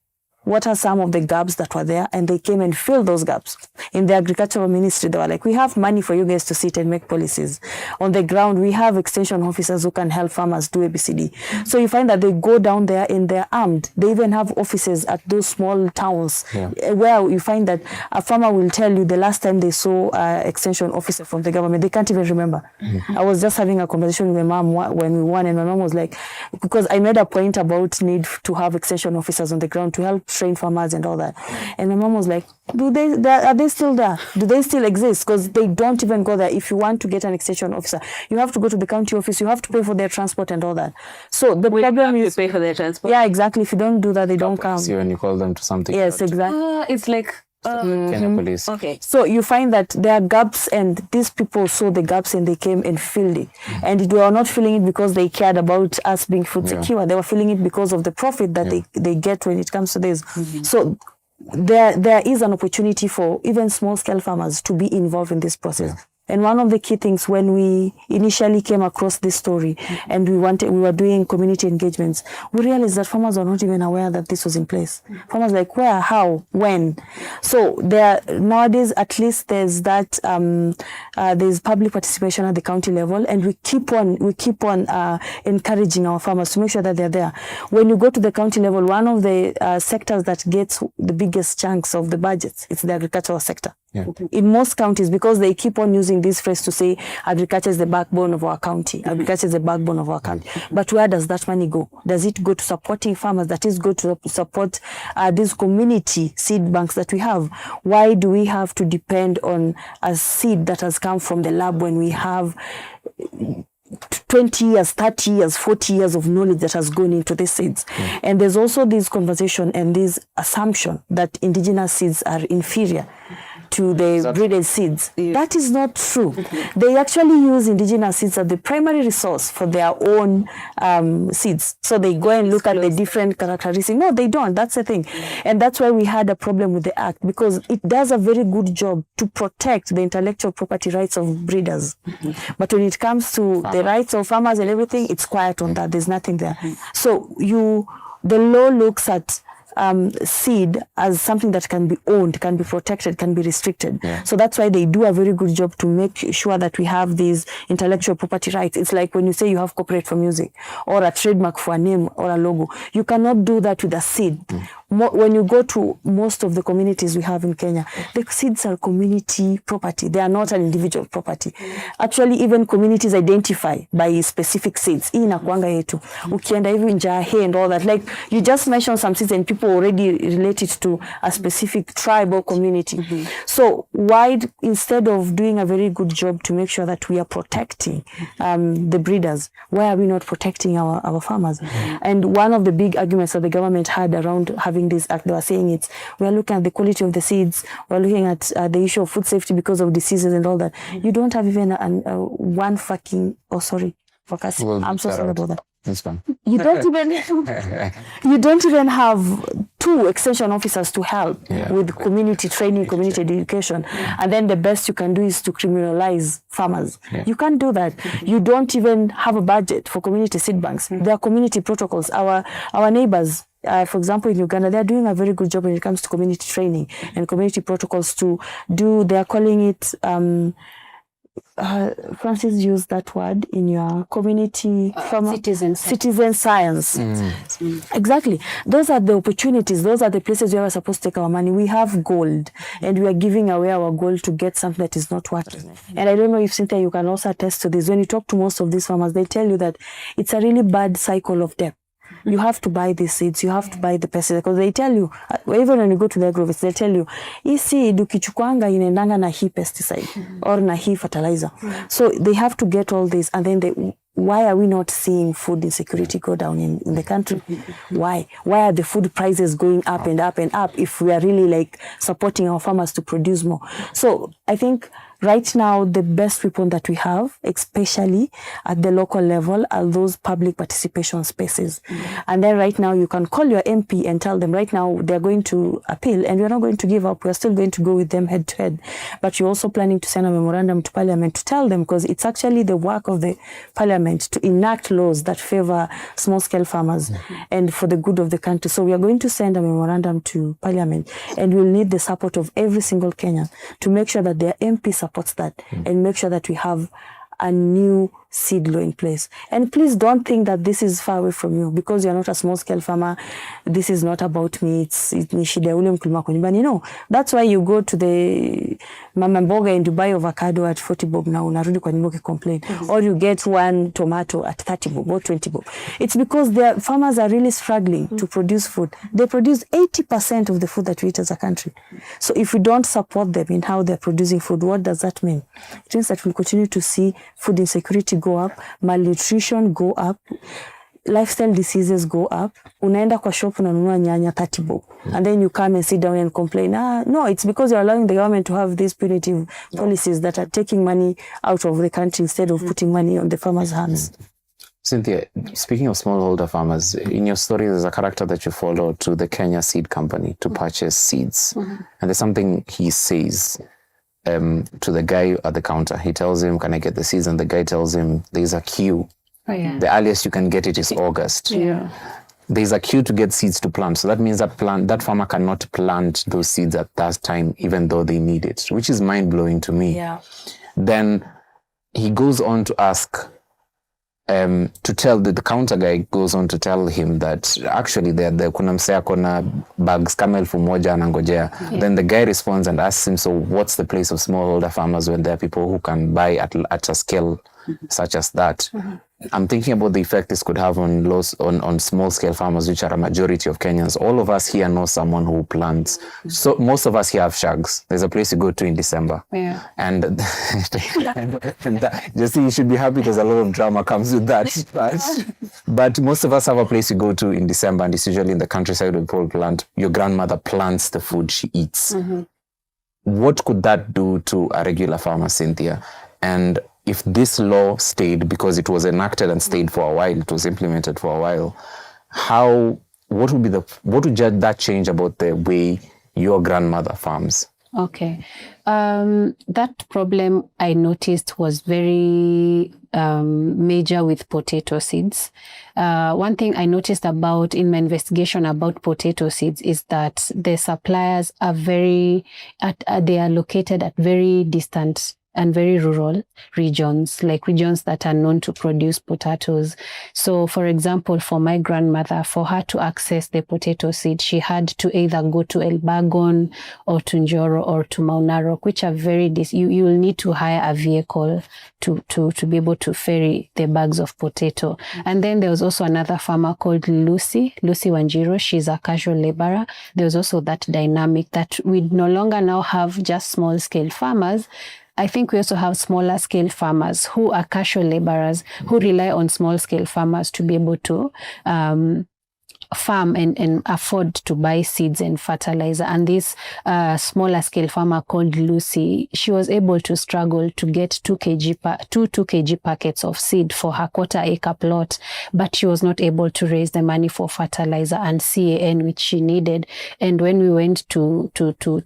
what are some of the gaps that were there, and they came and filled those gaps. In the agricultural ministry, they were like, we have money for you guys to sit and make policies. On the ground, we have extension officers who can help farmers do ABCD. So you find that they go down there and they're armed. They even have offices at those small towns where you find that a farmer will tell you the last time they saw an extension officer from the government, they can't even remember. I was just having a conversation with my mom when we won, and my mom was like, because I made a point about need to have extension officers on the ground to help train farmers and all that. And my mom was like, are they still there? Do they still exist? Because they don't even go there. If you want to get an extension officer, you have to go to the county office, you have to pay for their transport and all that. So the problem is pay for their transport. Yeah, exactly. If you don't do that, they don't come. See, when you call them to something. Yes, exactly. It's like Kenya Police. Okay. So you find that there are gaps, and these people saw the gaps and they came and filled it. And they were not filling it because they cared about us being food secure. They were filling it because of the profit that they get when it comes to this. So there is an opportunity for even small scale farmers to be involved in this process. And one of the key things when we initially came across this story and we were doing community engagements, we realized that farmers were not even aware that this was in place. Farmers like, where, how, when? So nowadays, at least there's that, there's public participation at the county level, and we keep on encouraging our farmers to make sure that they're there. When you go to the county level, one of the sectors that gets the biggest chunks of the budgets, it's the agricultural sector. In most counties, because they keep on using this phrase to say agriculture is the backbone of our county. Agriculture is the backbone of our county. But where does that money go? Does it go to supporting farmers? That is go to support these community seed banks that we have. Why do we have to depend on a seed that has come from the lab when we have 20 years, 30 years, 40 years of knowledge that has gone into the seeds? And there's also this conversation and this assumption that indigenous seeds are inferior. to the breeded seeds. That is not true. They actually use indigenous seeds as the primary resource for their own seeds. So they go and look at the different characteristics. No, they don't. That's the thing. And that's why we had a problem with the act, because it does a very good job to protect the intellectual property rights of breeders. But when it comes to the rights of farmers and everything, it's quiet on that. There's nothing there. So the law looks at seed as something that can be owned, can be protected, can be restricted. So that's why they do a very good job to make sure that we have these intellectual property rights. It's like when you say you have copyright for music or a trademark for a name or a logo. You cannot do that with a seed. When you go to most of the communities we have in Kenya, the seeds are community property. They are not an individual property. Actually, even communities identify by specific seeds. Hii inakuanga yetu. Ukienda hivi Njahe and all that. Like, you just mentioned some seeds and people already relate it to a specific tribe or community. So why, instead of doing a very good job to make sure that we are protecting the breeders, why are we not protecting our farmers? And one of the big arguments that the government had around having this act, they were saying we are looking at the quality of the seeds, we are looking at the issue of food safety because of diseases and all that. You don't have even one fucking, I'm so sorry about that. That's fine. You don't even have 2 extension officers to help with community training, community education, and then the best you can do is to criminalize farmers. You can't do that. You don't even have a budget for community seed banks. There are community protocols. Our neighbors, for example, in Uganda, they're doing a very good job when it comes to community training and community protocols to do. They're calling it. Francis used that word in your community citizen science. Exactly. Those are the opportunities. Those are the places where we're supposed to take our money. We have gold and we are giving away our gold to get something that is not working. And I don't know if, Cynthia, you can also attest to this. When you talk to most of these farmers, they tell you that it's a really bad cycle of debt. You have to buy these seeds, you have to buy the pesticides, because they tell you, even when you go to the agrovet, they tell you, hii seed ukichukwanga inaendanga na hii pesticide or na hii fertilizer. So they have to get all this, and then why are we not seeing food insecurity go down in the country? Why? Why are the food prices going up and up and up if we are really like supporting our farmers to produce more? So I think right now, the best weapon that we have, especially at the local level, are those public participation spaces. And then right now, you can call your MP and tell them right now they're going to appeal and we're not going to give up. We're still going to go with them head to head. But you're also planning to send a memorandum to Parliament to tell them, because it's actually the work of the Parliament to enact laws that favor small-scale farmers and for the good of the country. So we are going to send a memorandum to Parliament, and we'll need the support of every single Kenyan to make sure that their MP supports that and make sure that we have a new seed law in place. And please don't think that this is far away from you because you're not a small scale farmer. This is not about me. It's shida ule mkulima kwa nyumbani. No, that's why you go to the mama mboga and you buy avocado at 40 bob na unarudi kwa nyumba complain. Or you get one tomato at 30 bob or 20 bob. It's because the farmers are really struggling to produce food. They produce 80% of the food that we eat as a country. So if we don't support them in how they're producing food, what does that mean? It means that we'll continue to see food insecurity go up, malnutrition go up, lifestyle diseases go up. Unaenda kwa shop unanunua nyanya 30 bob. And then you come and sit down and complain. No, it's because you're allowing the government to have these punitive policies that are taking money out of the country instead of putting money on the farmers' hands. Cynthia, speaking of smallholder farmers, in your story there's a character that you follow to the Kenya Seed Company to purchase seeds. And there's something he says to the guy at the counter. He tells him, can I get the seeds? And the guy tells him, there's a queue. The earliest you can get it is August. There's a queue to get seeds to plant. So that means that farmer cannot plant those seeds at that time, even though they need it, which is mind-blowing to me. Then he goes on to ask, to tell the counter guy goes on to tell him that actually there kuna msea kona bags kama 1,000 anangojea. Then the guy responds and asks him, so what's the place of smallholder farmers when there are people who can buy at a scale such as that? I'm thinking about the effect this could have on small-scale farmers, which are a majority of Kenyans. All of us here know someone who plants. So most of us here have shags. There's a place you go to in December. And just you should be happy because a lot of drama comes with that. But most of us have a place you go to in December, and it's usually in the countryside where people plant. Your grandmother plants the food she eats. what could that do to a regular farmer, Cynthia? And if this law stayed, because it was enacted and stayed for a while, it was implemented for a while, what would that change about the way your grandmother farms? Okay. That problem I noticed was very major with potato seeds. One thing I noticed in my investigation about potato seeds is that the suppliers are they are located at very distant and very rural regions, like regions that are known to produce potatoes. So, for example, for my grandmother, for her to access the potato seed, she had to either go to Elbagon or to Njoro or to Mount Narok, which are very you will need to hire a vehicle to be able to ferry the bags of potato. And then there was also another farmer called Lucy Wanjiro. She's a casual laborer. There was also that dynamic that we no longer now have just small scale farmers. I think we also have smaller scale farmers who are casual laborers who rely on small scale farmers to be able to farm and afford to buy seeds and fertilizer. And this smaller scale farmer called Lucy, she was able to struggle to get 2 kg packets of seed for her 1/4 acre plot, but she was not able to raise the money for fertilizer and CAN which she needed. And when we went to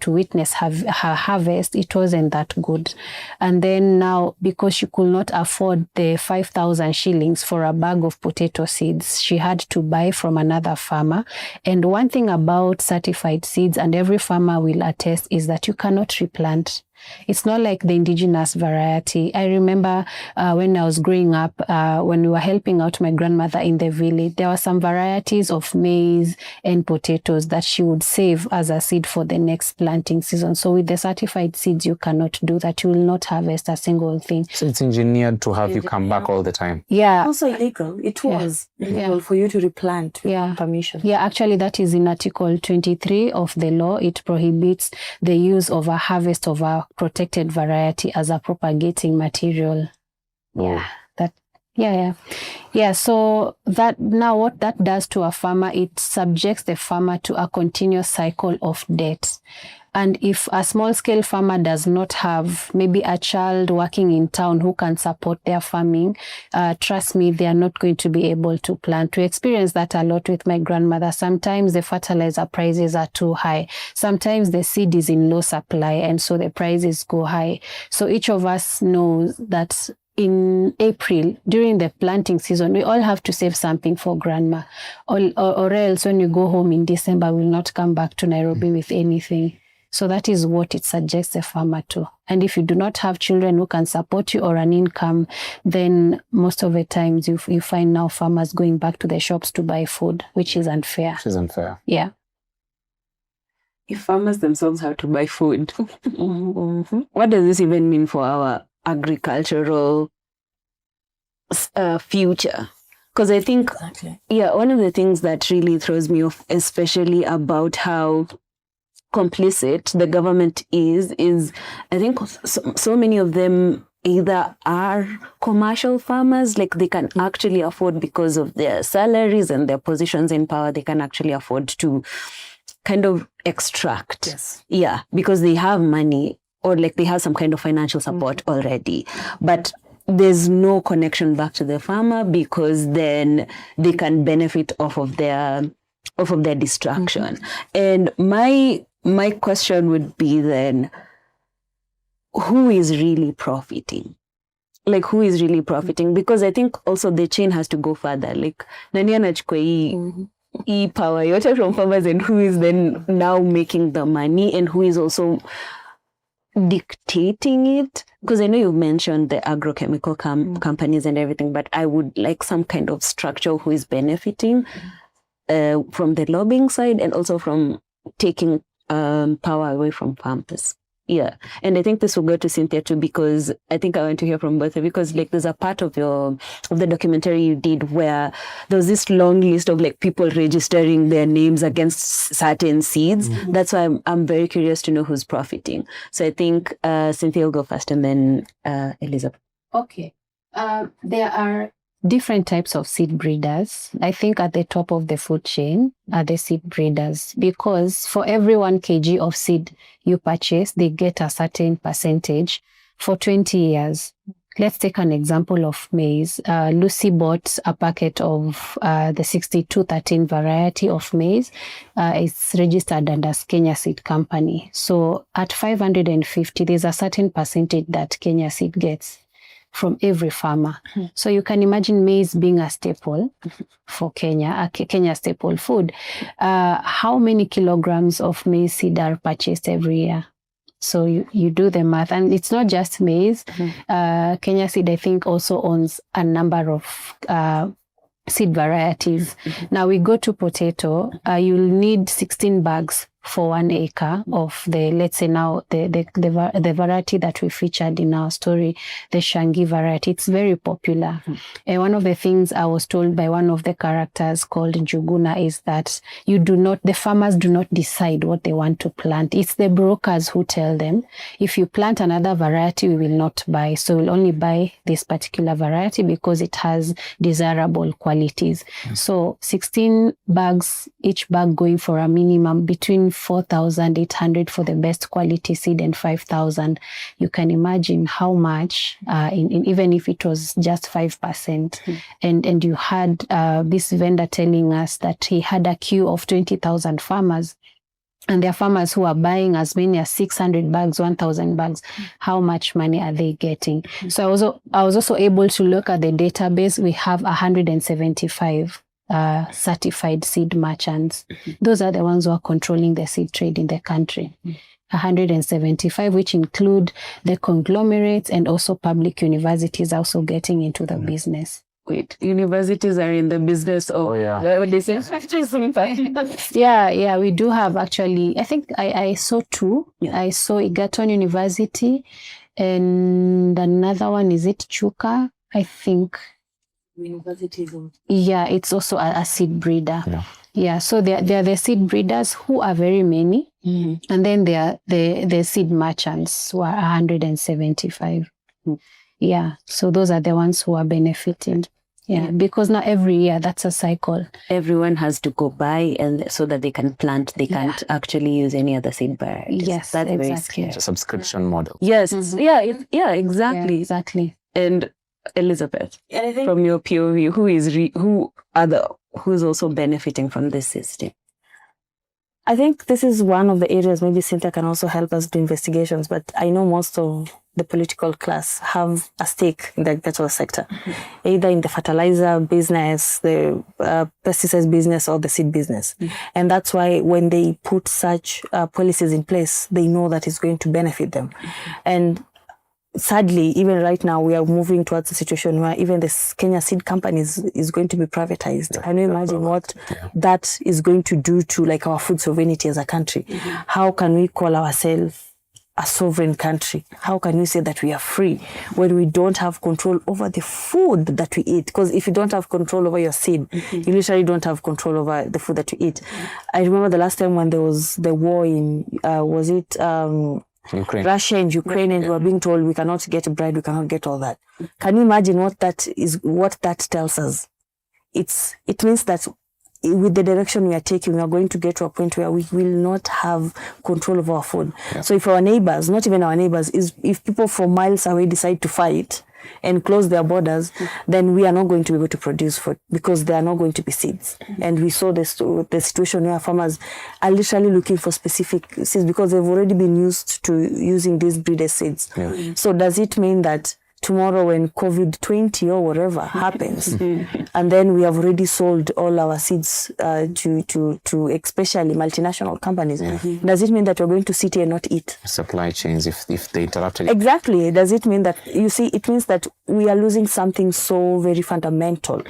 witness her harvest, it wasn't that good. And then now, because she could not afford the 5,000 shillings for a bag of potato seeds, she had to buy from another farmer. And one thing about certified seeds, and every farmer will attest, is that you cannot replant. It's not like the indigenous variety. I remember when I was growing up, when we were helping out my grandmother in the village, there were some varieties of maize and potatoes that she would save as a seed for the next planting season. So with the certified seeds, you cannot do that. You will not harvest a single thing. So it's engineered to have you come back all the time. Yeah. Also illegal. It was illegal for you to replant without permission. Yeah, actually that is in Article 23 of the law. It prohibits the use of a harvest of a protected variety as a propagating material. So that now what that does to a farmer, it subjects the farmer to a continuous cycle of debt. And if a small-scale farmer does not have maybe a child working in town who can support their farming, trust me, they are not going to be able to plant. We experience that a lot with my grandmother. Sometimes the fertilizer prices are too high. Sometimes the seed is in low supply, and so the prices go high. So each of us knows that in April, during the planting season, we all have to save something for grandma. Or else when you go home in December, we'll not come back to Nairobi with anything. So that is what it suggests the farmer to. And if you do not have children who can support you or an income, then most of the times you find now farmers going back to the shops to buy food, which is unfair. Which is unfair. Yeah. If farmers themselves have to buy food, what does this even mean for our agricultural future? Because I think, one of the things that really throws me off, especially about how complicit the government is I think so many of them either are commercial farmers, like they can actually afford, because of their salaries and their positions in power, they can actually afford to kind of extract. Yes. Yeah, because they have money, or like they have some kind of financial support already. But there's no connection back to the farmer, because then they can benefit off of their distraction. And my question would be then, who is really profiting? Like, who is really profiting? Because I think also the chain has to go further. Like, nani anachukua hii power yote from farmers, and who is then now making the money, and who is also dictating it? Because I know you've mentioned the agrochemical companies and everything, but I would like some kind of structure who is benefiting from the lobbying side, and also from taking power away from farmers. Yeah. And I think this will go to Cynthia too, because I think I want to hear from both of you, because like there's a part of the documentary you did where there was this long list of like people registering their names against certain seeds. That's why I'm very curious to know who's profiting. So I think Cynthia will go first, and then Elizabeth. Okay. There are different types of seed breeders. I think at the top of the food chain are the seed breeders, because for every 1 kg of seed you purchase, they get a certain percentage for 20 years. Let's take an example of maize. Lucy bought a packet of the 6213 variety of maize. It's registered under Kenya Seed Company. So at 550, there's a certain percentage that Kenya Seed gets from every farmer. So you can imagine maize being a staple for Kenya, a Kenya staple food. How many kilograms of maize seed are purchased every year? So you do the math, and it's not just maize. Kenya Seed, I think, also owns a number of seed varieties. Now we go to potato. You'll need 16 bags for 1 acre of the, let's say now, the variety that we featured in our story, the Shangi variety. It's very popular. And one of the things I was told by one of the characters called Njuguna is that the farmers do not decide what they want to plant. It's the brokers who tell them, if you plant another variety, we will not buy. So we'll only buy this particular variety because it has desirable qualities. So 16 bags, each bag going for a minimum between 4,800 for the best quality seed and 5,000. You can imagine how much, even if it was just 5%. And you had this vendor telling us that he had a queue of 20,000 farmers. And there are farmers who are buying as many as 600 bags, 1,000 bags. How much money are they getting? So I was also able to look at the database. We have 175 certified seed merchants. Those are the ones who are controlling the seed trade in the country. 175, which include the conglomerates and also public universities also getting into the business. Wait, universities are in the business of what they say? Yeah, we do have actually. I think I saw 2. I saw Egerton University, and another one, is it Chuka? I think. Universities. Yeah, it's also a seed breeder. Yeah, so they are the seed breeders who are very many, and then there are the seed merchants who are 175. Yeah, so those are the ones who are benefiting. Yeah, because now every year that's a cycle. Everyone has to go buy, and so that they can plant. They can't actually use any other seed varieties. Yes, that's exactly. very scary. It's a subscription model. Yes, exactly. Yeah, exactly. And Elizabeth, from your POV, who's also benefiting from this system? I think this is one of the areas maybe Cynthia can also help us do investigations, but I know most of the political class have a stake in the agricultural sector, either in the fertilizer business, the pesticides business, or the seed business. And that's why when they put such policies in place, they know that it's going to benefit them. And sadly, even right now, we are moving towards a situation where even the Kenya Seed Company is going to be privatized. Can you imagine what that is going to do to like our food sovereignty as a country? How can we call ourselves a sovereign country? How can we say that we are free when we don't have control over the food that we eat? Because if you don't have control over your seed, you literally don't have control over the food that you eat. I remember the last time when there was the war in, was it Ukraine. Russia and Ukraine, and we were being told we cannot get bread, we cannot get all that. Can you imagine what that tells us? It means that with the direction we are taking, we are going to get to a point where we will not have control of our food. So if our neighbors, not even our neighbors, if people from miles away decide to fight and close their borders, then we are not going to be able to produce food because there are not going to be seeds. And we saw the situation where farmers are literally looking for specific seeds because they've already been used to using these breeder seeds. So does it mean that tomorrow when COVID-20 or whatever happens, and then we have already sold all our seeds to especially multinational companies, does it mean that we're going to sit here and not eat? Supply chains, if they interrupted. Exactly. Does it mean that, you see, it means that we are losing something so very fundamental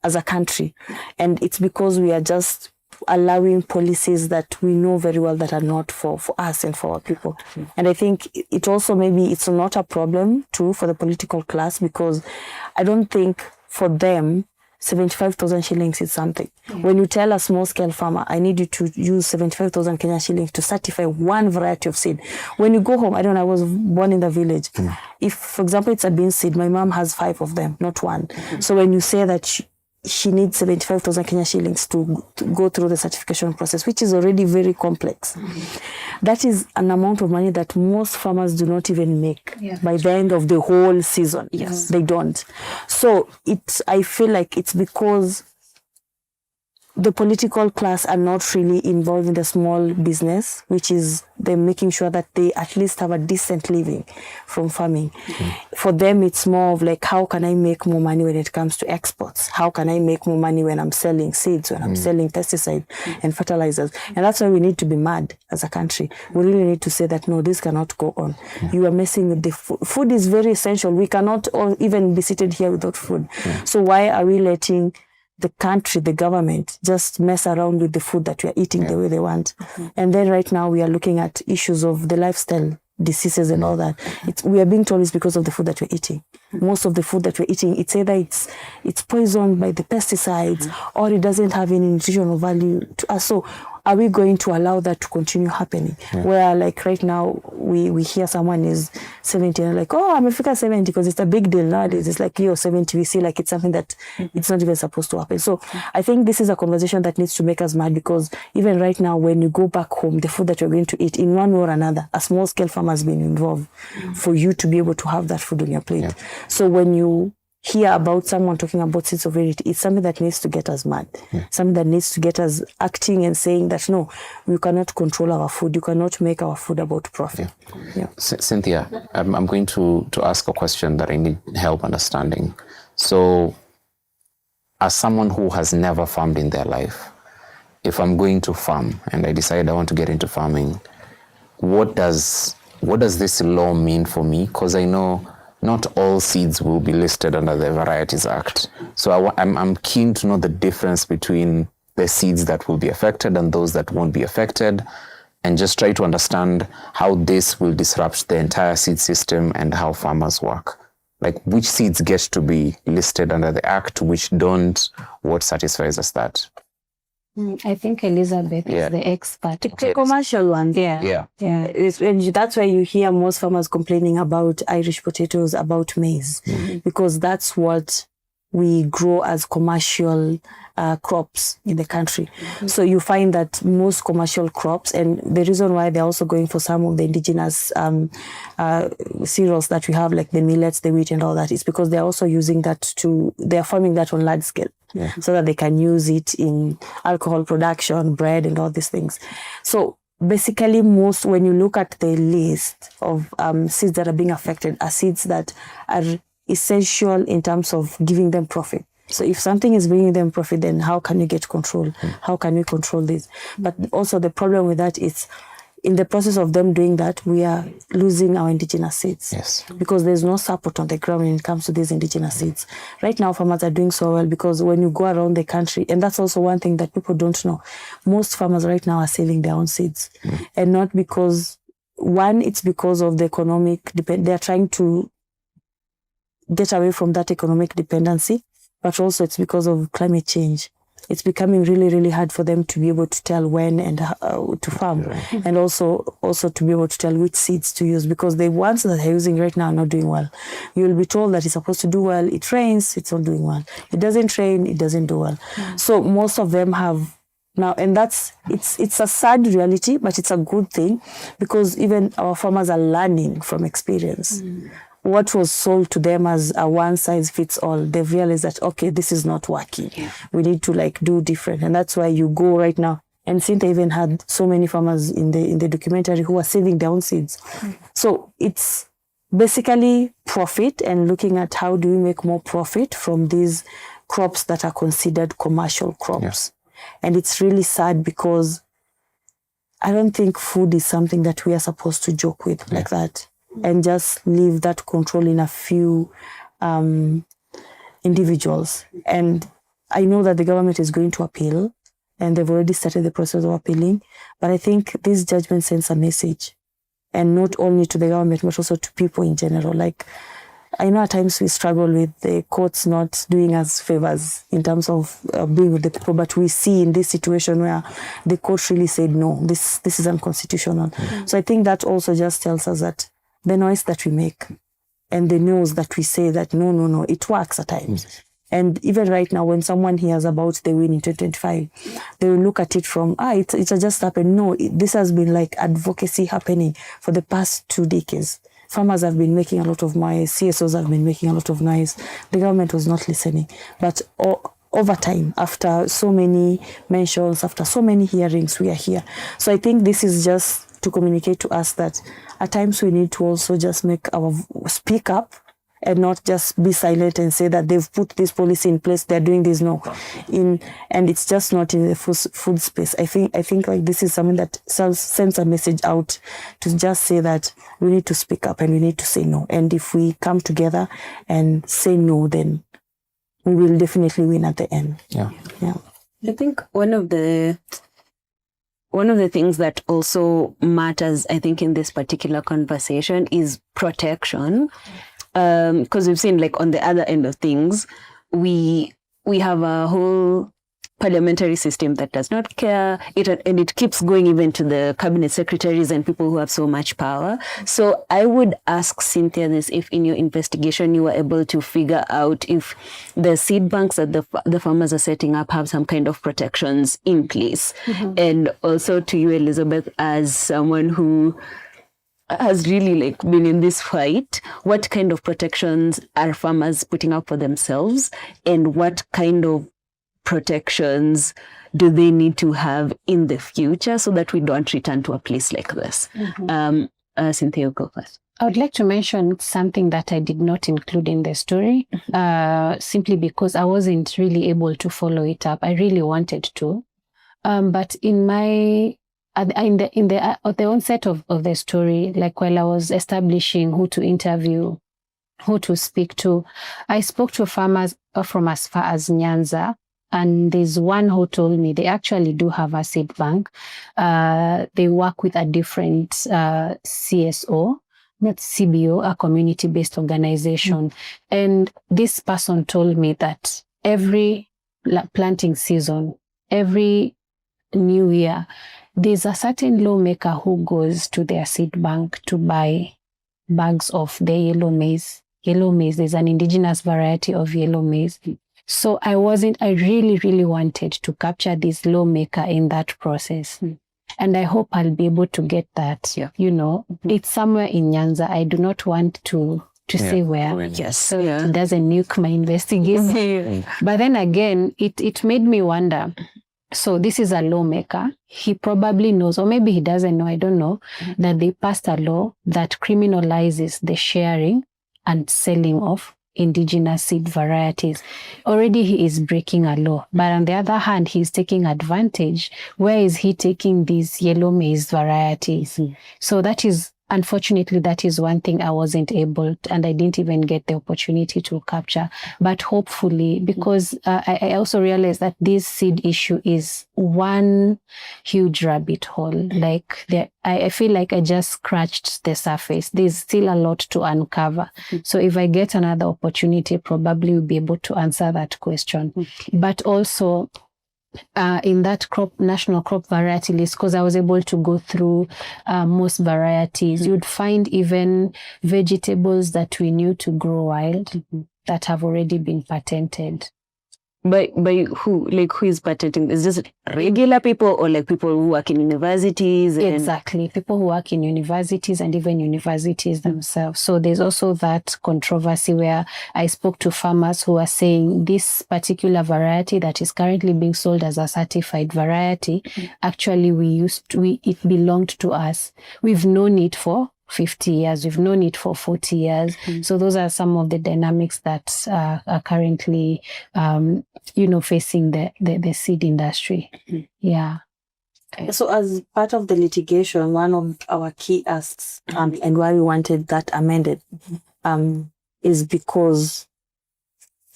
as a country. And it's because we are just allowing policies that we know very well that are not for us and for our people. And I think it also maybe it's not a problem too for the political class, because I don't think for them 75,000 shillings is something. When you tell a small-scale farmer, I need you to use 75,000 Kenya shillings to certify one variety of seed. When you go home, I don't know, I was born in the village. If, for example, it's a bean seed, my mom has 5 of them, not one. So when you say that she needs 75,000 Kenya shillings to go through the certification process, which is already very complex. That is an amount of money that most farmers do not even make by the end of the whole season. Yes, they don't. So I feel like it's because the political class are not really involved in the small business, which is them making sure that they at least have a decent living from farming. For them, it's more of like, how can I make more money when it comes to exports? How can I make more money when I'm selling seeds, when I'm selling pesticides and fertilizers? And that's why we need to be mad as a country. We really need to say that, no, this cannot go on. You are messing with the food. Food is very essential. We cannot even be seated here without food. So why are we letting the country, the government, just mess around with the food that we are eating the way they want? And then right now we are looking at issues of the lifestyle diseases and all that. We are being told it's because of the food that we're eating. Most of the food that we're eating, it's either it's poisoned by the pesticides or it doesn't have any nutritional value to us. So are we going to allow that to continue happening? Where like right now we hear someone is 70 and like, oh, I'm Africa 70 because it's a big deal nowadays. It's like you're 70, we see like it's something that it's not even supposed to happen. So I think this is a conversation that needs to make us mad, because even right now when you go back home, the food that you're going to eat in one way or another, a small scale farmer has been involved for you to be able to have that food on your plate. So when you hear about someone talking about seed sovereignty, it's something that needs to get us mad. Something that needs to get us acting and saying that, no, you cannot control our food. You cannot make our food about profit. Cynthia, I'm going to ask a question that I need help understanding. So, as someone who has never farmed in their life, if I'm going to farm and I decide I want to get into farming, what does this law mean for me? Because I know not all seeds will be listed under the Varieties Act. So I'm keen to know the difference between the seeds that will be affected and those that won't be affected, and just try to understand how this will disrupt the entire seed system and how farmers work. Like, which seeds get to be listed under the Act, which don't, what satisfies us that? I think Elizabeth is the expert. The commercial ones. That's why you hear most farmers complaining about Irish potatoes, about maize, because that's what we grow as commercial crops in the country. So you find that most commercial crops, and the reason why they're also going for some of the indigenous cereals that we have, like the millets, the wheat and all that, is because they're also using that they're farming that on large scale. So that they can use it in alcohol production, bread, and all these things. So basically, when you look at the list of seeds that are being affected, are seeds that are essential in terms of giving them profit. So if something is bringing them profit, then how can you get control? How can we control this? But also the problem with that is, in the process of them doing that, we are losing our indigenous seeds. Because there's no support on the ground when it comes to these indigenous seeds. Right now, farmers are doing so well because when you go around the country, and that's also one thing that people don't know, most farmers right now are saving their own seeds. And not because, it's because of the economic, they're trying to get away from that economic dependency, but also it's because of climate change. It's becoming really, really hard for them to be able to tell when and how to farm, and also to be able to tell which seeds to use, because the ones that they're using right now are not doing well. You'll be told that it's supposed to do well. It rains, it's not doing well. It doesn't rain, it doesn't do well. So most of them have now, and it's a sad reality, but it's a good thing, because even our farmers are learning from experience. What was sold to them as a one-size-fits-all, they've realized that, okay, this is not working. We need to do different. And that's why you go right now. And Cynthia even had so many farmers in the documentary who are saving their own seeds. So it's basically profit, and looking at how do we make more profit from these crops that are considered commercial crops. And it's really sad, because I don't think food is something that we are supposed to joke with like that, and just leave that control in a few individuals. And I know that the government is going to appeal, and they've already started the process of appealing. But I think this judgment sends a message, and not only to the government, but also to people in general. Like, I know at times we struggle with the courts not doing us favors in terms of being with the people, but we see in this situation where the court really said, no, this is unconstitutional. So I think that also just tells us that the noise that we make and the news that we say that no, it works at times. And even right now, when someone hears about the win in 2025, they will look at it from, it just happened. No, this has been like advocacy happening for the past 2 decades. Farmers have been making a lot of noise. CSOs have been making a lot of noise. The government was not listening. But over time, after so many mentions, after so many hearings, we are here. So I think this is just to communicate to us that at times we need to also just speak up and not just be silent and say that they've put this policy in place, they're doing this. No, and it's just not in the food space. I think like this is something that sends a message out to just say that we need to speak up and we need to say no. And if we come together and say no, then we will definitely win at the end. Yeah. I think one of the things that also matters, I think, in this particular conversation is protection. Because we've seen, like, on the other end of things, we have a whole parliamentary system that does not care, and it keeps going even to the cabinet secretaries and people who have so much power. So I would ask Cynthia this, if in your investigation you were able to figure out if the seed banks that the farmers are setting up have some kind of protections in place. And also to you, Elizabeth, as someone who has really like been in this fight, what kind of protections are farmers putting up for themselves, and what kind of protections do they need to have in the future so that we don't return to a place like this? Cynthia, go first. I would like to mention something that I did not include in the story, simply because I wasn't really able to follow it up. I really wanted to, but at the onset of the story, like while I was establishing who to interview, who to speak to, I spoke to farmers from as far as Nyanza, and there's one who told me they actually do have a seed bank. They work with a different CSO, not CBO, a community-based organization. And this person told me that every planting season, every new year, there's a certain lawmaker who goes to their seed bank to buy bags of the yellow maize. Yellow maize, there's an indigenous variety of yellow maize. So I really, really wanted to capture this lawmaker in that process. And I hope I'll be able to get that. It's somewhere in Nyanza. I do not want to say where. Yes. So it doesn't nuke my investigation. But then again, it made me wonder. So this is a lawmaker. He probably knows, or maybe he doesn't know, I don't know, that they passed a law that criminalizes the sharing and selling of indigenous seed varieties. Already he is breaking a law. But on the other hand, he's taking advantage. Where is he taking these yellow maize varieties? So unfortunately, that is one thing I wasn't able to, and I didn't even get the opportunity to capture. But hopefully, because I also realized that this seed issue is one huge rabbit hole. Like I feel like I just scratched the surface. There's still a lot to uncover. So if I get another opportunity, probably we'll be able to answer that question. But also, in that national crop variety list, because I was able to go through most varieties, you'd find even vegetables that we knew to grow wild that have already been patented. By who? Like, who is patenting? Is this regular people or like people who work in universities? Exactly. People who work in universities and even universities themselves. So there's also that controversy where I spoke to farmers who are saying this particular variety that is currently being sold as a certified variety, actually it belonged to us. We've known it for 50 years. We've known it for 40 years. So those are some of the dynamics that are currently, facing the seed industry. Yeah. So as part of the litigation, one of our key asks and why we wanted that amended is because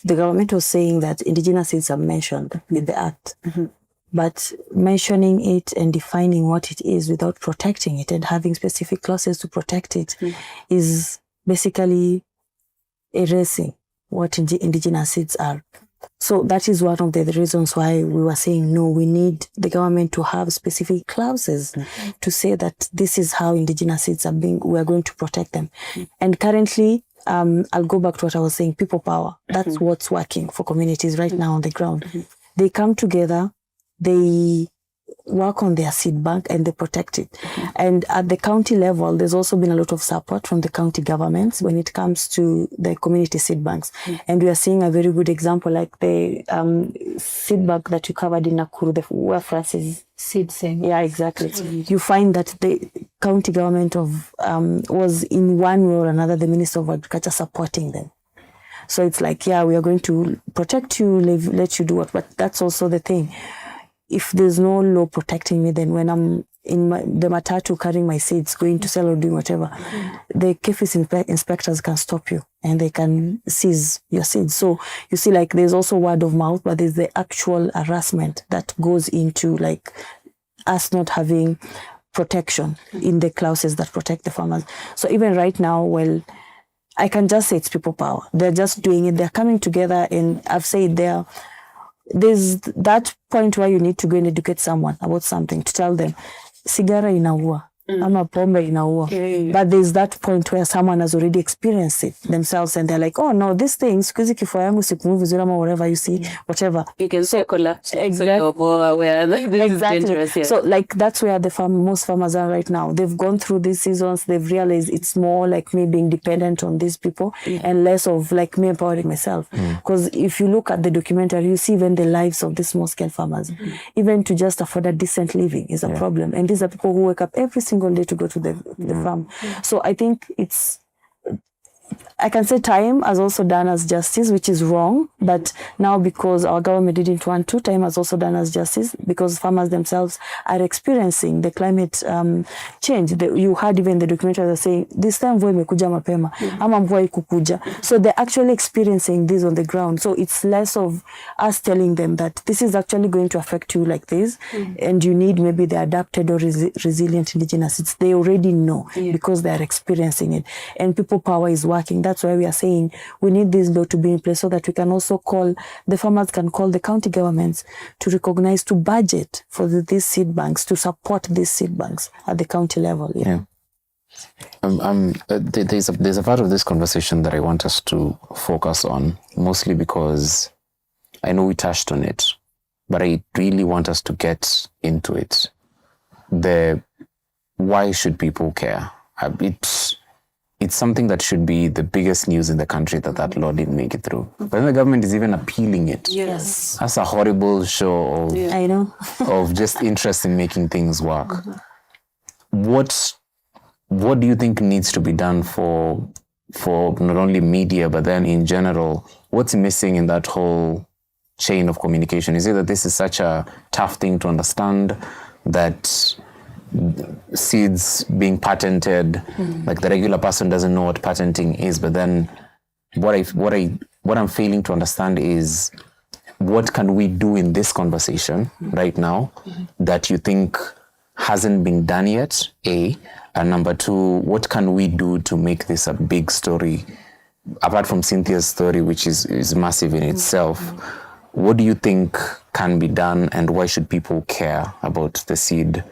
the government was saying that indigenous seeds are mentioned with the act. But mentioning it and defining what it is without protecting it and having specific clauses to protect it is basically erasing what indigenous seeds are. So that is one of the reasons why we were saying, no, we need the government to have specific clauses to say that this is how indigenous seeds are we are going to protect them. And currently, I'll go back to what I was saying, people power. That's what's working for communities right now on the ground. They come together, they work on their seed bank and they protect it. And at the county level, there's also been a lot of support from the county governments when it comes to the community seed banks. And we are seeing a very good example, like the seed bank that you covered in Nakuru, where Francis seed saying. Yeah, exactly. You find that the county government of was in one way or another, the Minister of Agriculture supporting them. So it's like, yeah, we are going to protect you, let you do what, but that's also the thing. If there's no law protecting me, then when I'm in the matatu carrying my seeds, going to sell or doing whatever, the KFIS inspectors can stop you and they can seize your seeds. So you see, like, there's also word of mouth, but there's the actual harassment that goes into, like, us not having protection in the clauses that protect the farmers. So even right now, well, I can just say it's people power. They're just doing it. They're coming together, and I've said there's that point where you need to go and educate someone about something, to tell them, sigara inaua, ama pombe inaua. But there's that point where someone has already experienced it themselves, and they're like, oh no, this thing, sikuzi kifua yangu sipumui vizuri ama whatever, you see, whatever. You can say collapse. Exactly. So you're more aware that this is dangerous. Yeah. So like that's where most farmers are right now. They've gone through these seasons. They've realized it's more like me being dependent on these people and less of like me empowering myself. Because if you look at the documentary, you see even the lives of these small-scale farmers. Even to just afford a decent living is a problem. And these are people who wake up every single day to go to the farm. So I think I can say time has also done us justice, which is wrong. But now, because our government didn't want to, time has also done us justice, because farmers themselves are experiencing the climate change. You heard even the documentary saying, this time mvua imekuja mapema, ama mvua ikukuja. So they're actually experiencing this on the ground. So it's less of us telling them that this is actually going to affect you like this, and you need maybe the adapted or resilient indigenous seeds. They already know because they're experiencing it. And people power is working. That's why we are saying we need this law to be in place so that we can also the farmers can call the county governments to recognize, to budget for these seed banks, to support these seed banks at the county level. There's a part of this conversation that I want us to focus on, mostly because I know we touched on it, but I really want us to get into it. Why should people care? It's something that should be the biggest news in the country that law didn't make it through. But then the government is even appealing it. Yes. That's a horrible show of, I know. of just interest in making things work. What do you think needs to be done for not only media, but then in general? What's missing in that whole chain of communication? Is it that this is such a tough thing to understand, that seeds being patented, like the regular person doesn't know what patenting is? But then what I'm failing to understand is, what can we do in this conversation right now that you think hasn't been done yet, A, and number two, what can we do to make this a big story, apart from Cynthia's story, which is massive in itself? What do you think can be done, and why should people care about the Seed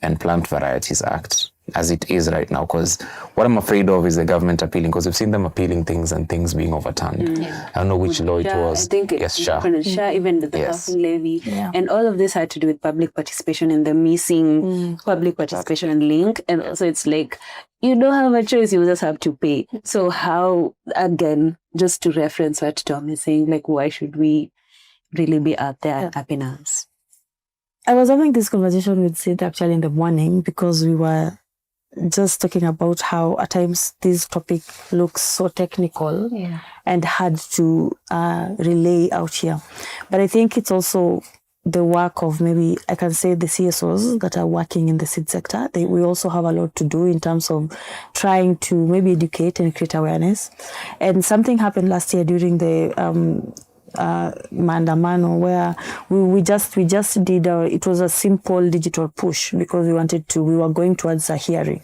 and Plant Varieties Act as it is right now? Because what I'm afraid of is the government appealing, because we've seen them appealing things and things being overturned. I don't know which law it was. I think yes, Shah. Even the housing levy. And all of this had to do with public participation and the missing public participation link. And also it's like, you don't have a choice, you just have to pay. So how, again, just to reference what Tom is saying, like, why should we really be out there helping us? I was having this conversation with Sid actually in the morning, because we were just talking about how at times this topic looks so technical and hard to relay out here. But I think it's also the work of, maybe I can say, the CSOs that are working in the seed sector. We also have a lot to do in terms of trying to maybe educate and create awareness. And something happened last year during the maandamano where we just did it was a simple digital push because we were going towards a hearing,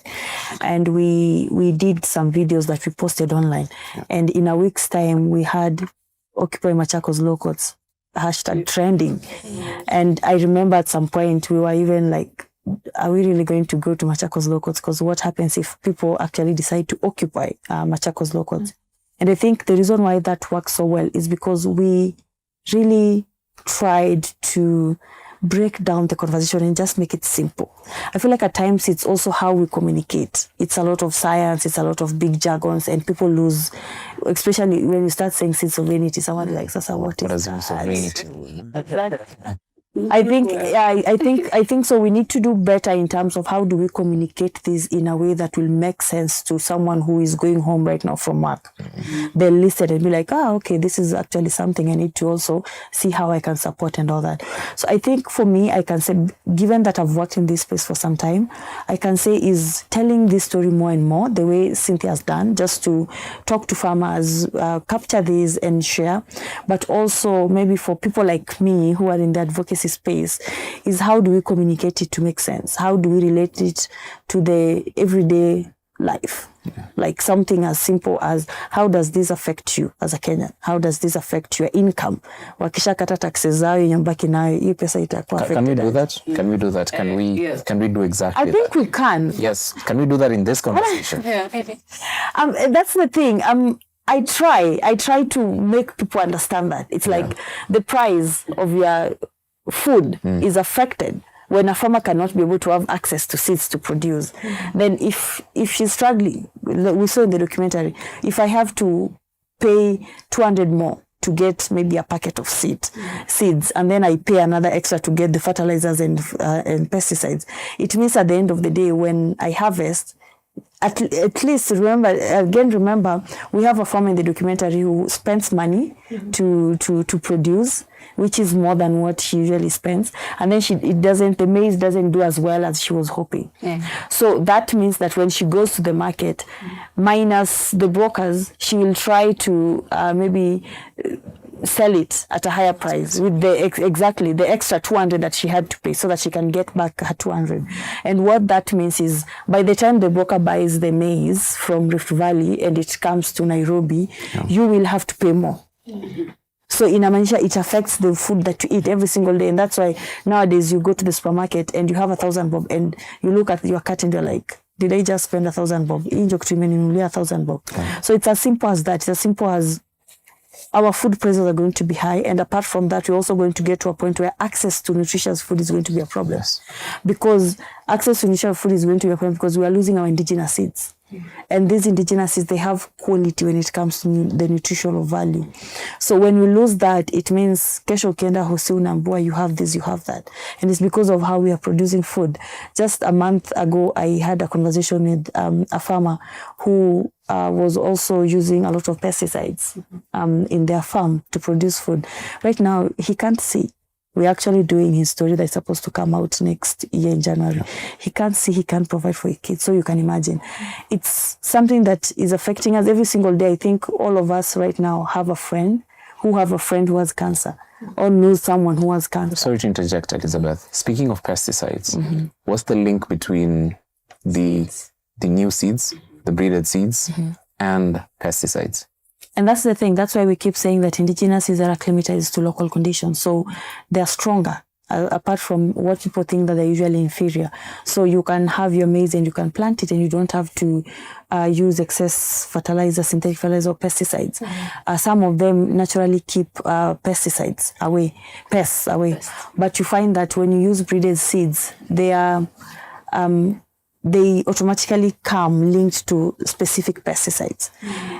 and we did some videos that we posted online, and in a week's time we had Occupy Machakos Low Courts hashtag trending, and I remember at some point we were even like, are we really going to go to Machakos Low Courts? Because what happens if people actually decide to occupy Machakos Low Courts? And I think the reason why that works so well is because we really tried to break down the conversation and just make it simple. I feel like at times it's also how we communicate. It's a lot of science, it's a lot of big jargons, and people lose, especially when you start saying seeds of sovereignty. Someone like, Sasa, what is that? I think so. We need to do better in terms of how do we communicate this in a way that will make sense to someone who is going home right now from work. They'll listen and be like, okay, this is actually something I need to also see how I can support and all that. So I think for me, I can say, given that I've worked in this space for some time, I can say is telling this story more and more, the way Cynthia has done, just to talk to farmers, capture these and share, but also maybe for people like me who are in the advocacy space, is how do we communicate it to make sense? How do we relate it to the everyday life? Like something as simple as, how does this affect you as a Kenyan? How does this affect your income? Wakisha kata taxes zao yenye mbaki nayo, hii pesa itakuwa affected. Can we do that? Can we do that? Can we do exactly that? I think we can. Yes. Can we do that in this conversation? That's the thing. I try to make people understand that. It's like the price of your food is affected when a farmer cannot be able to have access to seeds to produce. Then if she's struggling, we saw in the documentary, if I have to pay 200 more to get maybe a packet of seeds, and then I pay another extra to get the fertilizers and pesticides, it means at the end of the day when I harvest, at least remember, we have a farmer in the documentary who spends money to produce, which is more than what she usually spends, and then the maize doesn't do as well as she was hoping. So that means that when she goes to the market, minus the brokers, she will try to maybe sell it at a higher price with the extra 200 that she had to pay so that she can get back her 200. And what that means is by the time the broker buys the maize from Rift Valley and it comes to Nairobi, you will have to pay more. So in Amanisha, it affects the food that you eat every single day. And that's why nowadays you go to the supermarket and you have 1,000 bob and you look at your cart and you're like, did I just spend 1,000 bob? 1,000 bob. So it's as simple as that. It's as simple as our food prices are going to be high, and apart from that, we're also going to get to a point where access to nutritious food is going to be a problem. Because access to nutritious food is going to be a problem because we are losing our indigenous seeds. And these indigenous seeds, they have quality when it comes to the nutritional value. So when we lose that, it means kesho ukienda hosi unaambiwa you have this, you have that. And it's because of how we are producing food. Just a month ago, I had a conversation with a farmer who was also using a lot of pesticides in their farm to produce food. Right now, he can't see. We're actually doing his story that's supposed to come out next year in January. He can't see, he can't provide for his kids. So you can imagine. It's something that is affecting us every single day. I think all of us right now have a friend who has cancer or knows someone who has cancer. Sorry to interject, Elizabeth. Speaking of pesticides, what's the link between the new seeds, the breeded seeds, and pesticides? And that's the thing. That's why we keep saying that indigenous seeds are acclimatized to local conditions. So they're stronger, apart from what people think that they're usually inferior. So you can have your maize and you can plant it and you don't have to use excess fertilizer, synthetic fertilizer, or pesticides. Some of them naturally keep pests away. But you find that when you use breeded seeds, they automatically come linked to specific pesticides.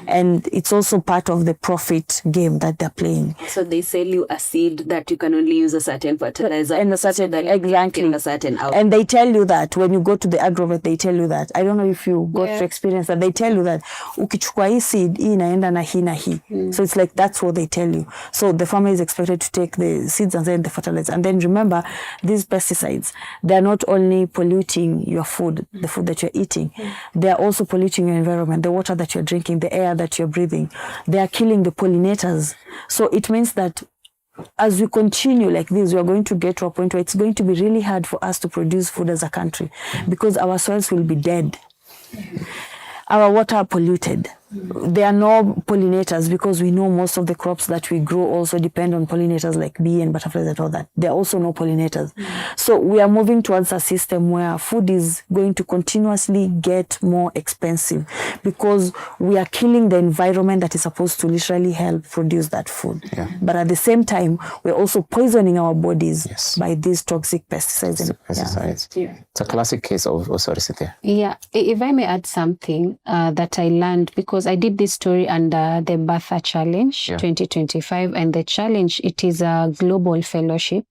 And it's also part of the profit game that they're playing. So they sell you a seed that you can only use a certain fertilizer. And a certain, exactly. A certain output. And they tell you that when you go to the agrovet, they tell you that. I don't know if you got to experience that. They tell you that ukichukua hii seed, hii inaenda na hii na hii. So it's like, that's what they tell you. So the farmer is expected to take the seeds and then the fertilizer. And then remember, these pesticides, they're not only polluting your food, the food that you're eating. They are also polluting your environment, the water that you're drinking, the air that you're breathing. They are killing the pollinators. So it means that as we continue like this, we are going to get to a point where it's going to be really hard for us to produce food as a country because our soils will be dead. Our water are polluted. There are no pollinators because we know most of the crops that we grow also depend on pollinators like bee and butterflies and all that. There are also no pollinators. So we are moving towards a system where food is going to continuously get more expensive because we are killing the environment that is supposed to literally help produce that food. But at the same time, we're also poisoning our bodies by these toxic pesticides. It's a classic case of, sorry, Cynthia. Yeah, if I may add something that I learned, because I did this story under the Bertha Challenge 2025, and the challenge, it is a global fellowship.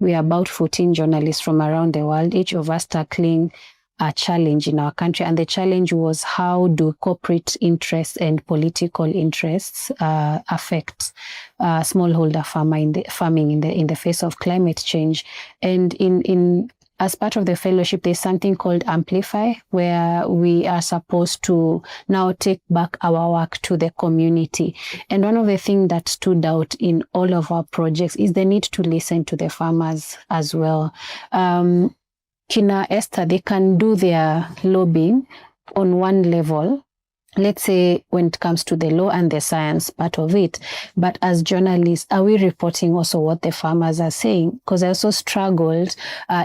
We are about 14 journalists from around the world, each of us tackling a challenge in our country, and the challenge was how do corporate interests and political interests affect smallholder farming in the face of climate change. And in as part of the fellowship, there's something called Amplify, where we are supposed to now take back our work to the community. And one of the things that stood out in all of our projects is the need to listen to the farmers as well. Kina Esther, they can do their lobbying on one level, let's say when it comes to the law and the science part of it. But as journalists, are we reporting also what the farmers are saying? Because I also struggled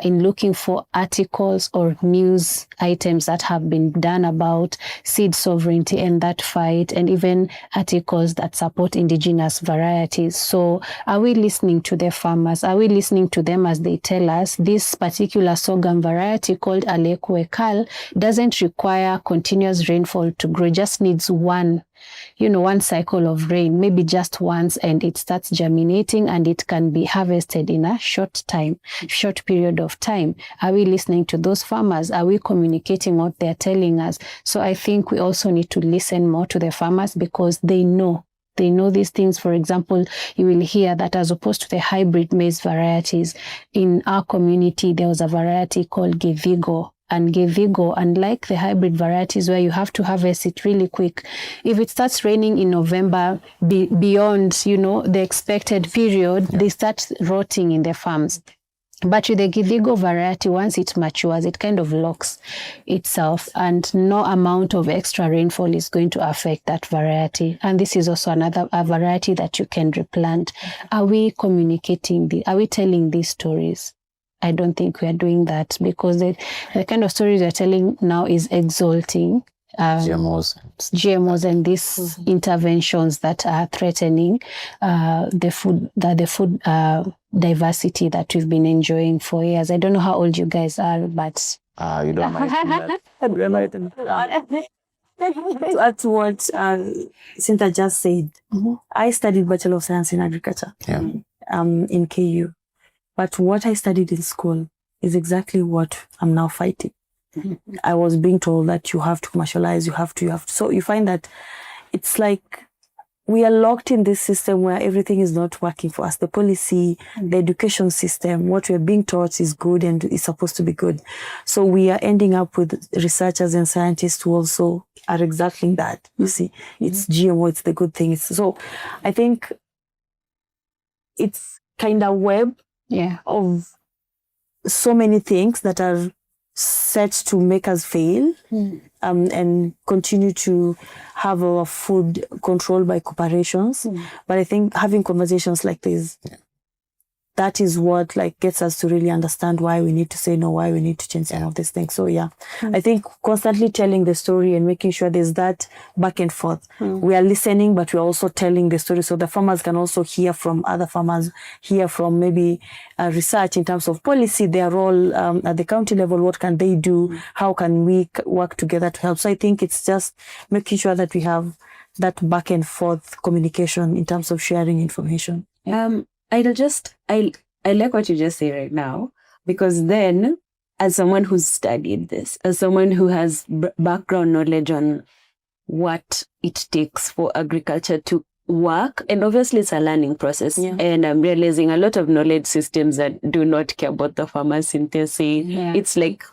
in looking for articles or news items that have been done about seed sovereignty and that fight, and even articles that support indigenous varieties. So are we listening to the farmers? Are we listening to them as they tell us this particular sorghum variety called Alekwe Kal doesn't require continuous rainfall to grow? Just needs one cycle of rain, maybe just once, and it starts germinating and it can be harvested in a short period of time. Are we listening to those farmers? Are we communicating what they're telling us? So I think we also need to listen more to the farmers because they know these things. For example, you will hear that as opposed to the hybrid maize varieties, in our community, there was a variety called Gevigo. And Gevigo, unlike the hybrid varieties where you have to harvest it really quick, if it starts raining in November beyond, the expected period, they start rotting in the farms. But with the Gevigo variety, once it matures, it kind of locks itself, and no amount of extra rainfall is going to affect that variety. And this is also a variety that you can replant. Are we communicating? Are we telling these stories? I don't think we are doing that because the kind of stories we're telling now is exalting GMOs and these interventions that are threatening the food diversity that we've been enjoying for years. I don't know how old you guys are, but you don't mind. To add to what Cynthia just said, I studied Bachelor of Science in Agriculture in KU. But what I studied in school is exactly what I'm now fighting. I was being told that you have to commercialize, you have to. So you find that it's like we are locked in this system where everything is not working for us. The policy, the education system, what we're being taught is good and is supposed to be good. So we are ending up with researchers and scientists who also are exactly that. You see, it's GMO, it's the good thing. So I think it's kind of web of so many things that are set to make us fail and continue to have our food controlled by corporations. But I think having conversations like this, that is what gets us to really understand why we need to say no, why we need to change some of these things. So I think constantly telling the story and making sure there's that back and forth. We are listening, but we're also telling the story so the farmers can also hear from other farmers, hear from maybe research in terms of policy, their role at the county level, what can they do, how can we work together to help. So I think it's just making sure that we have that back and forth communication in terms of sharing information. I like what you just say right now, because then as someone who's studied this, as someone who has background knowledge on what it takes for agriculture to work, and obviously it's a learning process, and I'm realizing a lot of knowledge systems that do not care about the farmers. Cynthia say it's like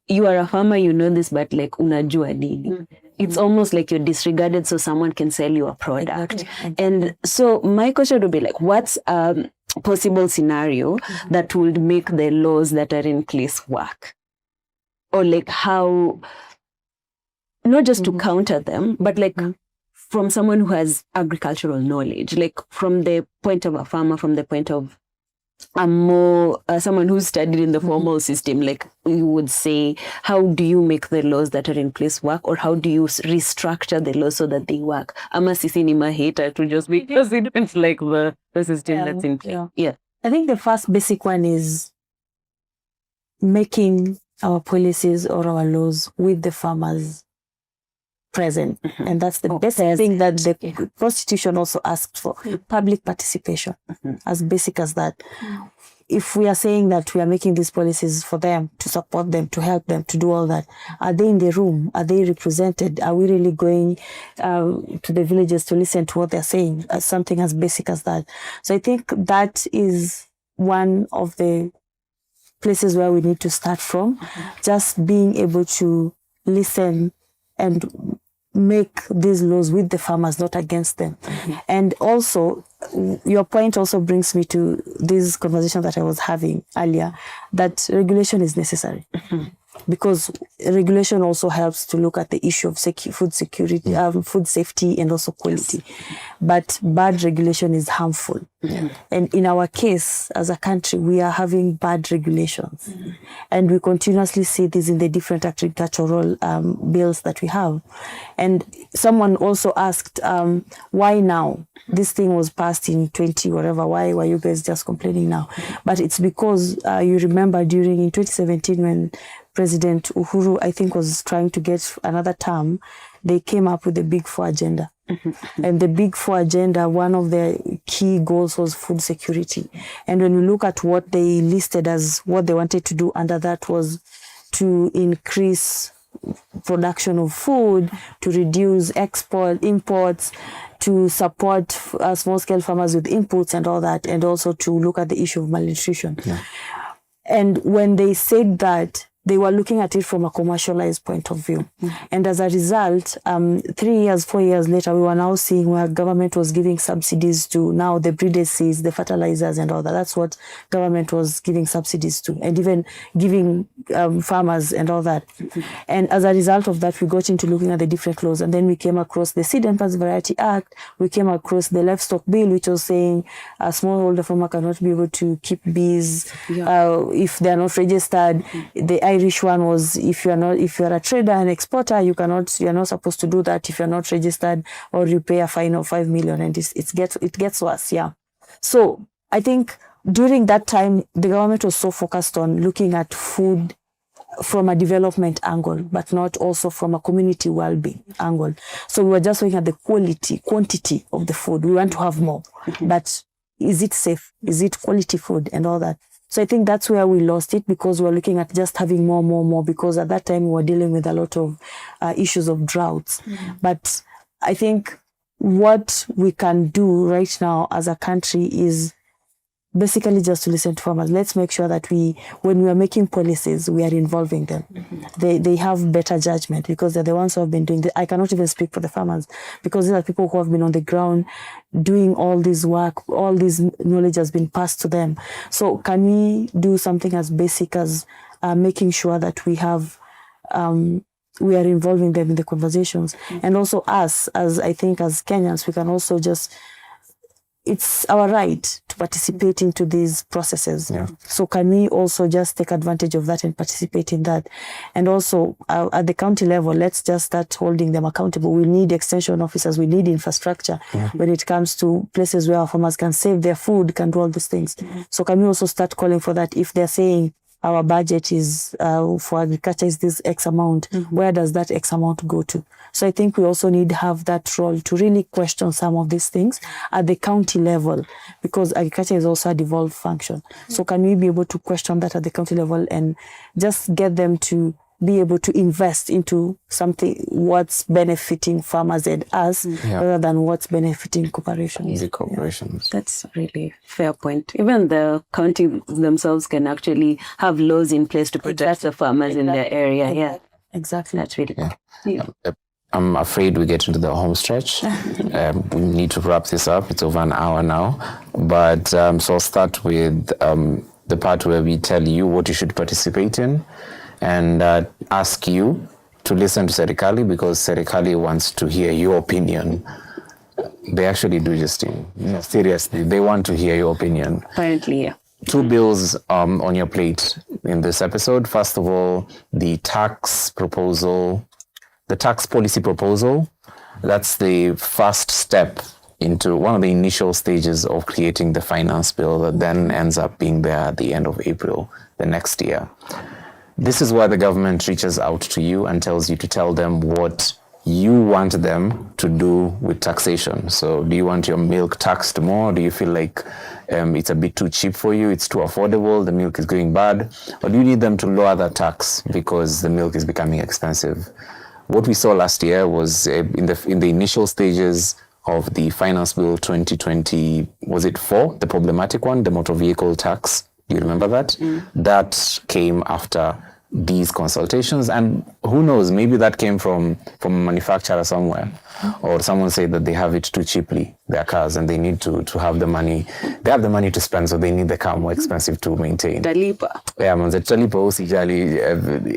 you are a farmer, you know this, but like unajua nini. It's almost like you're disregarded so someone can sell you a product. Exactly. And so my question would be like, what's a possible scenario that would make the laws that are in place work? Or like how, not just to counter them, but like from someone who has agricultural knowledge, like from the point of a farmer, from the point of someone who's studied in the formal system, like you would say, how do you make the laws that are in place work, or how do you restructure the laws so that they work? Ama sisi ni mahita to just because it depends like the system that's in place. Yeah. I think the first basic one is making our policies or our laws with the farmers present. And that's the best thing that the Constitution also asked for, public participation, as basic as that. If we are saying that we are making these policies for them, to support them, to help them, to do all that, are they in the room? Are they represented? Are we really going to the villages to listen to what they're saying? Something as basic as that. So I think that is one of the places where we need to start from, just being able to listen and make these laws with the farmers, not against them. And also, your point also brings me to this conversation that I was having earlier, that regulation is necessary. Because regulation also helps to look at the issue of food security, food safety, and also quality. But bad regulation is harmful. And in our case, as a country, we are having bad regulations. And we continuously see this in the different agricultural bills that we have. And someone also asked, why now? This thing was passed in 20 whatever. Why were you guys just complaining now? But it's because you remember in 2017 when President Uhuru, I think, was trying to get another term, they came up with the Big Four agenda. And the Big Four agenda, one of their key goals was food security. And when you look at what they listed as what they wanted to do under that was to increase production of food, to reduce imports, to support small-scale farmers with inputs and all that, and also to look at the issue of malnutrition. And when they said that, they were looking at it from a commercialized point of view. And as a result, 3 years, 4 years later, we were now seeing where government was giving subsidies to now the breeder seeds, the fertilizers and all that. That's what government was giving subsidies to, and even giving farmers and all that. And as a result of that, we got into looking at the different laws. And then we came across the Seed and Plants Variety Act. We came across the Livestock Bill, which was saying a smallholder farmer cannot be able to keep bees if they are not registered. The Irish one was if you are a trader and exporter, you're not supposed to do that if you're not registered, or you pay a fine of 5 million, and it gets worse. So I think during that time the government was so focused on looking at food from a development angle, but not also from a community well-being angle. So we were just looking at the quantity of the food. We want to have more, but is it safe? Is it quality food and all that? So I think that's where we lost it, because we're looking at just having more, because at that time we were dealing with a lot of issues of droughts. But I think what we can do right now as a country is basically just to listen to farmers. Let's make sure that when we are making policies, we are involving them. They have better judgment, because they're the ones who have been doing I cannot even speak for the farmers, because these are people who have been on the ground doing all this work. All this knowledge has been passed to them. So can we do something as basic as making sure that we have we are involving them in the conversations? And also us, as I think as Kenyans, we can also just, it's our right to participate into these processes. So can we also just take advantage of that and participate in that? And also at the county level, let's just start holding them accountable. We need extension officers. We need infrastructure when it comes to places where our farmers can save their food, can do all these things. So can we also start calling for that? If they're saying our budget is for agriculture is this X amount, where does that X amount go to? So I think we also need to have that role to really question some of these things at the county level, because agriculture is also a devolved function. So can we be able to question that at the county level and just get them to be able to invest into something what's benefiting farmers and us rather than what's benefiting corporations. The corporations. That's a really fair point. Even the county themselves can actually have laws in place to protect the farmers in their area. Yeah, exactly. That's really good. Yeah. I'm afraid we get into the home stretch. We need to wrap this up. It's over an hour now. But so I'll start with the part where we tell you what you should participate in and ask you to listen to Serikali, because Serikali wants to hear your opinion. They actually do, Justine. Seriously, they want to hear your opinion. Apparently, yeah. 2 bills on your plate in this episode. First of all, the tax policy proposal. That's the first step into one of the initial stages of creating the finance bill that then ends up being there at the end of April the next year. This is where the government reaches out to you and tells you to tell them what you want them to do with taxation. So do you want your milk taxed more? Do you feel like it's a bit too cheap for you? It's too affordable? The milk is going bad? Or do you need them to lower that tax because the milk is becoming expensive? What we saw last year was in the initial stages of the Finance Bill 2020, was it 4, the problematic one, the motor vehicle tax? Do you remember that? That came after these consultations, and who knows, maybe that came from a manufacturer somewhere, or someone said that they have it too cheaply, their cars, and they need to have the money. They have the money to spend, so they need the car more expensive to maintain. Talipa. Yeah, manze, talipa usijali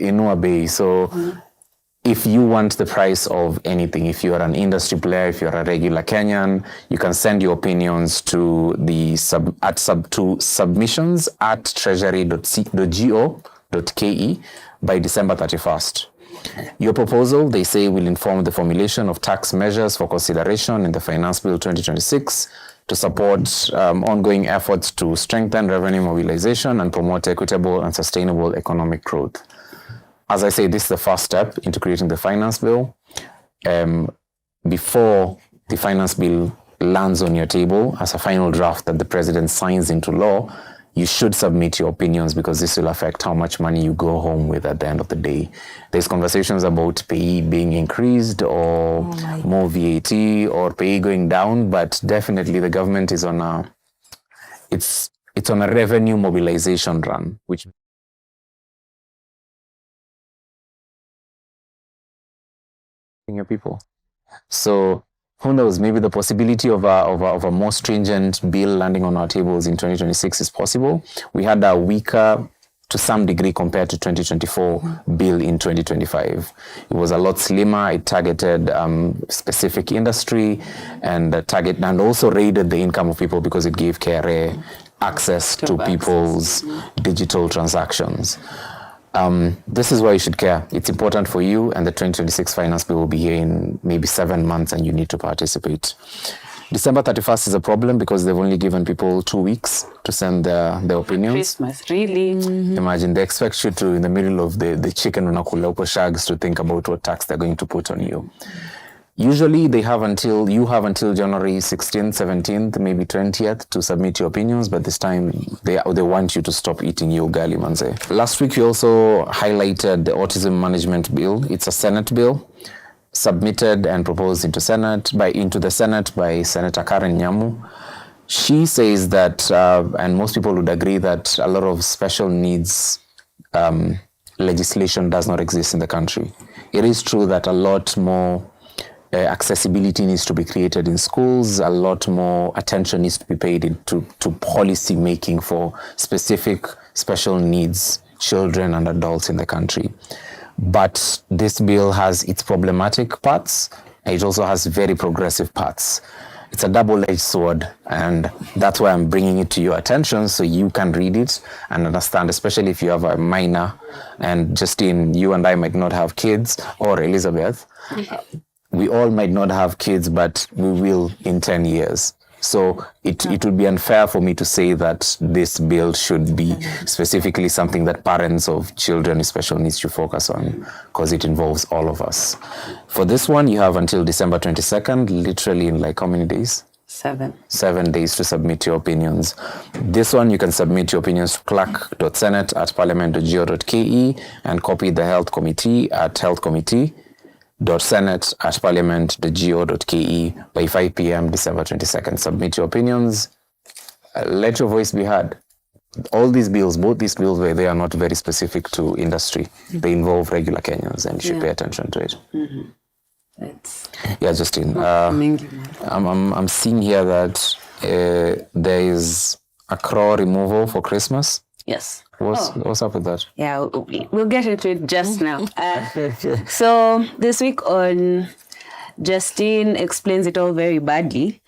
inua bei. So if you want the price of anything, if you are an industry player, if you're a regular Kenyan, you can send your opinions to the submissions at treasury.go.ke by December 31st. Your proposal, they say, will inform the formulation of tax measures for consideration in the Finance Bill 2026 to support ongoing efforts to strengthen revenue mobilization and promote equitable and sustainable economic growth. As I say, this is the first step into creating the finance bill. Before the finance bill lands on your table as a final draft that the president signs into law, you should submit your opinions, because this will affect how much money you go home with at the end of the day. There's conversations about pay being increased or more VAT or pay going down, but definitely the government is on a revenue mobilization run, which your people. So who knows, maybe the possibility of a more stringent bill landing on our tables in 2026 is possible. We had a weaker, to some degree, compared to 2024 bill in 2025. It was a lot slimmer. It targeted specific industry and also raided the income of people, because it gave KRA access to people's digital transactions. This is why you should care. It's important for you, and the 2026 finance bill will be here in maybe 7 months, and you need to participate. December 31st is a problem because they've only given people 2 weeks to send their opinions. Christmas, really? Imagine, they expect you to, in the middle of the chicken unakula uko shags, to think about what tax they're going to put on you. Usually you have until January 16th, 17th, maybe 20th to submit your opinions, but this time they want you to stop eating your ugali, manze. Last week we also highlighted the autism management bill. It's a Senate bill submitted and proposed into the Senate by Senator Karen Nyamu. She says that, and most people would agree, that a lot of special needs legislation does not exist in the country. It is true that a lot more accessibility needs to be created in schools. A lot more attention needs to be paid to policy making for specific special needs children and adults in the country. But this bill has its problematic parts, and it also has very progressive parts. It's a double-edged sword, and that's why I'm bringing it to your attention so you can read it and understand, especially if you have a minor. And Justine, you and I might not have kids, or Elizabeth. We all might not have kids, but we will in 10 years. So it would be unfair for me to say that this bill should be specifically something that parents of children with special needs should focus on, because it involves all of us. For this one, you have until December 22nd, literally in like how many days? 7 days to submit your opinions. This one, you can submit your opinions to clerk.senate@parliament.go.ke and copy the health committee at healthcommittee.senate@parliament.go.ke by 5 p.m. December 22nd. Submit your opinions. Let your voice be heard. All these bills, both these bills, they are not very specific to industry. They involve regular Kenyans, and you should pay attention to it. Yeah, Justine. I'm seeing here that there is a crow removal for Christmas. Yes. What's up with that? Yeah, we'll get into it just now. So this week on Justine explains it all very badly.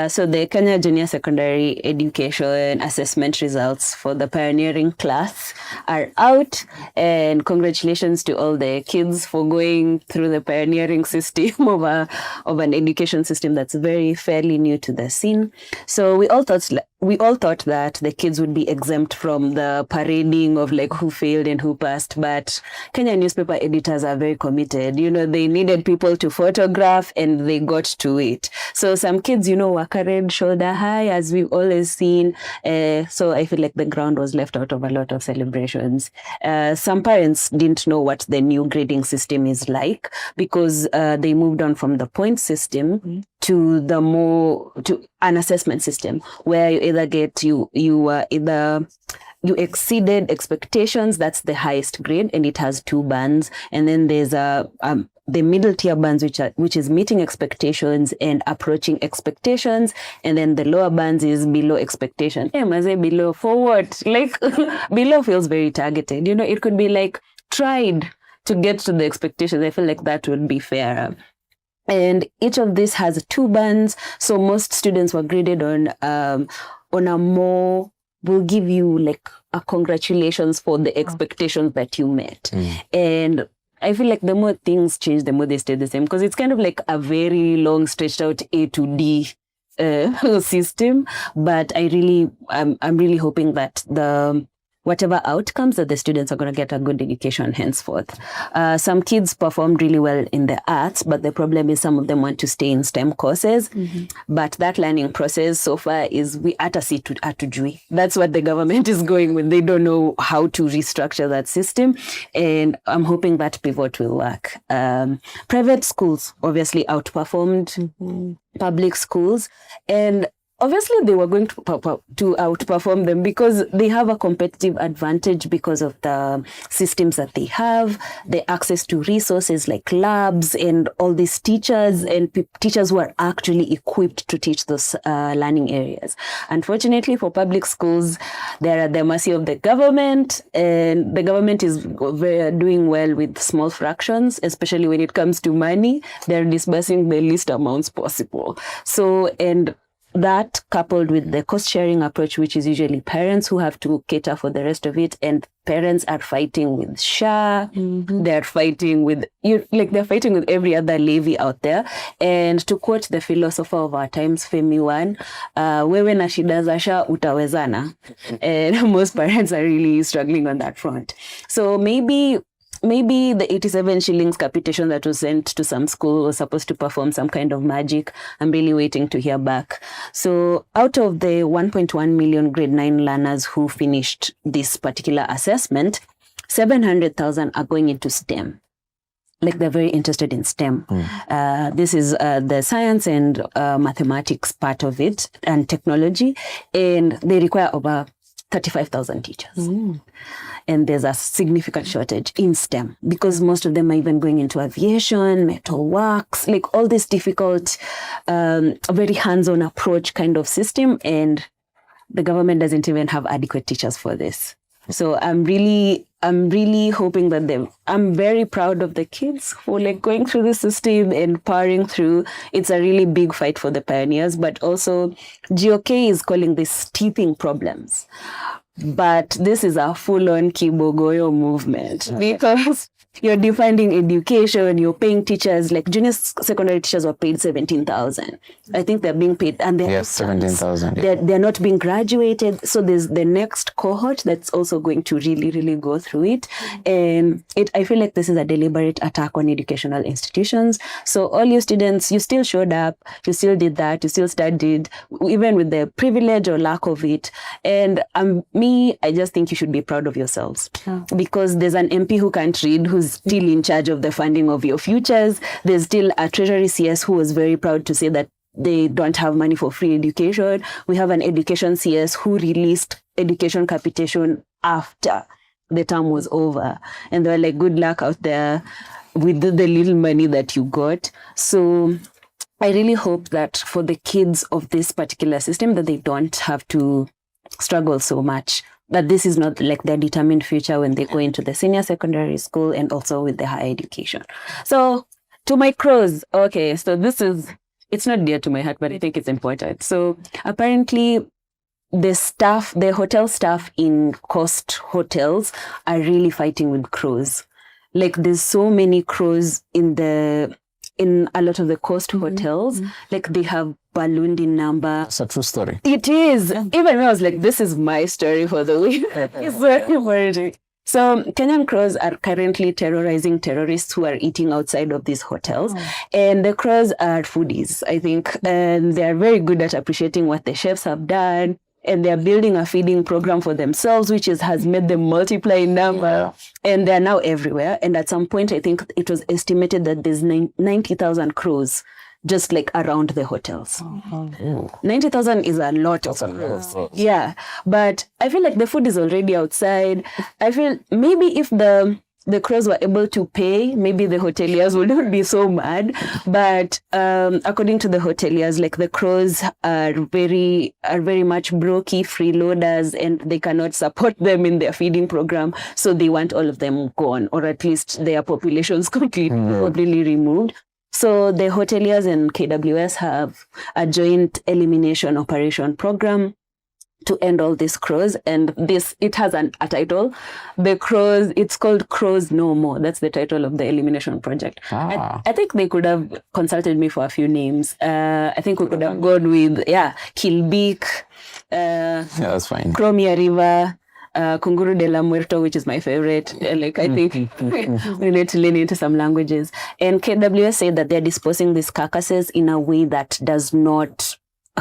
So the Kenya Junior Secondary Education assessment results for the pioneering class are out, and congratulations to all the kids for going through the pioneering system of an education system that's very fairly new to the scene. So we all thought that the kids would be exempt from the parading of like who failed and who passed, but Kenya newspaper editors are very committed. You know, they needed people to photograph and they got to it. So some kids, were carried shoulder high, as we've always seen. So I feel like the ground was left out of a lot of celebrations. Some parents didn't know what the new grading system is like because they moved on from the point system to an assessment system where you either get you exceeded expectations, that's the highest grade, and it has 2 bands, and then there's the middle tier bands which is meeting expectations and approaching expectations, and then the lower bands is below expectation. I say below for what? Like below feels very targeted. It could be like tried to get to the expectations. I feel like that would be fairer. And each of these has 2 bands, so most students were graded on a more, we'll give you like a congratulations for the expectations that you met. And I feel like the more things change, the more they stay the same, because it's kind of like a very long stretched out A to D system. But I'm really hoping that whatever outcomes, that the students are going to get a good education henceforth. Some kids performed really well in the arts, but the problem is some of them want to stay in STEM courses. But that learning process so far is we atujui. That's what the government is going with. They don't know how to restructure that system. And I'm hoping that pivot will work. Private schools obviously outperformed public schools. And obviously, they were going to outperform them because they have a competitive advantage because of the systems that they have, the access to resources like labs and all these teachers and teachers who are actually equipped to teach those learning areas. Unfortunately, for public schools, they're at the mercy of the government, and the government is doing well with small fractions, especially when it comes to money. They're disbursing the least amounts possible. So, and that coupled with the cost sharing approach, which is usually parents who have to cater for the rest of it, and parents are fighting with SHA, they're fighting with every other levy out there. And to quote the philosopher of our times, Femi Wan, wewe na shida za SHA utawezana. And most parents are really struggling on that front. So maybe the 87 shillings capitation that was sent to some school was supposed to perform some kind of magic. I'm really waiting to hear back. So out of the 1.1 million grade 9 learners who finished this particular assessment, 700,000 are going into STEM. Like they're very interested in STEM. This is the science and mathematics part of it, and technology, and they require over 35,000 teachers. And there's a significant shortage in STEM because most of them are even going into aviation, metalworks, like all this difficult, very hands-on approach kind of system. And the government doesn't even have adequate teachers for this. So I'm really hoping that I'm very proud of the kids for like going through the system and powering through. It's a really big fight for the pioneers, but also GOK is calling this teething problems. but this is a full-on Kibogoyo movement because you're defunding education, you're paying teachers, like junior secondary teachers were paid 17,000. I think they're being paid, and they're 17,000. they're not being graduated. So there's the next cohort that's also going to really, really go through it. And I feel like this is a deliberate attack on educational institutions. So all you students, you still showed up, you still did that, you still studied, even with the privilege or lack of it. And I just think you should be proud of yourselves because there's an MP who can't read, who's still in charge of the funding of your futures. There's still a Treasury CS who was very proud to say that they don't have money for free education. We have an education CS who released education capitation after the term was over. And they were like, good luck out there with the little money that you got. So I really hope that for the kids of this particular system, that they don't have to struggle so much, that this is not like their determined future when they go into the senior secondary school and also with the higher education. So to my crows, okay, so it's not dear to my heart, but I think it's important. So apparently the hotel staff in coast hotels are really fighting with crows. Like there's so many crows in a lot of the coast hotels, like they have ballooned in number. It's a true story. It is. Even I was like, this is my story for the week. It's very important. So Kenyan crows are currently terrorizing terrorists who are eating outside of these hotels. And the crows are foodies, I think. And they are very good at appreciating what the chefs have done. And they're building a feeding program for themselves, which has made them multiply in number. And they're now everywhere. And at some point, I think it was estimated that there's 90,000 crows just like around the hotels. 90,000 is a lot of crows. Yeah. But I feel like the food is already outside. I feel maybe if the crows were able to pay, maybe the hoteliers would not be so mad. But according to the hoteliers, like the crows are very much brokey freeloaders, and they cannot support them in their feeding program. So they want all of them gone, or at least their populations completely removed. So the hoteliers and KWS have a joint elimination operation program to end all these crows. And it has a title. The crows, it's called Crows No More. That's the title of the elimination project. I think they could have consulted me for a few names. I think we could have gone with, Kilbeak. That's fine. Cromia River. Kunguru de la Muerto, which is my favorite. I think we need to lean into some languages. And KWS said that they're disposing these carcasses in a way that does not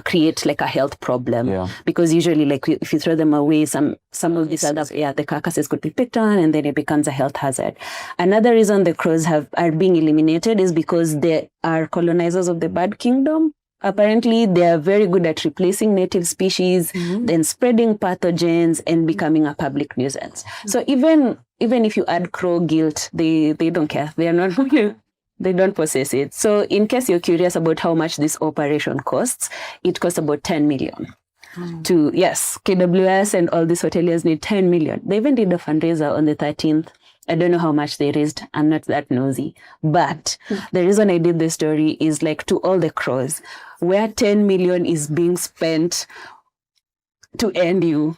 create like a health problem, because usually like if you throw them away, some of these other the carcasses could be picked on, and then it becomes a health hazard. Another reason the crows are being eliminated is because they are colonizers of the bird kingdom. Apparently, they are very good at replacing native species, then spreading pathogens and becoming a public nuisance. So even if you add crow guilt, they don't care. They are not they don't possess it. So in case you're curious about how much this operation costs, it costs about 10 million. KWS and all these hoteliers need 10 million. They even did a fundraiser on the 13th. I don't know how much they raised. I'm not that nosy. But the reason I did this story is like to all the crows, where 10 million is being spent to end you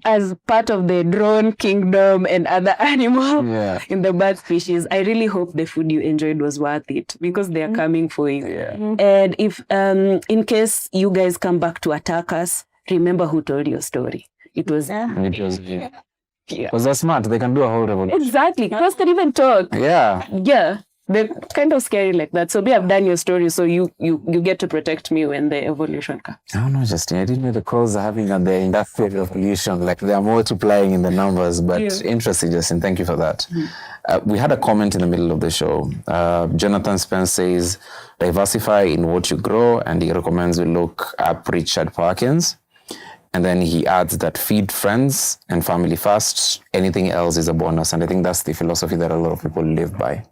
as part of the drone kingdom and other animals in the bird species. I really hope the food you enjoyed was worth it, because they are coming for you. And if in case you guys come back to attack us, remember who told your story. It was because they're smart. They can do a whole revolution. Exactly. Crows can even talk. Yeah. They're kind of scary like that. So we have done your story, so you get to protect me when the evolution comes. I don't know, Justin. I didn't know the crows are having their industrial revolution. Like they are multiplying in the numbers. But interesting, Justin. Thank you for that. We had a comment in the middle of the show. Jonathan Spence says, diversify in what you grow, and he recommends we look up Richard Parkins. And then he adds that feed friends and family first. Anything else is a bonus. And I think that's the philosophy that a lot of people live by.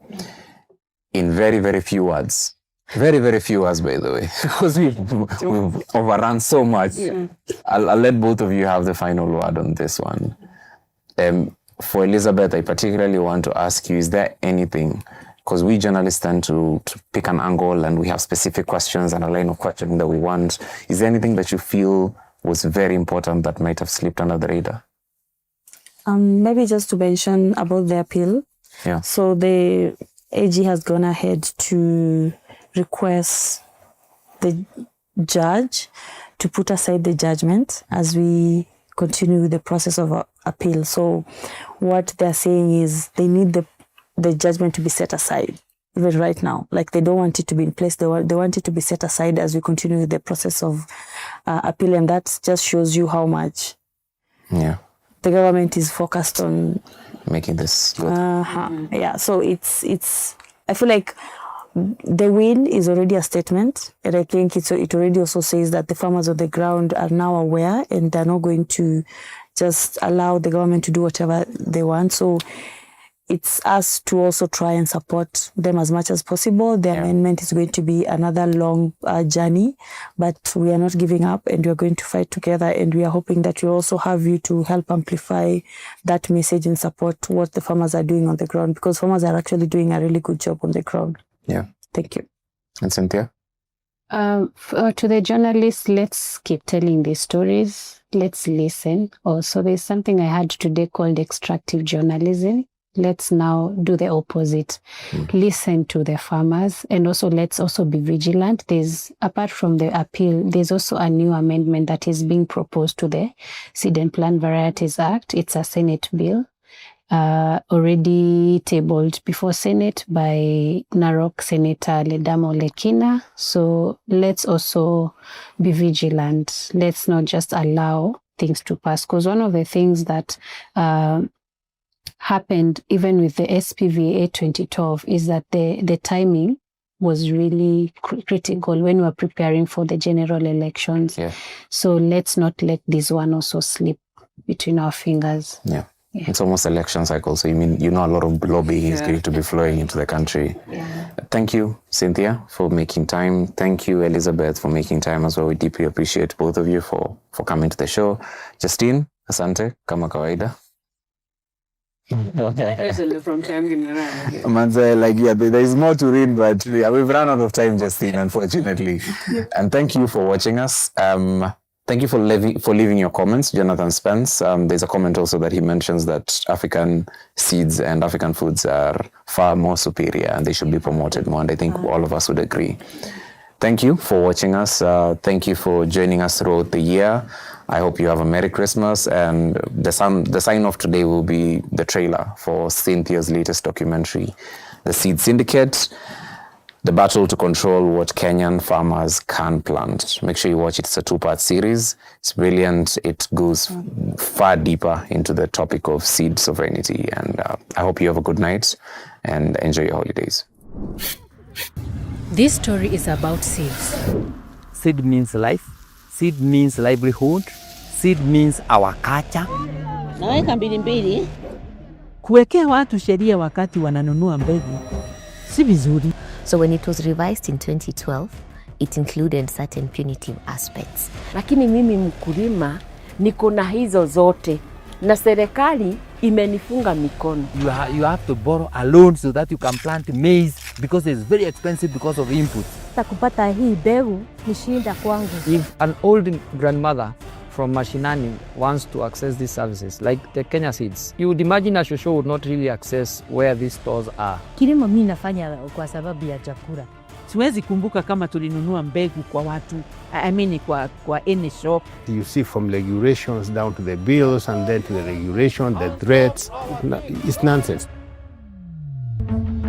In very, very few words. Very, very few words, by the way. Because we've overrun so much. I'll let both of you have the final word on this one. For Elizabeth, I particularly want to ask you, is there anything, because we journalists tend to pick an angle and we have specific questions and a line of questioning that we want. Is there anything that you feel was very important that might have slipped under the radar? Maybe just to mention about the appeal. Yeah. So the AG has gone ahead to request the judge to put aside the judgment as we continue with the process of appeal. So what they're saying is they need the judgment to be set aside even right now. Like they don't want it to be in place. They want it to be set aside as we continue with the process of appeal. And that just shows you how much the government is focused on making this good. Yeah, so it's I feel like the win is already a statement, and I think it already also says that the farmers on the ground are now aware and they're not going to just allow the government to do whatever they want. So it's us to also try and support them as much as possible. The amendment is going to be another long journey, but we are not giving up and we are going to fight together, and we are hoping that we also have you to help amplify that message and support what the farmers are doing on the ground, because farmers are actually doing a really good job on the ground. Yeah. Thank you. And Cynthia? To the journalists, let's keep telling these stories. Let's listen. Also, there's something I had today called extractive journalism. Let's now do the opposite. Listen to the farmers, and also let's also be vigilant. There's, apart from the appeal, there's also a new amendment that is being proposed to the Seed and Plant Varieties Act. It's a Senate bill, already tabled before Senate by Narok Senator Ledamo Lekina. So let's also be vigilant. Let's not just allow things to pass, because one of the things that happened even with the SPVA 2012 is that the timing was really critical when we were preparing for the general elections. Yeah. So let's not let this one also slip between our fingers. Yeah. It's almost election cycle, so a lot of lobbying is going to be flowing into the country. Thank you, Cynthia, for making time. Thank you, Elizabeth, for making time as well. We deeply appreciate both of you for coming to the show. Justine, asante, kama kawaida. From time Manze, there is more to read, but we've run out of time, Justine, unfortunately. And thank you for watching us. Thank you for leaving your comments, Jonathan Spence. There's a comment also that he mentions that African seeds and African foods are far more superior and they should be promoted more. And I think all of us would agree. Thank you for watching us. Thank you for joining us throughout the year. I hope you have a Merry Christmas. And the sign-off today will be the trailer for Cynthia's latest documentary, The Seed Syndicate, The Battle to Control What Kenyan Farmers Can Plant. Make sure you watch it. It's a 2-part series. It's brilliant. It goes far deeper into the topic of seed sovereignty. And I hope you have a good night and enjoy your holidays. This story is about seeds. Seed means life. Seed means livelihood. Seed means our culture. Naweka mbili. Kuwekea watu sheria wakati wananunua mbegu si vizuri. So when it was revised in 2012, it included certain punitive aspects. Lakini mimi mkulima niko na hizo zote na serikali imenifunga mikono. You have to borrow a loan so that you can plant maize because it's very expensive because of input. Kupata hii mbegu ni shida kwangu. If an old grandmother from Mashinani wants to access these services, like the Kenya seeds, you would imagine a shosho would not really access where these stores are. Kilimo mimi nafanya kwa sababu ya chakula. Siwezi kumbuka kama tulinunua mbegu kwa watu, kwa any shop. You see from regulations down to the bills and then to the regulation, the threats. It's nonsense. In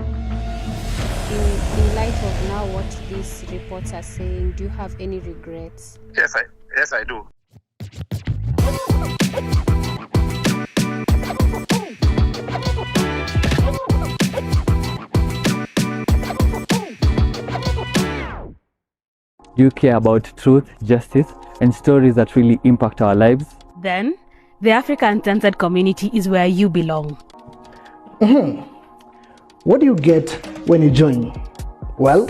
light of now what these reports are saying, do you have any regrets? Yes, I do. Do you care about truth, justice, and stories that really impact our lives? Then, the Africa Uncensored community is where you belong. What do you get when you join? Well,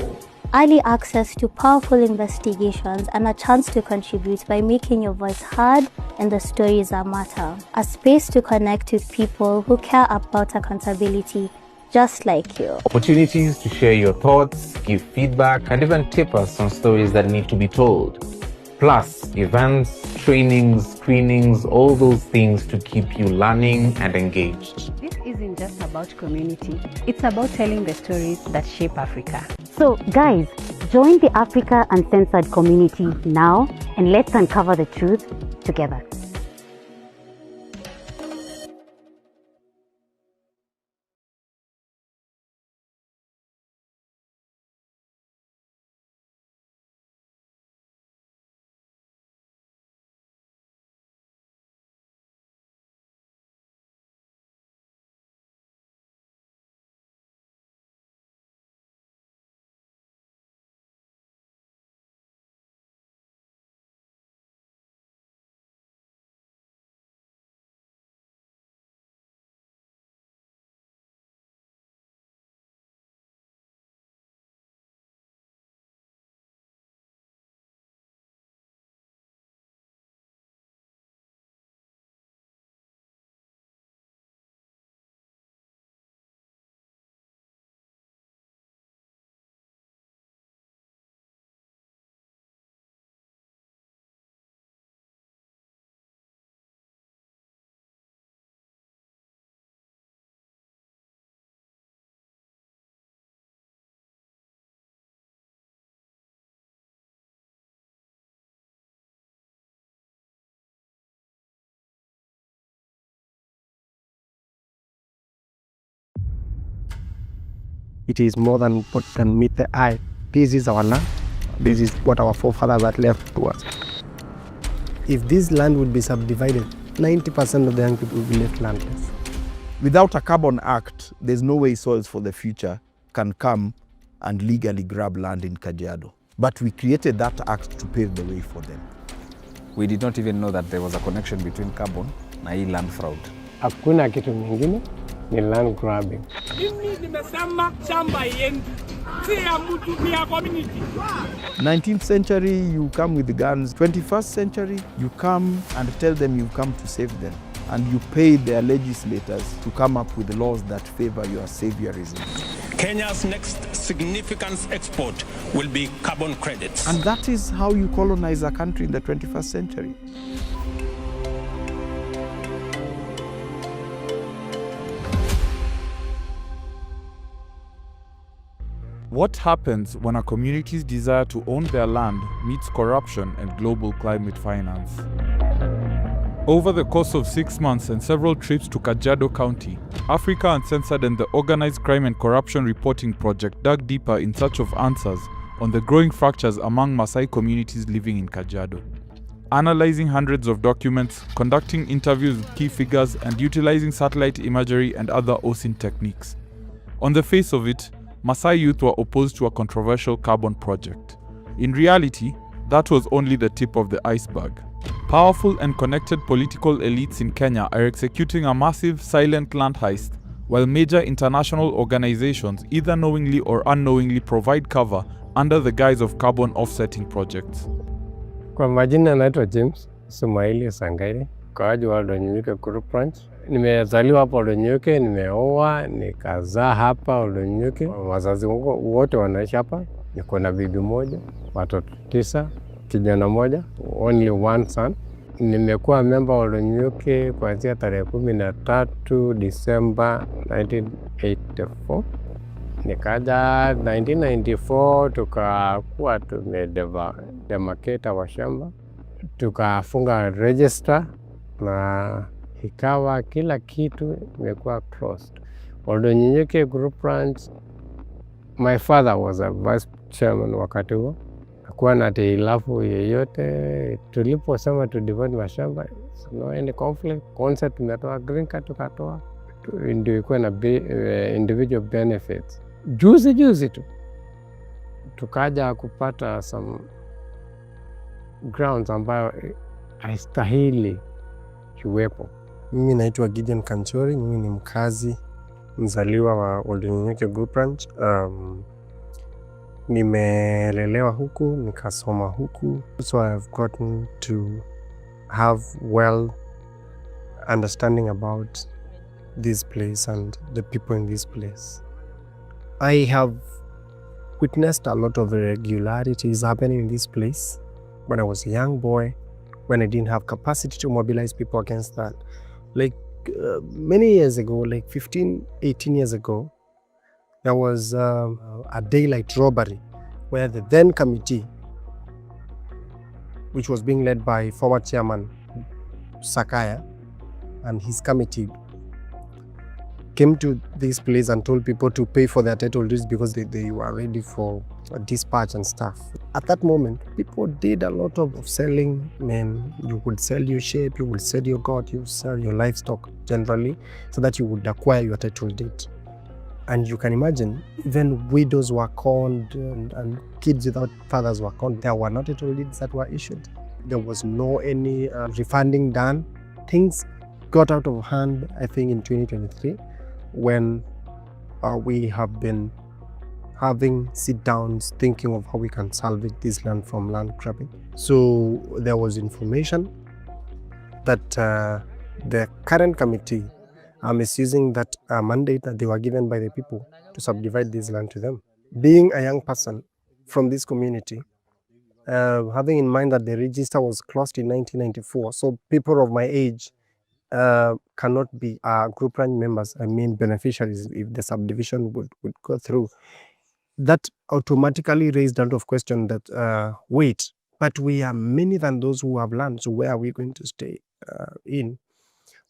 early access to powerful investigations and a chance to contribute by making your voice heard and the stories that matter. A space to connect with people who care about accountability just like you. Opportunities to share your thoughts, give feedback, and even tip us on stories that need to be told. Plus, events, trainings, screenings, all those things to keep you learning and engaged. This isn't just about community, it's about telling the stories that shape Africa. So, guys, join the Africa Uncensored community now and let's uncover the truth together. It is more than what can meet the eye. This is our land. This is what our forefathers had left to us. If this land would be subdivided, 90% of the young people will be left landless. Without a Carbon Act, there's no way soils for the future can come and legally grab land in Kajiado. But we created that act to pave the way for them. We did not even know that there was a connection between carbon na hii land fraud. Hakuna kitu mingine ni land grabbing. Mimi nimesema shamba yendi. Si ya mtu ni ya community. 19th century, you come with guns. 21st century, you come and tell them you've come to save them. And you pay their legislators to come up with laws that favor your saviorism. Kenya's next significant export will be carbon credits. And that is how you colonize a country in the 21st century. What happens when a community's desire to own their land meets corruption and global climate finance? Over the course of 6 months and several trips to Kajiado County, Africa Uncensored and the Organized Crime and Corruption Reporting Project dug deeper in search of answers on the growing fractures among Maasai communities living in Kajiado. Analyzing hundreds of documents, conducting interviews with key figures, and utilizing satellite imagery and other OSINT techniques. On the face of it, Maasai youth were opposed to a controversial carbon project. In reality, that was only the tip of the iceberg. Powerful and connected political elites in Kenya are executing a massive silent land heist, while major international organizations either knowingly or unknowingly provide cover under the guise of carbon offsetting projects. Kwa majina naitwa James Sumaili Sangaire, mkaaji wa Oldonyuke Group Ranch. Nimezaliwa hapa Oldonyuke, nimeoa, nikazaa hapa Oldonyuke. Wazazi wangu wote wanaishi hapa. Niko na bibi moja, watoto 9, kijana moja, only one son. Nimekuwa member wa Oldonyuke kuanzia tarehe 13 Disemba 1984. Nikaja 1994 tukakuwa tumedemarcate wa shamba, tukafunga register na ikawa kila kitu imekuwa closed. Oldonyuke Group Ranch, my father was a vice chairman wakati huo. Hakuwa na hitilafu yeyote. Tuliposema to divide mashamba, no any conflict. Concept tumetoa green card tukatoa, ndio ikuwa na individual benefits. Juzi tu tukaja kupata some grounds ambayo haistahili kiwepo. Mimi naitwa Gideon Kanchori, mimi ni mkazi mzaliwa wa Oldonyuke Group Ranch. Nimelelewa huku, nikasoma huku. So I've gotten to have well understanding about this place and the people in this place. I have witnessed a lot of irregularities happening in this place, when I was a young boy, when I didn't have capacity to mobilize people against that. Like many years ago, like 15, 18 years ago, there was a daylight robbery where the then committee, which was being led by former chairman Sakaya and his committee, came to this place and told people to pay for their title deeds because they were ready for dispatch and stuff. At that moment, people did a lot of selling. You would sell your sheep, you would sell your goat, you sell your livestock generally, so that you would acquire your title deed. And you can imagine, even widows were conned and kids without fathers were conned. There were not title deeds that were issued. There was no any refunding done. Things got out of hand, I think, in 2023, when we have been having sit-downs thinking of how we can salvage this land from land grabbing. So there was information that the current committee are misusing that mandate that they were given by the people to subdivide this land to them. Being a young person from this community, having in mind that the register was closed in 1994, so people of my age cannot be group ranch members, beneficiaries, if the subdivision would go through. That automatically raised a lot of question that, wait, but we are many than those who have land, so where are we going to stay in?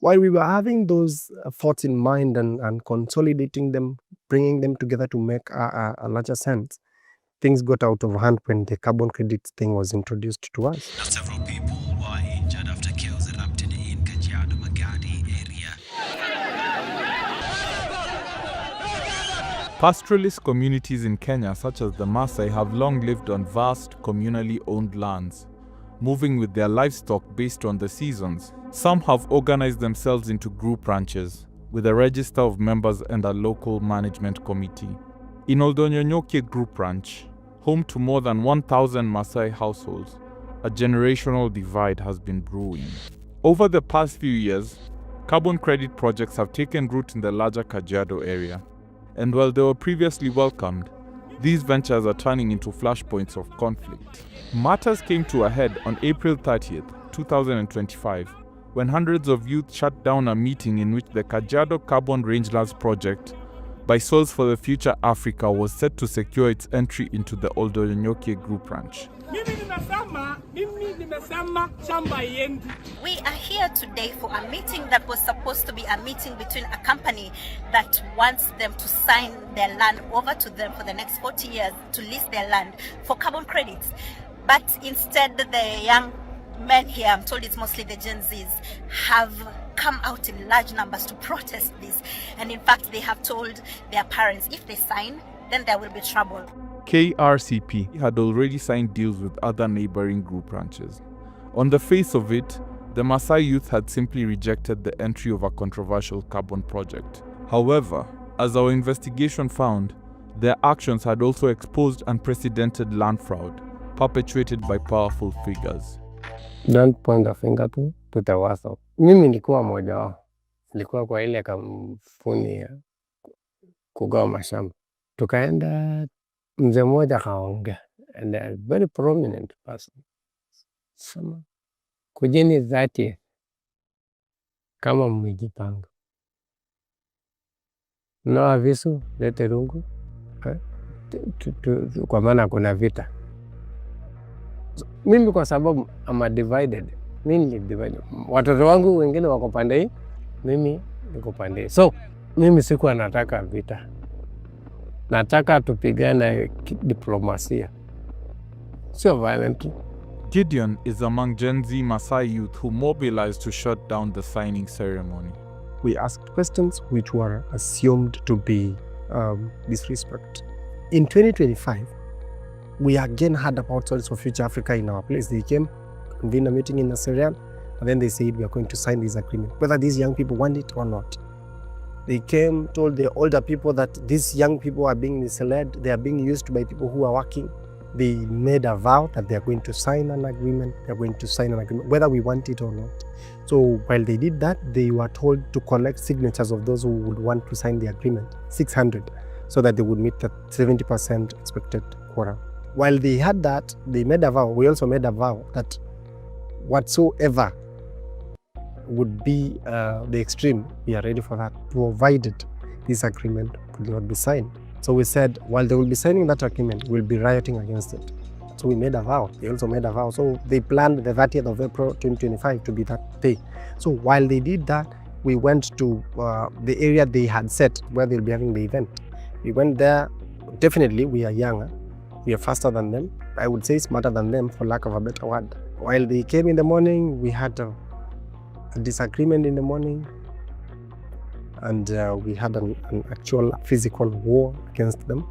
While we were having those thoughts in mind and consolidating them, bringing them together to make a larger sense, things got out of hand when the carbon credit thing was introduced to us. Several people were injured after chaos erupted in Kajiado Magadi area. Pastoralist communities in Kenya, such as the Maasai, have long lived on vast, communally owned lands, moving with their livestock based on the seasons. Some have organized themselves into group ranches, with a register of members and a local management committee. In Oldonyonyokie Group Ranch, home to more than 1,000 Maasai households, a generational divide has been brewing. Over the past few years, carbon credit projects have taken root in the larger Kajiado area. And while they were previously welcomed, these ventures are turning into flashpoints of conflict. Matters came to a head on April 30th, 2025, when hundreds of youth shut down a meeting in which the Kajiado Carbon Rangelands project by Soils for the Future Africa was set to secure its entry into the Oldonyonyokie Group Ranch. We are here today for a meeting that was supposed to be a meeting between a company that wants them to sign their land over to them for the next 40 years to lease their land for carbon credits. But instead, the young men here, I'm told it's mostly the Gen Zs, have come out in large numbers to protest this. And in fact, they have told their parents, if they sign, then there will be trouble. KRCP had already signed deals with other neighboring group ranches. On the face of it, the Maasai youth had simply rejected the entry of a controversial carbon project. However, as our investigation found, their actions had also exposed unprecedented land fraud perpetuated by powerful figures. Don't point the finger to the WhatsApp. Mimi nilikuwa moja wao. Nilikuwa kwa ile kampuni ya kugawa mashamba. Tukaenda mzee mmoja kaongea, and a very prominent person. Sema kujeni dhati kama mmejipanga. Noa visu, lete rungu, kwa maana kuna vita. Mimi kwa sababu I'm divided. Mimi ni divided. Watoto wangu wengine wako pande hii, mimi niko pande hii. So, mimi sikuwa nataka vita. Nataka tupigane diplomasia. Sio violent. Gideon is among Gen Z Maasai youth who mobilized to shut down the signing ceremony. We asked questions which were assumed to be disrespect. In 2025, we again heard about Soils for Future Africa in our place. They came, convened a meeting in Naserian, and then they said we are going to sign this agreement, whether these young people want it or not. They came, told the older people that these young people are being misled, they are being used by people who are working. They made a vow that they are going to sign an agreement, whether we want it or not. So while they did that, they were told to collect signatures of those who would want to sign the agreement, 600, so that they would meet the 70% expected quota. while they had that, they made a vow. We also made a vow that whatsoever would be the extreme, we are ready for that, provided this agreement could not be signed. So we said, while they will be signing that agreement, we'll be rioting against it. So we made a vow. They also made a vow. So they planned the 30th of April 2025 to be that day. So while they did that, we went to the area they had set where they'll be having the event. We went there. Definitely, we are younger. We are faster than them. I would say smarter than them, for lack of a better word. While they came in the morning, we had a disagreement in the morning. And we had an actual physical war against them.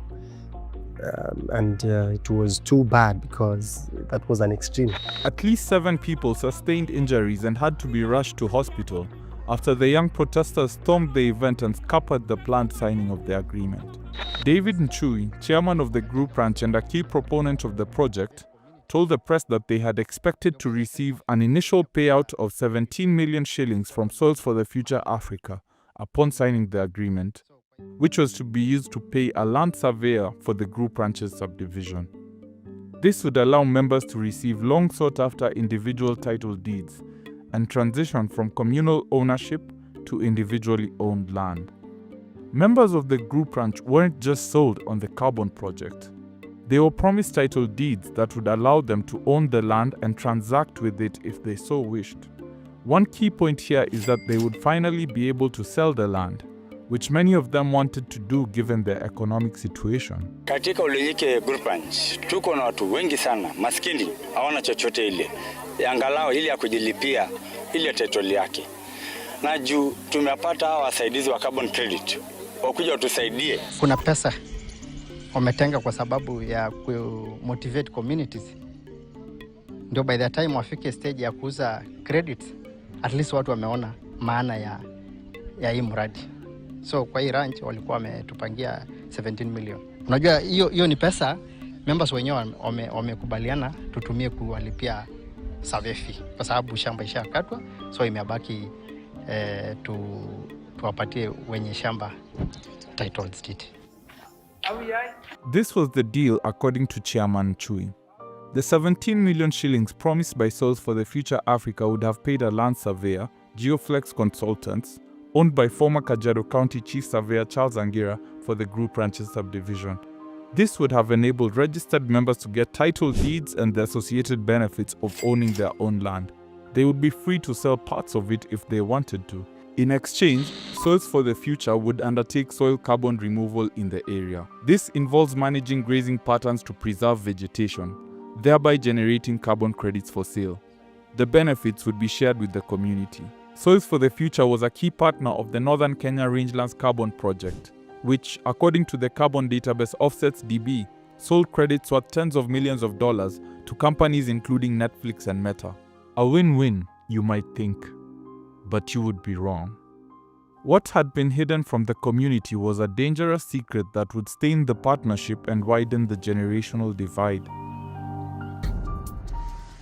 It was too bad because that was an extreme. At least 7 people sustained injuries and had to be rushed to hospital after the young protesters stormed the event and scuppered the planned signing of the agreement. David Nchui, chairman of the group ranch and a key proponent of the project, told the press that they had expected to receive an initial payout of 17 million shillings from Soils for the Future Africa upon signing the agreement, which was to be used to pay a land surveyor for the group ranch's subdivision. This would allow members to receive long sought-after individual title deeds and transition from communal ownership to individually owned land. Members of the group ranch weren't just sold on the carbon project. They were promised title deeds that would allow them to own the land and transact with it if they so wished. One key point here is that they would finally be able to sell the land, which many of them wanted to do given their economic situation. Katika Ulenyike Group Ranch, tuko na watu wengi sana, maskini, hawana chochote ile. Angalau ili ya kujilipia ile title yake. Na juu tumepata hawa wasaidizi wa carbon credit, wakuja watusaidie. Kuna pesa wametenga kwa sababu ya motivate communities. Ndio by the time wafike stage ya kuuza credit, at least watu wameona maana ya hii mradi. So kwa hii ranch walikuwa wametupangia 17 million. Unajua hiyo ni pesa members wenyewe wamekubaliana tutumie kuwalipia survey fee kwa sababu shamba ishakatwa, so imebaki tuwapatie wenye shamba title deed. This was the deal according to Chairman Chui. The 17 million shillings promised by Soils for the Future Africa would have paid a land surveyor, Geoflex Consultants, owned by former Kajiado County Chief Surveyor Charles Angira for the group ranches subdivision. This would have enabled registered members to get title deeds and the associated benefits of owning their own land. They would be free to sell parts of it if they wanted to. In exchange, Soils for the Future would undertake soil carbon removal in the area. This involves managing grazing patterns to preserve vegetation, thereby generating carbon credits for sale. The benefits would be shared with the community. Soils for the Future was a key partner of the Northern Kenya Rangelands Carbon Project, which, according to the carbon database Offsets DB, sold credits worth tens of millions of dollars to companies including Netflix and Meta. A win-win, you might think, but you would be wrong. What had been hidden from the community was a dangerous secret that would stain the partnership and widen the generational divide.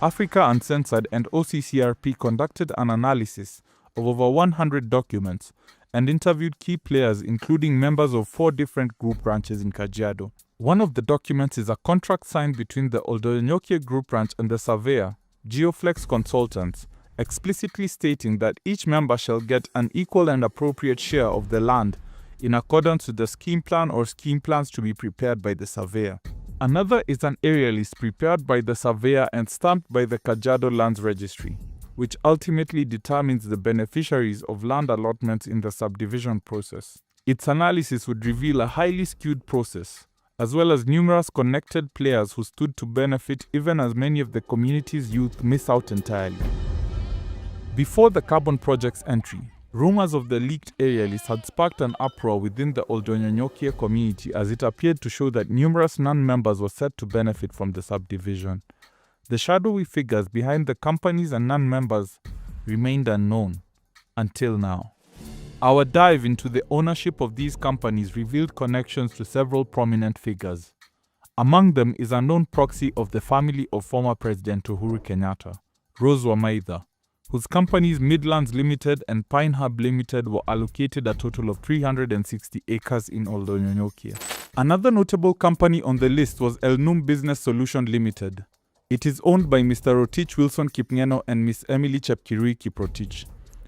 Africa Uncensored and OCCRP conducted an analysis of over 100 documents and interviewed key players including members of 4 different group ranches in Kajiado. One of the documents is a contract signed between the Oldonyokie Group Ranch and the surveyor, Geoflex Consultants, explicitly stating that each member shall get an equal and appropriate share of the land in accordance with the scheme plan or scheme plans to be prepared by the surveyor. Another is an area list prepared by the surveyor and stamped by the Kajiado Lands Registry, which ultimately determines the beneficiaries of land allotments in the subdivision process. Its analysis would reveal a highly skewed process, as well as numerous connected players who stood to benefit even as many of the community's youth miss out entirely. Before the carbon project's entry, rumors of the leaked area list had sparked an uproar within the Oldonyokie community as it appeared to show that numerous non-members were set to benefit from the subdivision. The shadowy figures behind the companies and non-members remained unknown until now. Our dive into the ownership of these companies revealed connections to several prominent figures. Among them is a known proxy of the family of former President Uhuru Kenyatta, Rose Wamaitha, whose companies Midlands Limited and Pine Hub Limited were allocated a total of 360 acres in Oldonyokie. Another notable company on the list was Elnum Business Solution Limited. It is owned by Mr. Rotich Wilson Kipngeno and Miss Emily Chepkirui Kiprotich.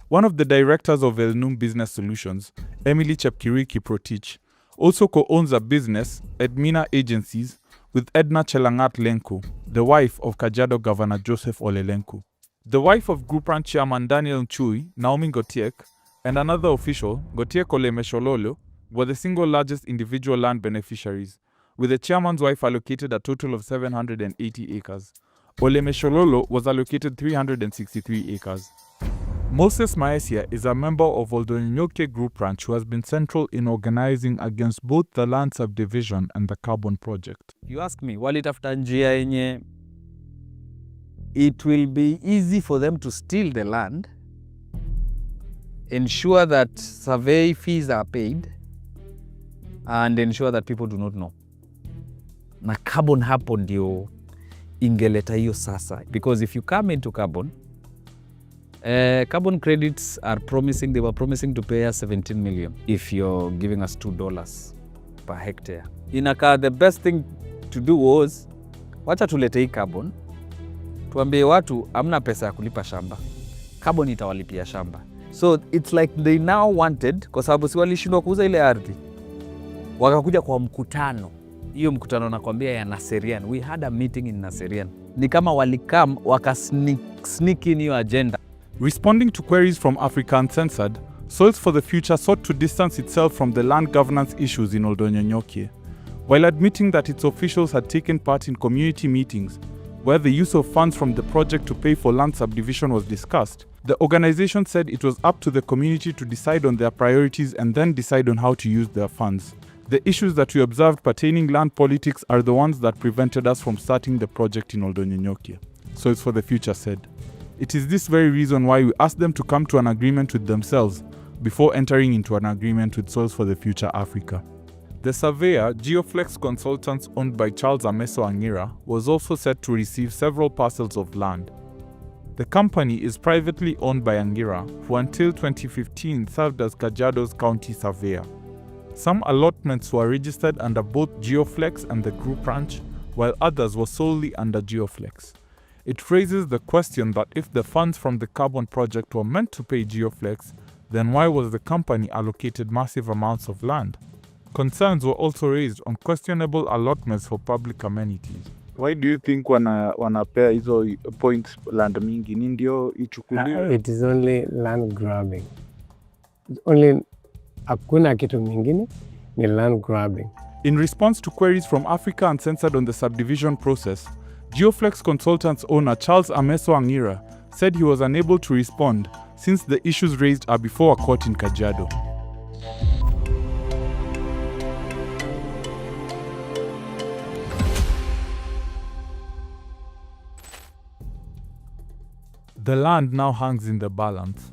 One of the directors of Elnum Business Solutions, Emily Chepkirui Kiprotich, also co-owns a business, Edmina Agencies, with Edna Chelangat Lenku, the wife of Kajiado Governor Joseph Ole Lenku. The wife of Group Ranch Chairman Daniel Nchui, Naomi Gotiek, and another official, Gotiek Ole Meshololo, were the single largest individual land beneficiaries, with the chairman's wife allocated a total of 780 acres. Ole Meshololo was allocated 363 acres. Moses Maesia is a member of Oldonyoke Group Ranch who has been central in organizing against both the land subdivision and the carbon project. You ask me, walitafuta njia yenye it will be easy for them to steal the land, ensure that survey fees are paid, and ensure that people do not know. Na carbon hapo ndio ingeleta hiyo sasa. Because if you come into carbon, carbon credits they were promising to pay us 17 million if you're giving us $2 per hectare. Inaka, the best thing to do was, wacha tulete hii carbon, tuambie watu amna pesa ya kulipa shamba, carbon itawalipia shamba. So it's like they now wanted, kwa sababu si walishindwa kuuza ile ardhi, wakakuja kwa mkutano. Hiyo mkutano nakwambia ya Naserian. We had a meeting in Naserian. Ni kama walikam waka sneak in hiyo agenda. Responding to queries from Africa Uncensored, Soils for the Future sought to distance itself from the land governance issues in Oldonyoke. While admitting that its officials had taken part in community meetings where the use of funds from the project to pay for land subdivision was discussed, the organization said it was up to the community to decide on their priorities and then decide on how to use their funds. The issues that we observed pertaining land politics are the ones that prevented us from starting the project in Oldonyoke, Soils for the Future said. It is this very reason why we asked them to come to an agreement with themselves before entering into an agreement with Soils for the Future Africa. The surveyor, Geoflex Consultants owned by Charles Ameso Angira, was also set to receive several parcels of land. The company is privately owned by Angira, who until 2015 served as Kajiado's county surveyor. Some allotments were registered under both Geoflex and the Group Ranch, while others were solely under Geoflex. It raises the question that if the funds from the carbon project were meant to pay Geoflex, then why was the company allocated massive amounts of land? Concerns were also raised on questionable allotments for public amenities. Why do you think wanapea hizo points land mingi? Ni ndio ichukuliwe? It is only land grabbing. Only hakuna kitu mingine, ni land grabbing. In response to queries from Africa Uncensored on the subdivision process, Geoflex Consultants owner Charles Ameso Angira said he was unable to respond since the issues raised are before a court in Kajiado. The land now hangs in the balance.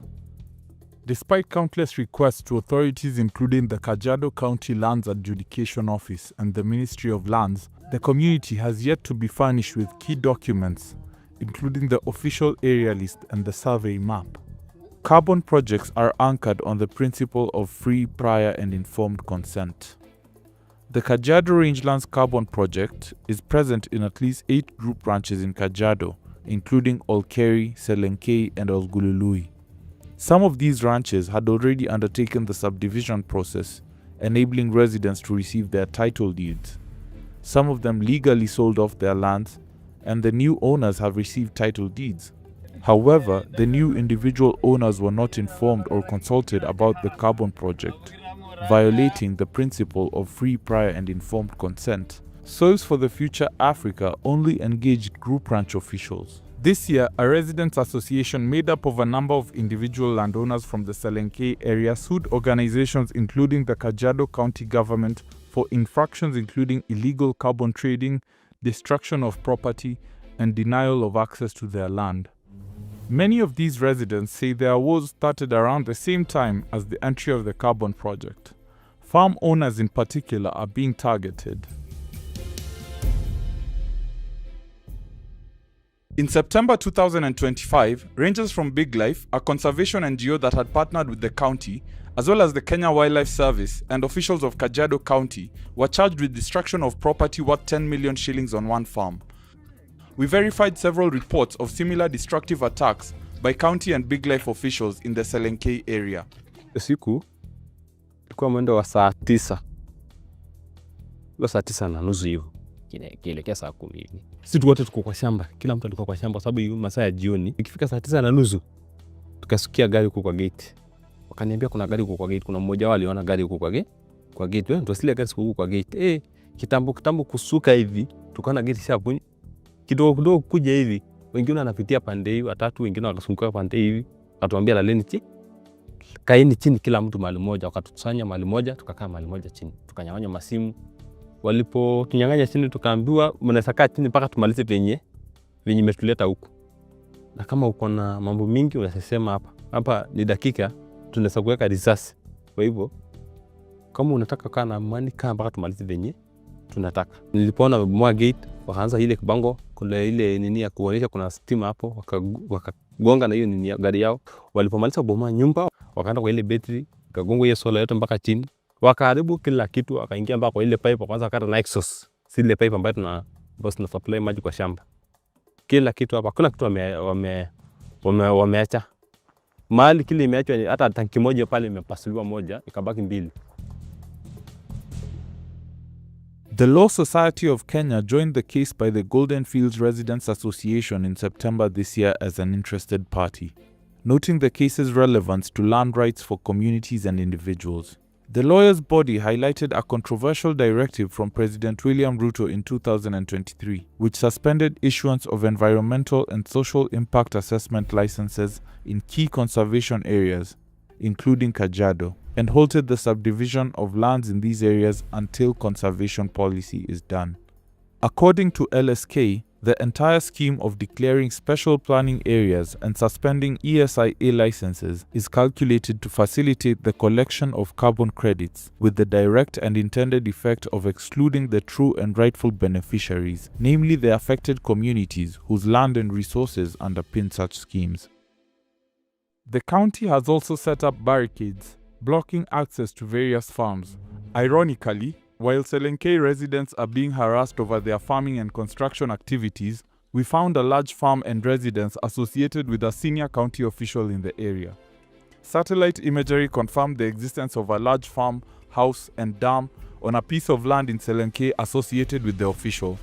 Despite countless requests to authorities including the Kajiado County Lands Adjudication Office and the Ministry of Lands, the community has yet to be furnished with key documents, including the official area list and the survey map. Carbon projects are anchored on the principle of free, prior and informed consent. The Kajiado Rangelands Carbon Project is present in at least 8 group ranches in Kajiado, including Olkeri, Selenkei and Olgulului. Some of these ranches had already undertaken the subdivision process, enabling residents to receive their title deeds. Some of them legally sold off their lands, and the new owners have received title deeds. However, the new individual owners were not informed or consulted about the carbon project, violating the principle of free, prior and informed consent. Soils for the Future Africa only engaged group ranch officials. This year, a residents' association made up of a number of individual landowners from the Selenkei area sued organizations including the Kajiado County government for infractions including illegal carbon trading, destruction of property, and denial of access to their land. Many of these residents say their woes started around the same time as the entry of the carbon project. Farm owners in particular are being targeted. In September 2025, rangers from Big Life, a conservation NGO that had partnered with the county, as well as the Kenya Wildlife Service and officials of Kajiado County, were charged with destruction of property worth 10 million shillings on one farm. We verified several reports of similar destructive attacks by county and Big Life officials in the Selenkei area. Siku ilikuwa mwendo wa saa 9. Saa 9:30 hivyo. Kielekea saa 10 hivi. Sisi wote tuko kwa shamba. Kila mtu alikuwa kwa shamba sababu hiyo masaa ya jioni. Ikifika saa 9:30 tukasikia gari huko kwa gate. Wakaniambia kuna gari huko kwa gate. Kuna mmoja wao aliona gari huko kwa gate. Ndio sile gari huko kwa gate. Kitambo kusuka hivi, tukaona gate shapu. Kidogo kuja hivi. Wengine wanapitia pande hivi, watatu wengine wakasunguka pande hivi. Akatuambia laleni chini. Kaeni chini kila mtu mahali moja. Wakatukusanya mahali moja, tukakaa mahali moja chini. Tukanyang'anya masimu. Walipo tunyang'anya chini tukaambiwa mnaweza kaa chini mpaka tumalize venye imetuleta huku. Na kama uko na mambo mingi unasema hapa. Hapa ni dakika tunaweza kuweka risasi. Kwa hivyo kama unataka kaa na amani kaa mpaka tumalize venye tunataka. Nilipoona wamebomoa gate, wakaanza ile kibango, kuna ile nini ya kuonyesha kuna stima hapo, wakagonga na hiyo nini ya gari yao. Walipomaliza kubomoa nyumba, wakaenda kwa ile battery, kagonga ile solar yote mpaka chini. Wakaharibu kila kitu, wakaingia mpaka kwa ile pipe, kwanza wakata na exhaust. Zile pipe ambayo tuna supply maji kwa shamba. Kila kitu hapa, kuna kitu wameacha. Mahali kile imeachwa hata tanki moja pale imepasuliwa moja, ikabaki 2. The Law Society of Kenya joined the case by the Golden Fields Residents Association in September this year as an interested party, noting the case's relevance to land rights for communities and individuals. The lawyers' body highlighted a controversial directive from President William Ruto in 2023, which suspended issuance of environmental and social impact assessment licenses in key conservation areas, including Kajiado, and halted the subdivision of lands in these areas until conservation policy is done. According to LSK, the entire scheme of declaring special planning areas and suspending ESIA licenses is calculated to facilitate the collection of carbon credits, with the direct and intended effect of excluding the true and rightful beneficiaries, namely the affected communities whose land and resources underpin such schemes. The county has also set up barricades, blocking access to various farms. Ironically, while Selenkei residents are being harassed over their farming and construction activities, we found a large farm and residence associated with a senior county official in the area. Satellite imagery confirmed the existence of a large farm, house, and dam on a piece of land in Selenkei associated with the official.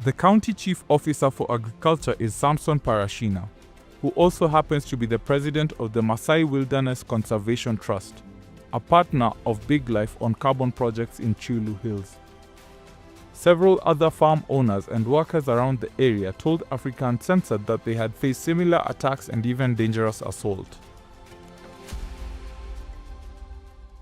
The county chief officer for agriculture is Samson Parashina, who also happens to be the president of the Masai Wilderness Conservation Trust, a partner of Big Life on carbon projects in Chulu Hills. Several other farm owners and workers around the area told Africa Uncensored that they had faced similar attacks and even dangerous assault.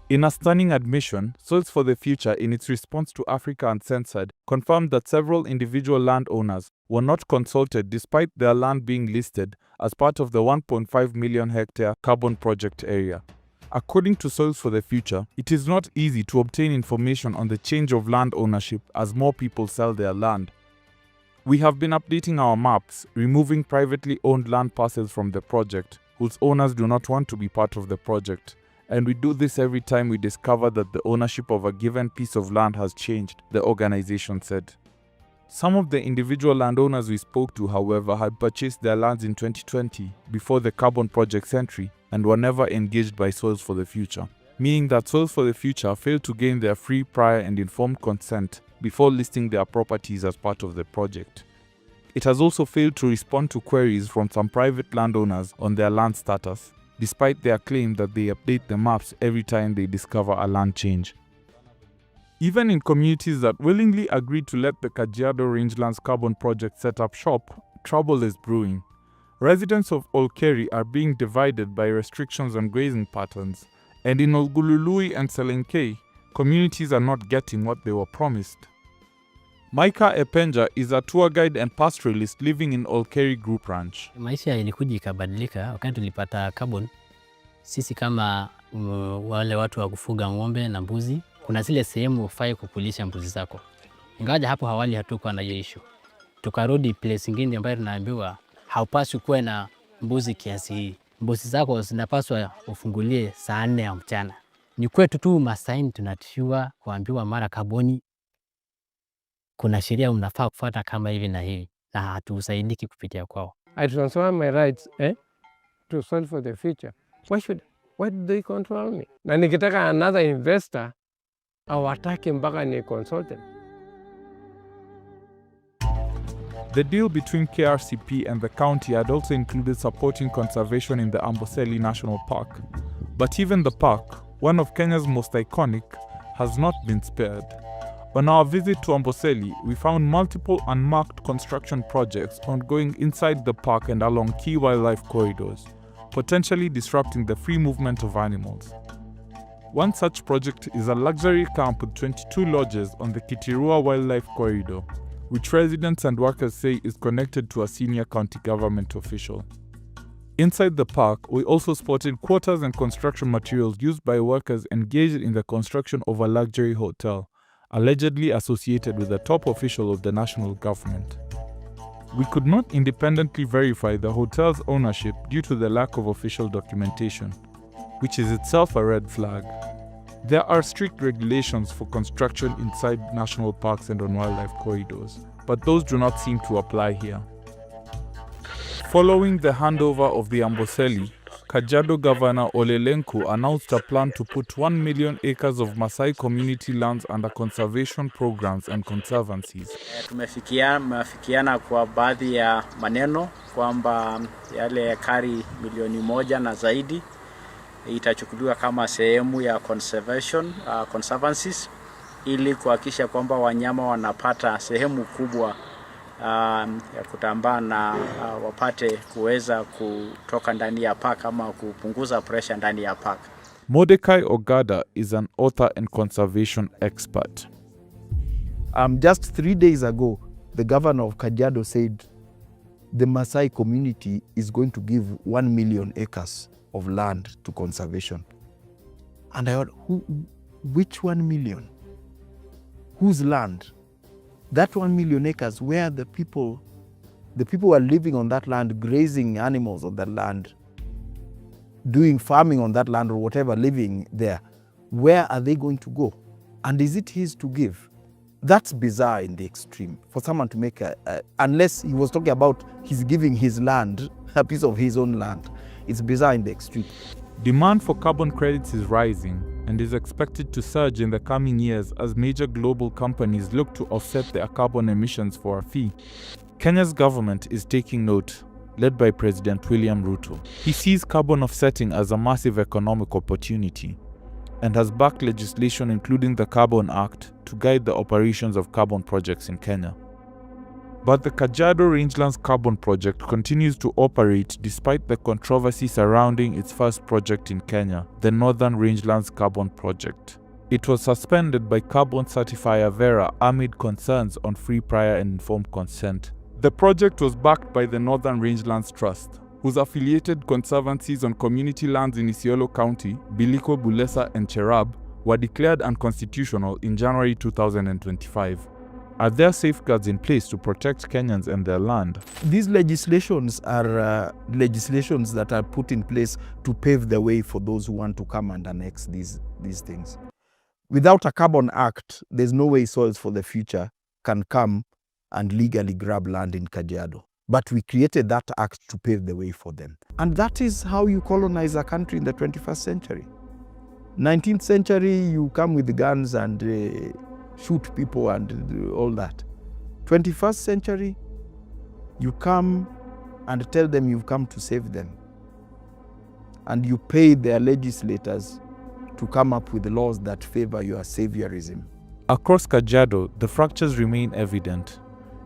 In a stunning admission, Soils for the Future, in its response to Africa Uncensored, confirmed that several individual landowners were not consulted despite their land being listed as part of the 1.5 million hectare carbon project area. According to Soils for the Future, it is not easy to obtain information on the change of land ownership as more people sell their land. We have been updating our maps, removing privately owned land parcels from the project, whose owners do not want to be part of the project. And we do this every time we discover that the ownership of a given piece of land has changed, the organization said. Some of the individual landowners we spoke to, however, had purchased their lands in 2020 before the carbon project's entry and were never engaged by Soils for the Future, meaning that Soils for the Future failed to gain their free, prior and informed consent before listing their properties as part of the project. It has also failed to respond to queries from some private landowners on their land status, despite their claim that they update the maps every time they discover a land change. Even in communities that willingly agreed to let the Kajiado Rangelands Carbon Project set up shop, trouble is brewing. Residents of Olkeri are being divided by restrictions on grazing patterns, and in Olgulului and Selenkei, communities are not getting what they were promised. Maika Epenja is a tour guide and pastoralist living in Olkeri Group Ranch. Maisha ilikuja ikabadilika wakati tulipata carbon. Sisi kama wale watu wa kufuga ng'ombe na mbuzi, kuna zile sehemu ufai kukulisha mbuzi zako. Ingawa hapo awali hatukuwa na hiyo issue. tukarudi place ingine ambayo tunaambiwa haupaswi kuwa na mbuzi kiasi hii. Mbuzi zako zinapaswa ufungulie saa 4 ya mchana. Ni kwetu tu Masaini tunatishiwa kuambiwa mara kaboni kuna sheria unafaa kufuata kama hivi na hivi, na hatusaidiki kupitia kwao. I transfer my rights to solve for the future. Why do they control me? Na nikitaka another investor, hawataki mpaka ni consultant. The deal between KRCP and the county had also included supporting conservation in the Amboseli National Park. But even the park, one of Kenya's most iconic, has not been spared. On our visit to Amboseli, we found multiple unmarked construction projects ongoing inside the park and along key wildlife corridors, potentially disrupting the free movement of animals. One such project is a luxury camp with 22 lodges on the Kitirua Wildlife Corridor, which residents and workers say is connected to a senior county government official. Inside the park, we also spotted quarters and construction materials used by workers engaged in the construction of a luxury hotel, allegedly associated with a top official of the national government. We could not independently verify the hotel's ownership due to the lack of official documentation, which is itself a red flag. There are strict regulations for construction inside national parks and on wildlife corridors, but those do not seem to apply here. Following the handover of the Amboseli, Kajiado Governor Ole Lenku announced a plan to put 1 million acres of Maasai community lands under conservation programs and conservancies. Tumefikiana kwa baadhi ya maneno kwamba yale ekari milioni 1 na zaidi itachukuliwa kama sehemu ya conservancies ili kuhakikisha kwamba wanyama wanapata sehemu kubwa ya kutambaa na wapate kuweza kutoka ndani ya park ama kupunguza pressure ndani ya park. Mordecai Ogada is an author and conservation expert. Just 3 days ago, the governor of Kajiado said the Maasai community is going to give 1 million acres of land to conservation. And I thought, which 1 million? Whose land? That 1 million acres where the people who are living on that land, grazing animals on that land, doing farming on that land or whatever, living there, where are they going to go? And is it his to give? That's bizarre in the extreme for someone to make unless he was talking about he's giving his land, a piece of his own land. It's bizarre in the extreme. Demand for carbon credits is rising and is expected to surge in the coming years as major global companies look to offset their carbon emissions for a fee. Kenya's government is taking note, led by President William Ruto. He sees carbon offsetting as a massive economic opportunity and has backed legislation including the Carbon Act to guide the operations of carbon projects in Kenya. But the Kajiado Rangelands Carbon Project continues to operate despite the controversy surrounding its first project in Kenya, the Northern Rangelands Carbon Project. It was suspended by carbon certifier Vera amid concerns on free, prior and informed consent. The project was backed by the Northern Rangelands Trust, whose affiliated conservancies on community lands in Isiolo County, Biliko, Bulesa and Cherab, were declared unconstitutional in January 2025. Are there safeguards in place to protect Kenyans and their land? These legislations are legislations that are put in place to pave the way for those who want to come and annex these things. Without a Carbon Act, there's no way Soils for the Future can come and legally grab land in Kajiado. But we created that act to pave the way for them. And that is how you colonize a country in the 21st century. 19th century, you come with guns and shoot people and all that. 21st century, you come and tell them you've come to save them. And you pay their legislators to come up with laws that favor your saviorism. Across Kajiado, the fractures remain evident.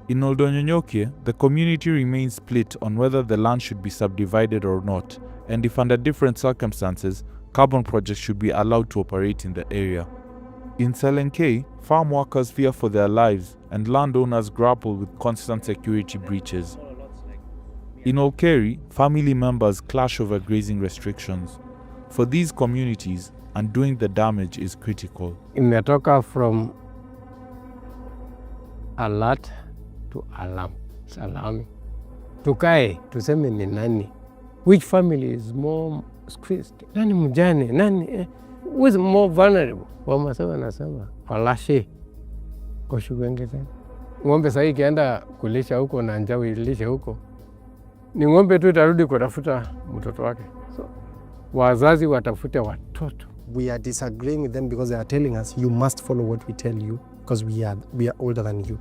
In Oldonyonyokie, the community remains split on whether the land should be subdivided or not, and if under different circumstances, carbon projects should be allowed to operate in the area. In Selenkei, farm workers fear for their lives and landowners grapple with constant security breaches. In Olkeri, family members clash over grazing restrictions. For these communities, undoing the damage is critical. Imetoka from alert to alarm. salami. Tukae, tuseme ni nani. Which family is more squeezed? Nani mjane? Nani who is more vulnerable? Wamasema nasema, falashe. Koshugenge tena. Ng'ombe sasa ikienda kulisha huko na njaa ilishe huko. Ni ng'ombe tu itarudi kutafuta mtoto wake. So, wazazi watafute watoto. We are disagreeing with them because they are telling us you must follow what we tell you because we are older than you.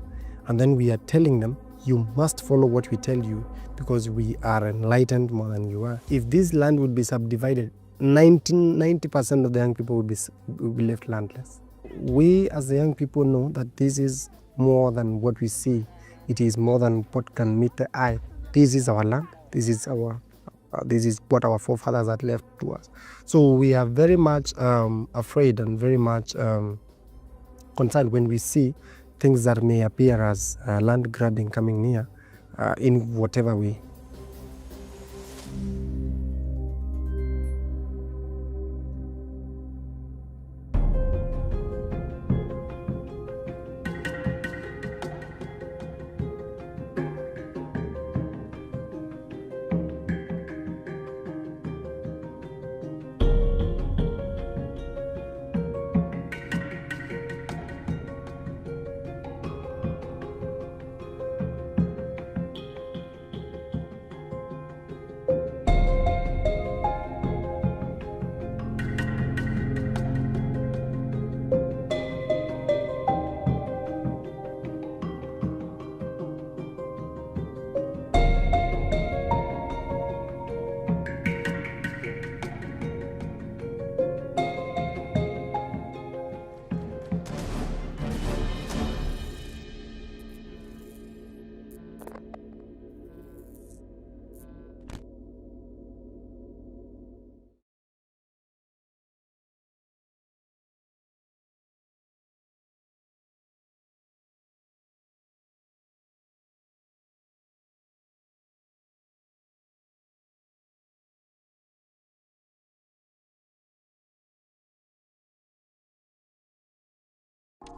And then we are telling them you must follow what we tell you because we are enlightened more than you are. If this land would be subdivided, 90% of the young people would be left landless. We as the young people know that this is more than what we see. It is more than what can meet the eye. This is our land. This is what our forefathers had left to us. So we are very much afraid and very much concerned when we see things that may appear as land grabbing coming near in whatever way.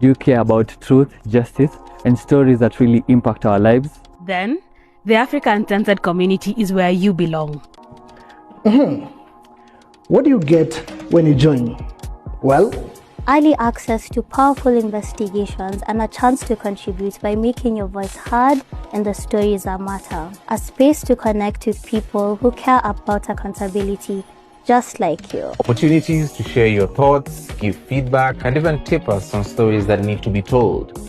Do you care about truth, justice, and stories that really impact our lives? Then, the Africa Uncensored community is where you belong. What do you get when you join? Well, early access to powerful investigations and a chance to contribute by making your voice heard in the stories that matter. A space to connect with people who care about accountability just like you. Opportunities to share your thoughts, give feedback, and even tip us on stories that need to be told.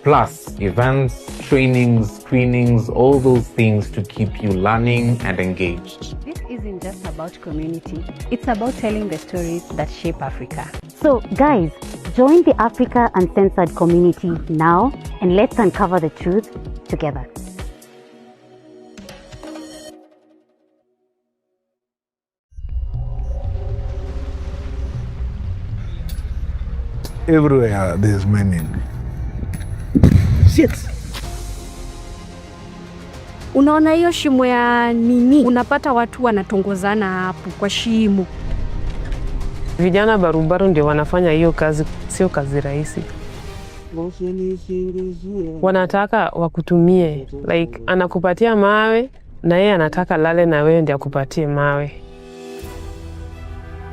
Plus, events, trainings, screenings, all those things to keep you learning and engaged. This isn't just about community, it's about telling the stories that shape Africa. So, guys, join the Africa Uncensored community now and let's uncover the truth together. everywhere there's mining. Shit. Unaona hiyo shimo ya nini? Unapata watu wanatongozana hapo kwa shimo. Vijana barubaru ndio wanafanya hiyo kazi, sio kazi rahisi. Wanataka wakutumie, like anakupatia mawe na yeye anataka lale na wewe ndio akupatie mawe.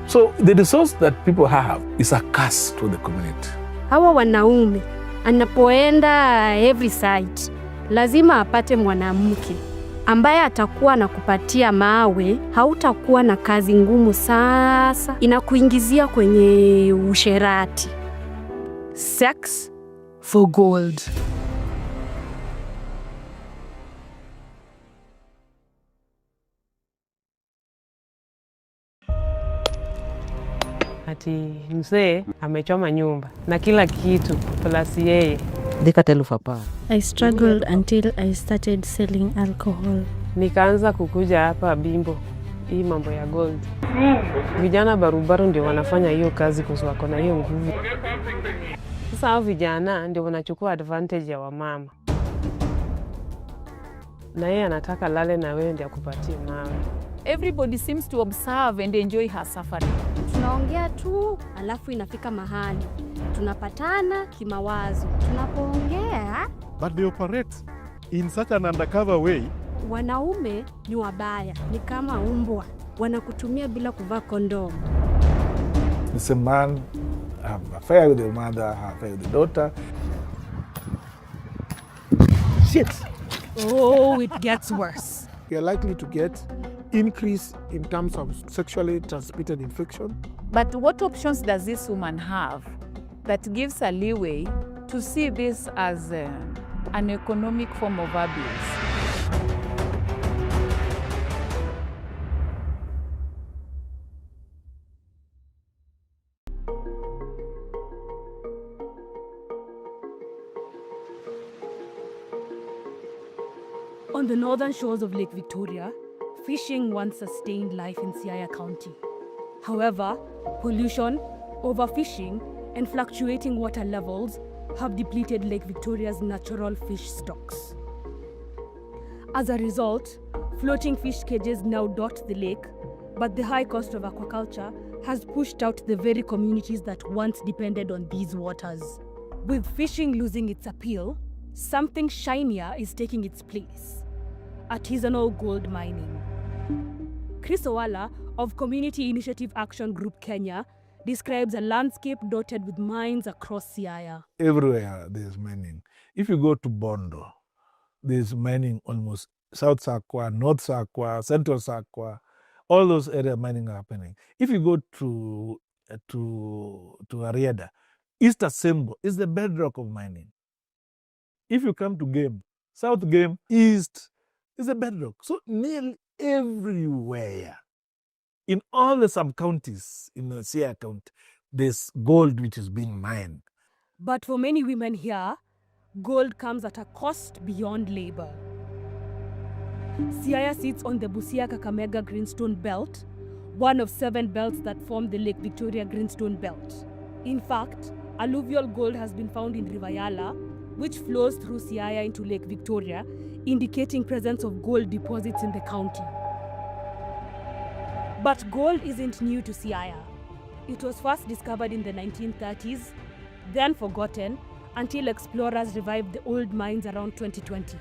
So the resource that people have is a curse to the community. Hawa wanaume anapoenda every site lazima apate mwanamke ambaye atakuwa anakupatia mawe. Hautakuwa na kazi ngumu, sasa inakuingizia kwenye usherati. Sex for gold. Ati mzee amechoma nyumba na kila kitu plus yeye. I struggled until I started selling alcohol. Nikaanza kukuja hapa Bimbo, hii mambo ya gold. Vijana barubaru ndio wanafanya hiyo kazi kwa sababu na hiyo nguvu. Sasa hao vijana ndio wanachukua advantage ya wamama. Na yeye anataka lale na wewe ndio akupatie mawe. Everybody seems to observe and enjoy her suffering. Tunaongea tu, alafu inafika mahali tunapatana kimawazo. Tunapoongea, but they operate in such an undercover way. Wanaume ni wabaya, ni kama umbwa, wanakutumia bila kuvaa kondom. It's a man have an affair with the mother, have an affair with the daughter. Shit! Oh, it gets worse. You're likely to get increase in terms of sexually transmitted infection. But what options does this woman have that gives her leeway to see this as an economic form of abuse? On the northern shores of Lake Victoria, fishing once sustained life in Siaya County. However, pollution, overfishing, and fluctuating water levels have depleted Lake Victoria's natural fish stocks. As a result, floating fish cages now dot the lake, but the high cost of aquaculture has pushed out the very communities that once depended on these waters. With fishing losing its appeal, something shinier is taking its place: artisanal gold mining. Chris Owala of Community Initiative Action Group Kenya describes a landscape dotted with mines across Siaya. Everywhere there's mining. If you go to Bondo, there's mining almost South Sakwa, North Sakwa, Central Sakwa, all those areas mining are happening. If you go to Ariada, East Asembo is the bedrock of mining. If you come to Game, South Game, East is a bedrock. So nearly everywhere, in all the sub-counties in the Siaya County, there's gold which is being mined. But for many women here, gold comes at a cost beyond labor. Siaya sits on the Busia-Kakamega Greenstone Belt, one of 7 belts that form the Lake Victoria Greenstone Belt. In fact, alluvial gold has been found in River Yala, which flows through Siaya into Lake Victoria, indicating presence of gold deposits in the county. But gold isn't new to Siaya. It was first discovered in the 1930s, then forgotten until explorers revived the old mines around 2020.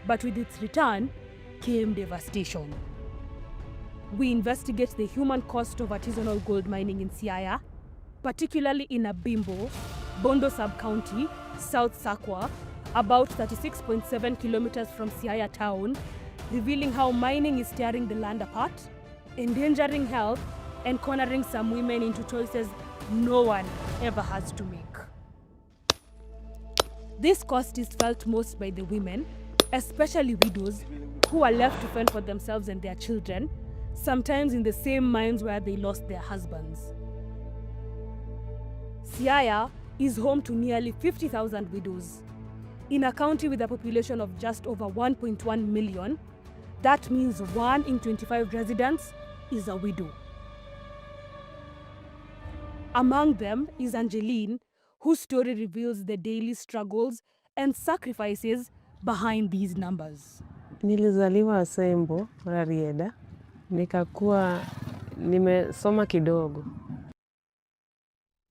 But with its return came devastation. We investigate the human cost of artisanal gold mining in Siaya, particularly in Abimbo, Bondo sub-county, South Sakwa, about 36.7 kilometers from Siaya town, revealing how mining is tearing the land apart, endangering health, and cornering some women into choices no one ever has to make. This cost is felt most by the women, especially widows, who are left to fend for themselves and their children, sometimes in the same mines where they lost their husbands. Siaya is home to nearly 50,000 widows. In a county with a population of just over 1.1 million, that means 1 in 25 residents is a widow. Among them is Angeline, whose story reveals the daily struggles and sacrifices behind these numbers. Nilizaliwa Asembo, Rarieda. Nikakuwa nimesoma kidogo.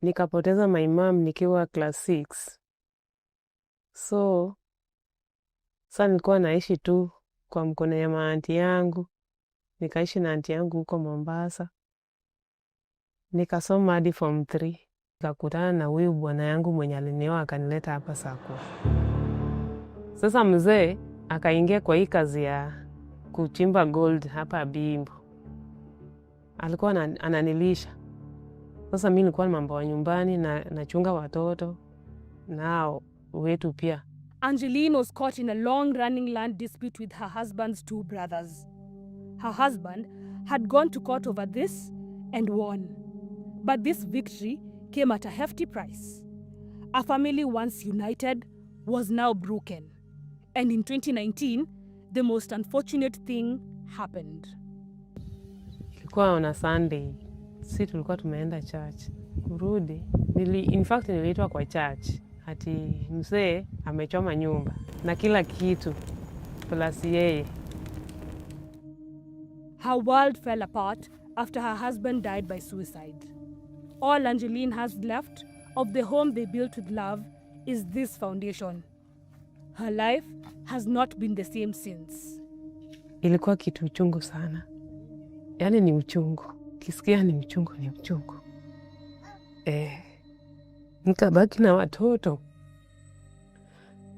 Nikapoteza my mom nikiwa class 6. So, sasa nilikuwa naishi tu kwa mkono ya maanti yangu. Nikaishi na aunti yangu huko Mombasa. Nikasoma hadi form 3. Nikakutana na huyu bwana yangu mwenye alinioa akanileta hapa Sakwa. Sasa mzee akaingia kwa hii kazi ya kuchimba gold hapa Bimbo. Alikuwa ananilisha. Sasa mimi nilikuwa mambo ya nyumbani na nachunga watoto nao wetu pia. Angeline was caught in a long-running land dispute with her husband's 2 brothers. Her husband had gone to court over this and won. But this victory came at a hefty price. A family once united was now broken. And in 2019, the most unfortunate thing happened. Ilikuwa on a Sunday. Sisi tulikuwa tumeenda church. Kurudi, in fact niliitwa kwa church. Ati mzee amechoma nyumba na kila kitu plus yeye. Her world fell apart after her husband died by suicide. All Angeline has left of the home they built with love is this foundation. Her life has not been the same since. Ilikuwa kitu uchungu sana. Yaani ni uchungu. Kisikia ni uchungu, ni uchungu. Nikabaki na watoto.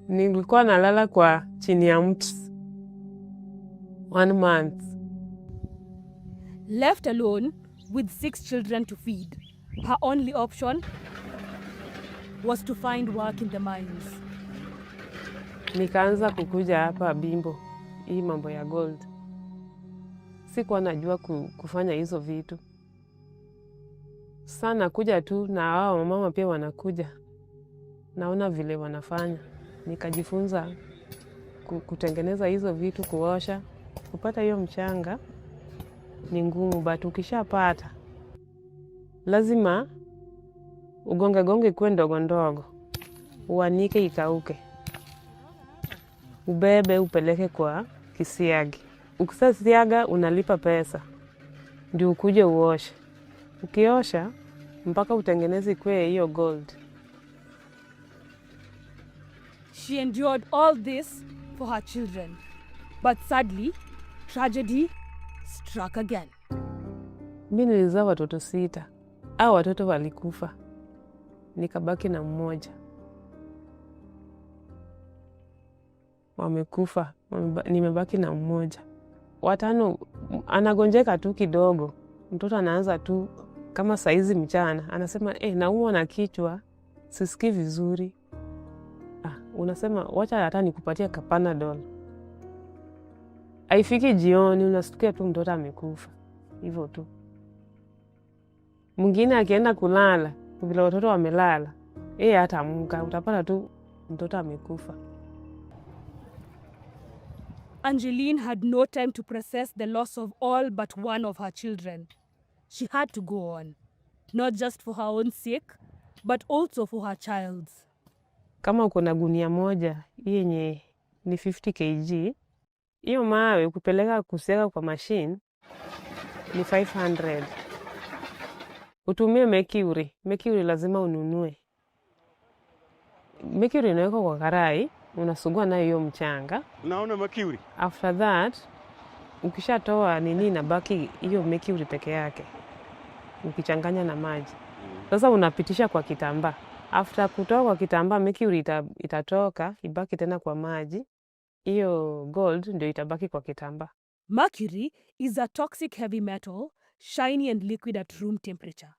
Nilikuwa nalala kwa chini ya mti. 1 month. Left alone with 6 children to feed, her only option was to find work in the mines. Nikaanza kukuja hapa Bimbo, hii mambo ya gold. Sikuwa najua kufanya hizo vitu. Sana kuja tu na hao mama pia wanakuja. Naona vile wanafanya. Nikajifunza kutengeneza hizo vitu, kuosha. Kupata hiyo mchanga ni ngumu, but ukishapata lazima ugonge kwe ndogo ndogo. Uanike ikauke. Ubebe upeleke kwa kisiagi. Ukisasiaga unalipa pesa. Ndio ukuje uoshe. Ukiosha mpaka utengeneze kwe hiyo gold. She endured all this for her children. But sadly, tragedy struck again. Mimi nilizaa watoto 6. Hao watoto walikufa. Nikabaki na mmoja. Wamekufa. Nimebaki na mmoja. Watano anagonjeka tu kidogo. Mtoto anaanza tu kama saizi mchana. Anasema, naumwa na kichwa. Sisikii vizuri. Unasema, wacha hata nikupatia Panadol. Haifiki jioni, unasikia tu mtoto amekufa. Hivyo tu. Mwingine akienda kulala, vile watoto wamelala, hataamka, utapata tu mtoto amekufa. Angeline had no time to process the loss of all but one of her children. She had to go on, not just for her own sake, but also for her child's. Kama uko na gunia moja, yenye ni 50 kg, hiyo mawe kupeleka kusiaga kwa machine ni 500. Utumie mercury. Mercury lazima ununue. Mercury inawekwa kwa karai, unasugua nayo hiyo mchanga. Unaona mercury? After that, ukishatoa nini na baki hiyo mercury peke yake. Ukichanganya na maji. Sasa unapitisha kwa kitambaa. After kutoa kwa kitambaa, mercury itatoka, ibaki tena kwa maji. Hiyo gold ndio itabaki kwa kitambaa. Mercury is a toxic heavy metal, shiny and liquid at room temperature.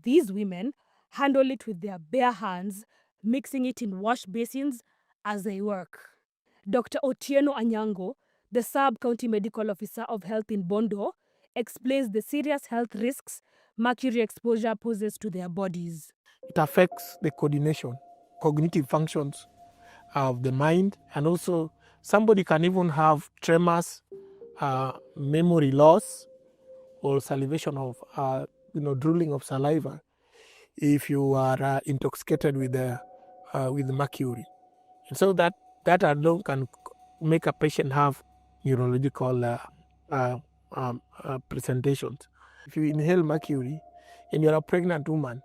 These women handle it with their bare hands, mixing it in wash basins as they work. Dr. Otieno Anyango, the sub-county medical officer of health in Bondo, explains the serious health risks mercury exposure poses to their bodies. It affects the coordination, cognitive functions of the mind, and also somebody can even have tremors, memory loss, or salivation of, drooling of saliva if you are intoxicated with mercury. And so that alone can make a patient have neurological presentations. If you inhale mercury and you're a pregnant woman,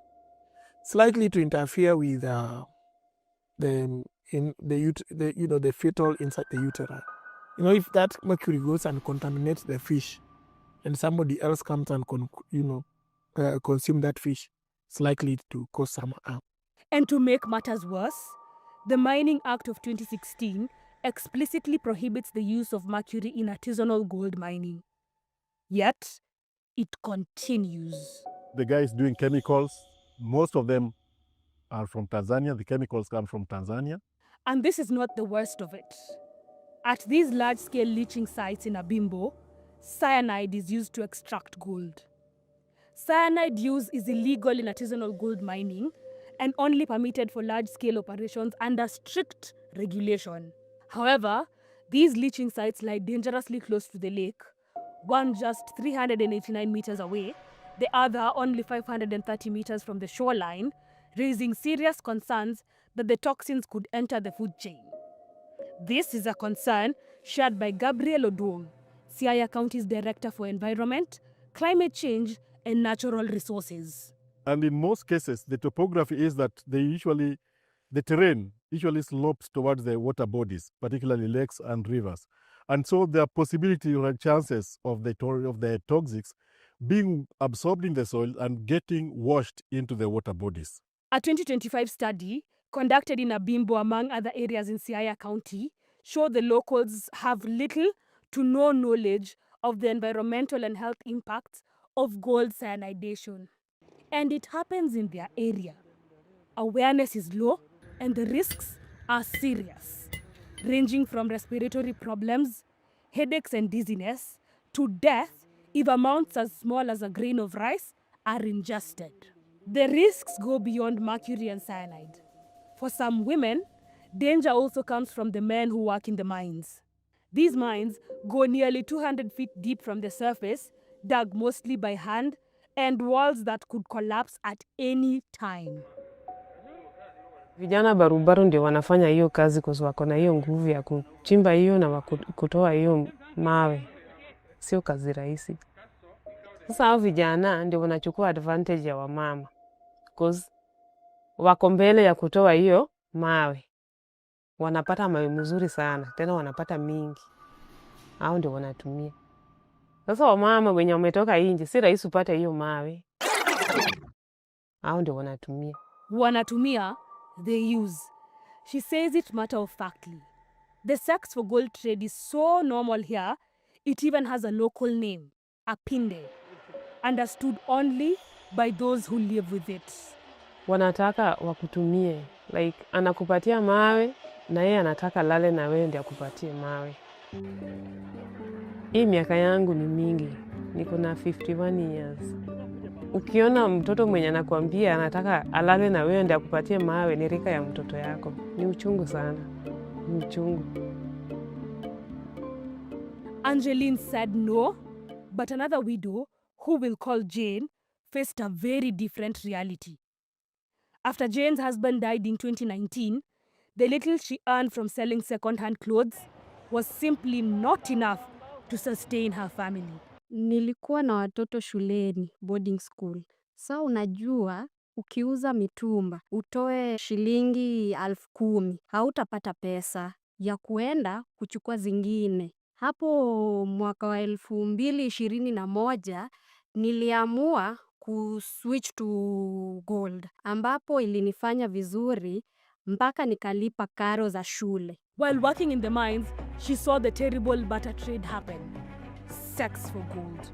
it's likely to interfere with the fetal inside the uterus. If that mercury goes and contaminates the fish, and somebody else comes and consume that fish, it's likely to cause some harm. And to make matters worse, the Mining Act of 2016 explicitly prohibits the use of mercury in artisanal gold mining. Yet, it continues. The guys doing chemicals, most of them are from Tanzania. The chemicals come from Tanzania. And this is not the worst of it. At these large-scale leaching sites in Abimbo, cyanide is used to extract gold. Cyanide use is illegal in artisanal gold mining and only permitted for large-scale operations under strict regulation. However, these leaching sites lie dangerously close to the lake, one just 389 meters away, the other only 530 meters from the shoreline, raising serious concerns that the toxins could enter the food chain. This is a concern shared by Gabriel Oduong, Siaya County's Director for Environment, Climate Change and Natural Resources. And in most cases, the topography is that they usually The terrain usually slopes towards the water bodies, particularly lakes and rivers. And so there are possibility or chances of the toxics being absorbed in the soil and getting washed into the water bodies. A 2025 study conducted in Abimbo, among other areas in Siaya County, showed the locals have little to no knowledge of the environmental and health impacts of gold cyanidation. And it happens in their area. Awareness is low and the risks are serious, ranging from respiratory problems, headaches and dizziness, to death if amounts as small as a grain of rice are ingested. The risks go beyond mercury and cyanide. For some women, danger also comes from the men who work in the mines. These mines go nearly 200 feet deep from the surface, dug mostly by hand, and walls that could collapse at any time. Vijana barubaru ndio wanafanya hiyo kazi kwa sababu wako na hiyo nguvu ya kuchimba hiyo na kutoa hiyo mawe. Sio kazi rahisi. Sasa hao vijana ndio wanachukua advantage ya wamama. Because wako mbele ya kutoa hiyo mawe. Wanapata mawe mzuri sana, tena wanapata mingi. Hao ndio wanatumia. Sasa wamama wenye wametoka nje, si rahisi upate hiyo mawe. Hao ndio wanatumia. Wanatumia, they use. She says it matter-of-factly. The sex for gold trade is so normal here, it even has a local name, Apinde, understood only by those who live with it. Wanataka wakutumie, like anakupatia mawe na yeye anataka lale na wewe ndio akupatie mawe. Hii miaka yangu ni mingi, niko na 51 years. Ukiona mtoto mwenye anakuambia anataka alale na wewe ndio akupatie mawe, ni rika ya mtoto yako. Ni uchungu sana. Ni uchungu. Angeline said no, but another widow, who we'll call Jane, faced a very different reality. After Jane's husband died in 2019, the little she earned from selling second-hand clothes was simply not enough to sustain her family. Nilikuwa na watoto shuleni, boarding school. Sa unajua, ukiuza mitumba, utoe shilingi 10,000, hautapata pesa ya kuenda kuchukua zingine. Hapo mwaka wa 2021, niliamua kuswitch to gold, ambapo ilinifanya vizuri mpaka nikalipa karo za shule. While working in the mines, she saw the terrible barter trade happen. Sex for gold.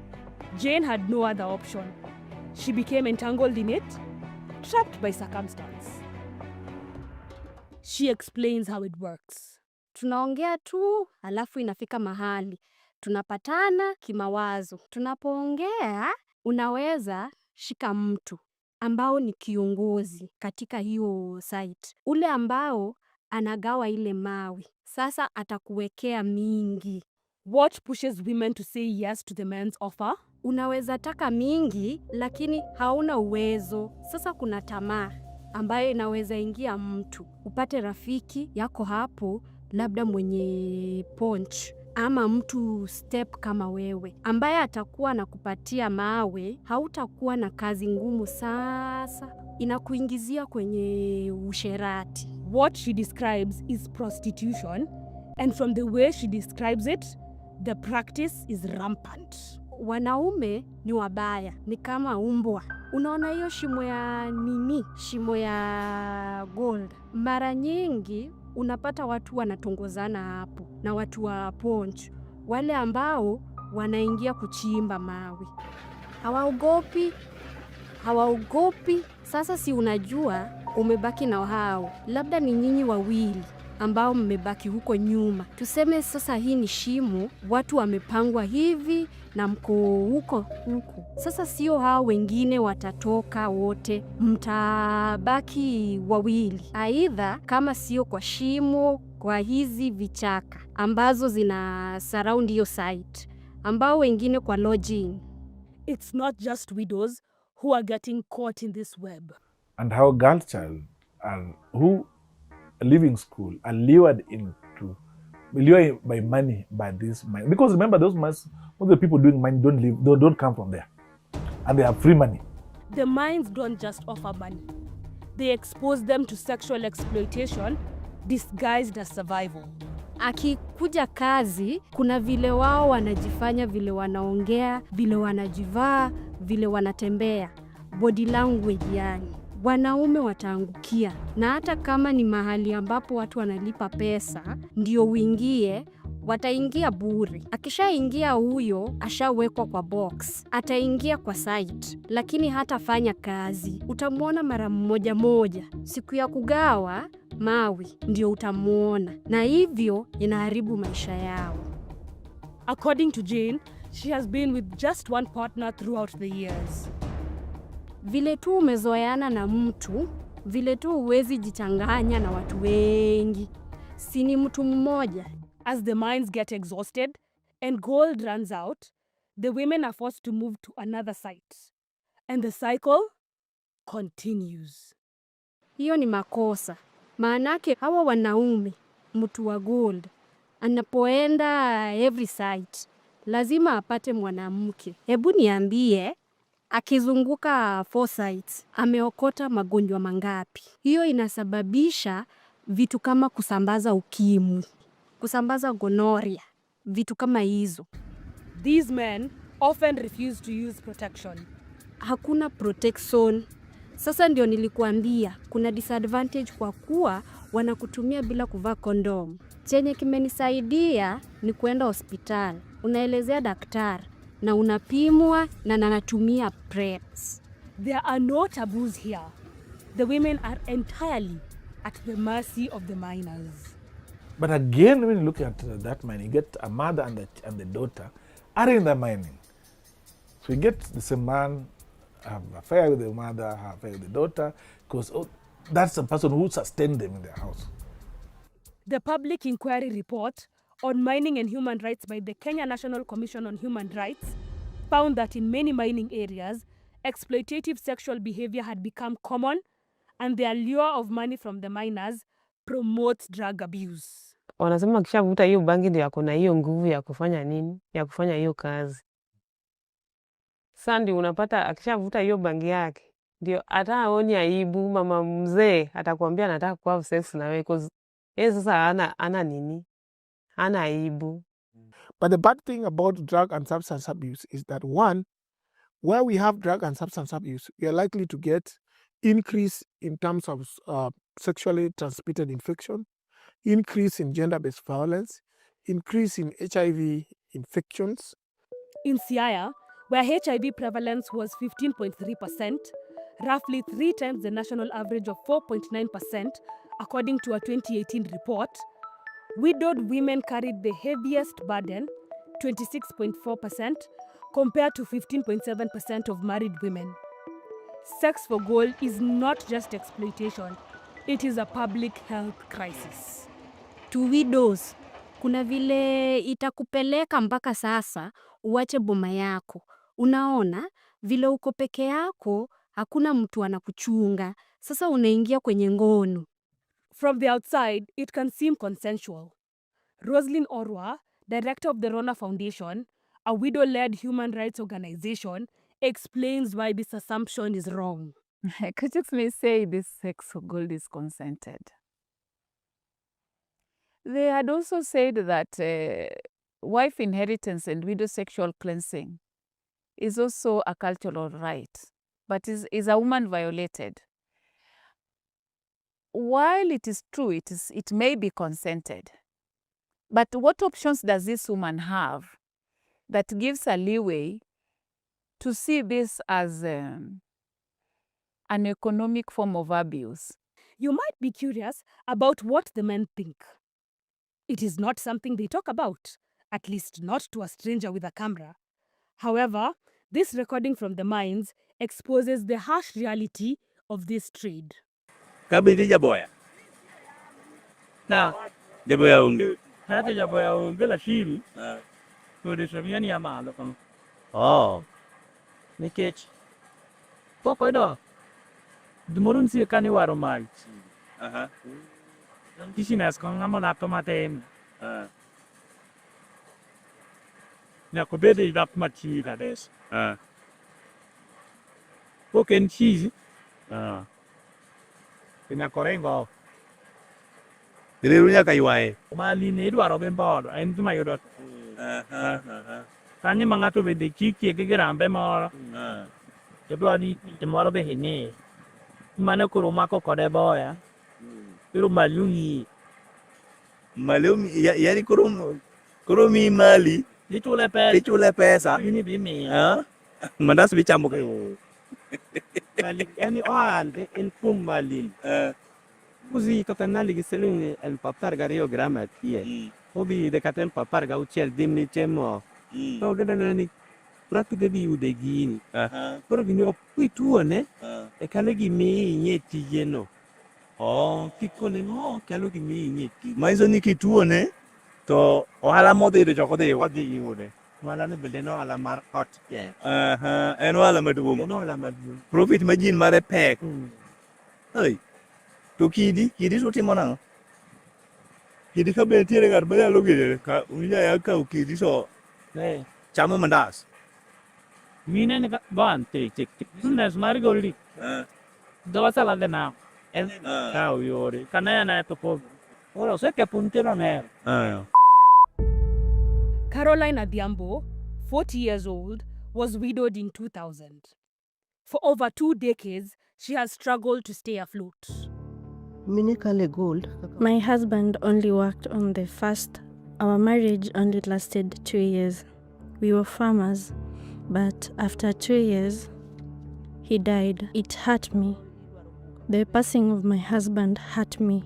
Jane had no other option. She became entangled in it, trapped by circumstance. She explains how it works. Tunaongea tu, alafu inafika mahali. Tunapatana kimawazo. Tunapoongea, unaweza shika mtu ambao ni kiongozi katika hiyo site. Ule ambao anagawa ile mawe. Sasa atakuwekea mingi. What pushes women to say yes to the men's offer? Unaweza taka mingi, lakini hauna uwezo. Sasa kuna tamaa ambayo inaweza ingia mtu. Upate rafiki yako hapo, labda mwenye punch, ama mtu step kama wewe, ambaye atakuwa na kupatia mawe, hautakuwa na kazi ngumu. Sasa inakuingizia kwenye usherati. What she describes is prostitution, and from the way she describes it, the practice is rampant. Wanaume ni wabaya, ni kama umbwa. Unaona hiyo shimo ya nini? Shimo ya gold. Mara nyingi unapata watu wanatongozana hapo na watu wa ponch, wale ambao wanaingia kuchimba mawe. Hawaogopi. Sasa si unajua umebaki na hao, labda ni nyinyi wawili ambao mmebaki huko nyuma. Tuseme sasa hii ni shimo, watu wamepangwa hivi na mko huko. Sasa sio hao wengine watatoka wote, mtabaki wawili. Aidha kama sio kwa shimo, kwa hizi vichaka ambazo zina surround hiyo site, ambao wengine kwa lodging. It's not just widows who are getting caught in this web. And how girl child and who leaving school are lured by money by this mine. Because remember, those mines, most of the people doing mine don't come from there, and they have free money. The mines don't just offer money; they expose them to sexual exploitation disguised as survival. Akikuja kazi, kuna vile wao wanajifanya, vile wanaongea, vile wanajivaa, vile wanatembea. Body language yani. Wanaume wataangukia. Na hata kama ni mahali ambapo watu wanalipa pesa, ndio uingie, wataingia bure. Akishaingia huyo, ashawekwa kwa box. Ataingia kwa site, lakini hatafanya kazi. Utamuona mara moja moja. Siku ya kugawa mawi ndio utamuona, na hivyo inaharibu maisha yao. According to Jane, she has been with just one partner throughout the years. Vile tu umezoeana na mtu, vile tu huwezi jichanganya na watu wengi. Si ni mtu mmoja. As the mines get exhausted and gold runs out, the women are forced to move to another site. And the cycle continues. Hiyo ni makosa. Maanake hawa wanaume, mtu wa gold, anapoenda every site, lazima apate mwanamke. Hebu niambie, akizunguka 4 sites, ameokota magonjwa mangapi? Hiyo inasababisha vitu kama kusambaza ukimwi, kusambaza gonorrhea, vitu kama hizo. These men often refuse to use protection. Hakuna protection. Sasa ndio nilikuambia, kuna disadvantage kwa kuwa wanakutumia bila kuvaa kondom. Chenye kimenisaidia ni kuenda hospitali. Unaelezea daktari na unapimwa na anatumia preps. There are no taboos here. The women are entirely at the mercy of the miners. But again, when you look at that mining, you get a mother and the daughter are in the mining. So you get the same man have an affair with the mother, have an affair with the daughter, because that's the person who sustained them in their house. The public inquiry report on mining and human rights by the Kenya National Commission on Human Rights found that in many mining areas, exploitative sexual behavior had become common, and the allure of money from the miners promotes drug abuse. Wanasema akishavuta hiyo bangi ndio ako na hiyo nguvu ya kufanya nini? Ya kufanya hiyo kazi. Sandi unapata akishavuta hiyo bangi yake ndio hata aoni aibu. Mama mzee atakwambia anataka kuwa sex na wewe cause yeye sasa ana nini? Ana aibu. But the bad thing about drug and substance abuse is that one, where we have drug and substance abuse, we are likely to get increase in terms of sexually transmitted infection, increase in gender-based violence, increase in HIV infections. In Siaya, where HIV prevalence was 15.3%, roughly 3 times the national average of 4.9%, according to a 2018 report, widowed women carried the heaviest burden, 26.4%, compared to 15.7% of married women. Sex for gold is not just exploitation, it is a public health crisis. To widows, kuna vile itakupeleka mpaka sasa uache boma yako. Unaona, vile uko peke yako, hakuna mtu anakuchunga. Sasa unaingia kwenye ngono. From the outside, it can seem consensual. Roslyn Orwa, director of the Rona Foundation, a widow-led human rights organization, explains why this assumption is wrong. Critics may say this sex for gold is consented. They had also said that wife inheritance and widow sexual cleansing is also a cultural right, but is a woman violated. While it is true, it may be consented, but what options does this woman have that gives a leeway to see this as an economic form of abuse? You might be curious about what the men think. It is not something they talk about, at least not to a stranger with a camera. However, this recording from the mines exposes the harsh reality of this trade. Kabidi jaboya. Na jaboya unge. Hata jaboya unge la shiri. Tudisamiani ya malo kama. Oh. Nikech. Poko ndo. Dumurun si kani waro mai. Aha. Kisinas kong ngamo na tomatem. Na kubede idap machi la des. Poken cheese. Kenya korengo. Riru nyaka ywaye. Mali ni idwaro gi mbodo, en gima yudo. Kanyo ma ng'ato bende chikie gi girambe moro. Idwa ni gimoro be ing'e. Mane koro mako kode boya. Biro malungi. Malumi, yani koro mi mali. Ichule pesa. Ichule pesa. Ini bimi. Mandas bichamo kayo. Mali, yani oande in kum mali. Così totanali che se lui è il papar gario grama tie. Obi de catem papar ga ucel dimni chemo. No de nani. Prato de bi udegini. Però gini o qui tuone e kalegi mi nyeti yeno. Oh, piccole no, quello che mi nyeti. Ma iso ni kituone to ohala modhi de choko de Wadi yune. Wala ne bele no ala mar hot ye. Eno ala maduong. No ala maduong. Profit margin mare pek. Hey. To kidi to timo nang'o? Kidi ka be tiere ng'at manyalo gere ka unya ya ka kidi so chamo mandas. Mine ne ban te. Nes mar goldi. Dove sta la denaro? Ciao Iori. Canena to po. Ora sai che puntino ne. Caroline Adhiambo, 40 years old, was widowed in 2000. For over 2 decades, she has struggled to stay afloat. My husband only worked on the first. Our marriage only lasted 2 years. We were farmers, but after 2 years, he died. It hurt me. The passing of my husband hurt me.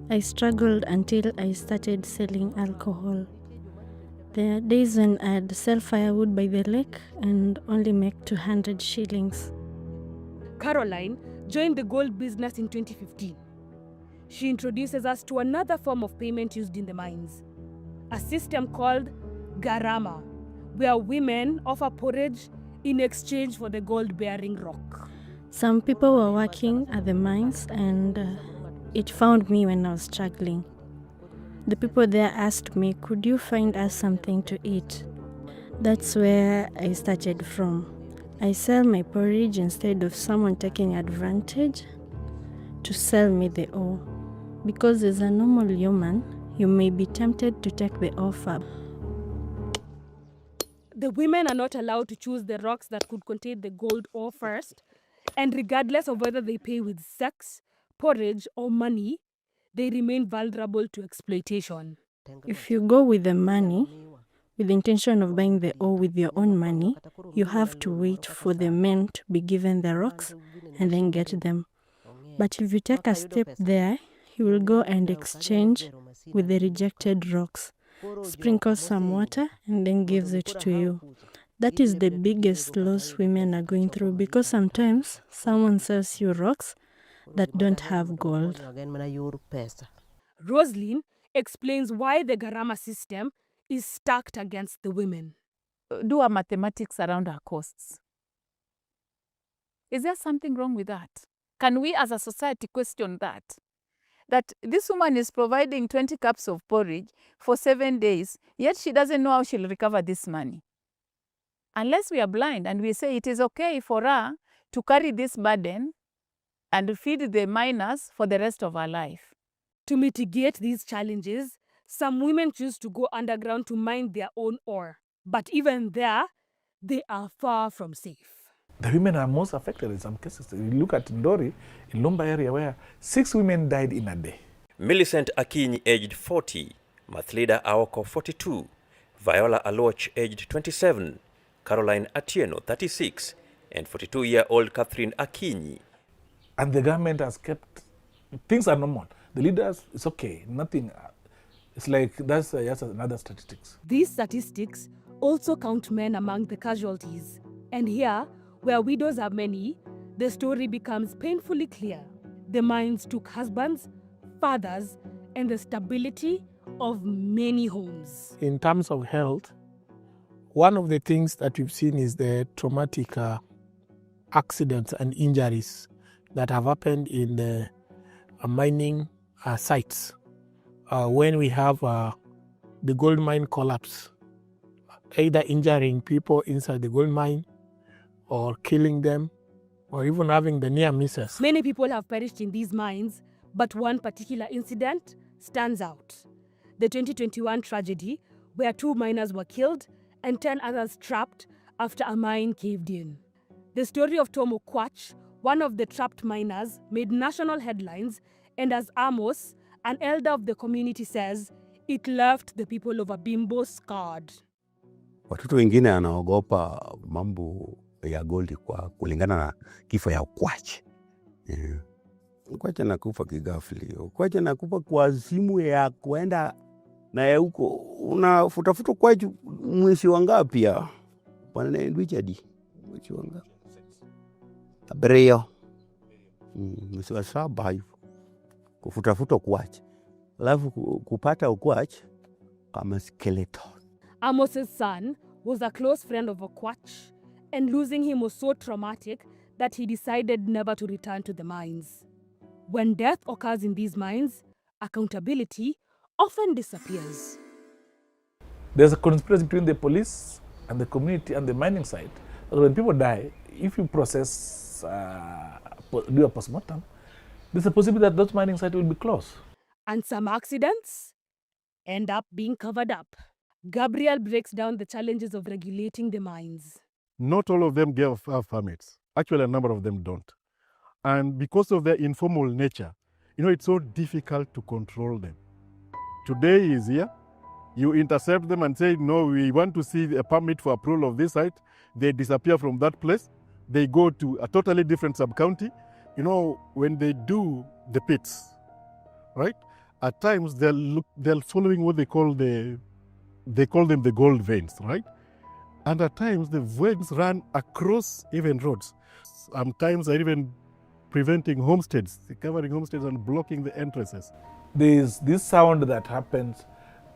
I struggled until I started selling alcohol. There are days when I'd sell firewood by the lake and only make 200 shillings. Caroline joined the gold business in 2015. She introduces us to another form of payment used in the mines, a system called garama, where women offer porridge in exchange for the gold-bearing rock. Some people were working at the mines and it found me when I was struggling. The people there asked me, could you find us something to eat? That's where I started from. I sell my porridge instead of someone taking advantage to sell me the ore. Because as a normal human, you may be tempted to take the offer. The women are not allowed to choose the rocks that could contain the gold ore first, and regardless of whether they pay with sex, porridge, or money, they remain vulnerable to exploitation. If you go with the money, with the intention of buying the ore with your own money, you have to wait for the men to be given the rocks and then get them. But if you take a step there, you will go and exchange with the rejected rocks, sprinkle some water, and then gives it to you. That is the biggest loss women are going through, because sometimes someone sells you rocks that don't have gold. Roslyn explains why the garama system is stacked against the women. Do a mathematics around our costs. Is there something wrong with that? Can we as a society question that? That this woman is providing 20 cups of porridge for 7 days, yet she doesn't know how she'll recover this money. Unless we are blind and we say it is okay for her to carry this burden and feed the miners for the rest of her life. To mitigate these challenges, some women choose to go underground to mine their own ore. But even there, they are far from safe. The women are most affected in some cases. You look at Ndori, in Lumba area, where 6 women died in a day. Millicent Akinyi, aged 40, Mathlida Aoko, 42, Viola Aloch, aged 27, Caroline Atieno, 36, and 42-year-old Catherine Akinyi. And the government has kept, things are normal. The leaders, it's okay, nothing. It's like, that's just another statistics. These statistics also count men among the casualties. And here, where widows are many, the story becomes painfully clear. The mines took husbands, fathers, and the stability of many homes. In terms of health, one of the things that we've seen is the traumatic accidents and injuries that have happened in the mining sites. When we have the gold mine collapse, either injuring people inside the gold mine or killing them or even having the near misses. Many people have perished in these mines, but one particular incident stands out. The 2021 tragedy, where 2 miners were killed and 10 others trapped after a mine caved in. The story of Tom Okwach, one of the trapped miners, made national headlines, and as Amos, an elder of the community, says, it left the people of Abimbo scarred. Watoto wengine anaogopa mambo ya gold kwa kulingana na kifo ya Okwach. Okwach anakufa kigafli. Okwach anakufa kwa simu ya kuenda na ya huko. Unafutafuta Okwach mwezi wangapi ya? Bwana Richard. Mwezi wangapi? Abril. Mwezi wa 7 hivyo. Kufutafuta Okwach. Alafu kupata Okwach kama skeleton. Amos's son was a close friend of Okwach, and losing him was so traumatic that he decided never to return to the mines. When death occurs in these mines, accountability often disappears. There's a conspiracy between the police and the community and the mining site. When people die, if you process, do a postmortem, there's a possibility that those mining sites will be closed. And some accidents end up being covered up. Gabriel breaks down the challenges of regulating the mines. Not all of them have permits. Actually, a number of them don't. And because of their informal nature, it's so difficult to control them. Today is here. You intercept them and say, no, we want to see a permit for approval of this site. They disappear from that place. They go to a totally different sub-county. When they do the pits, right? At times they're following what they call them the gold veins, right? And at times the veins run across even roads. Sometimes they're even preventing homesteads, covering homesteads and blocking the entrances. There's this sound that happens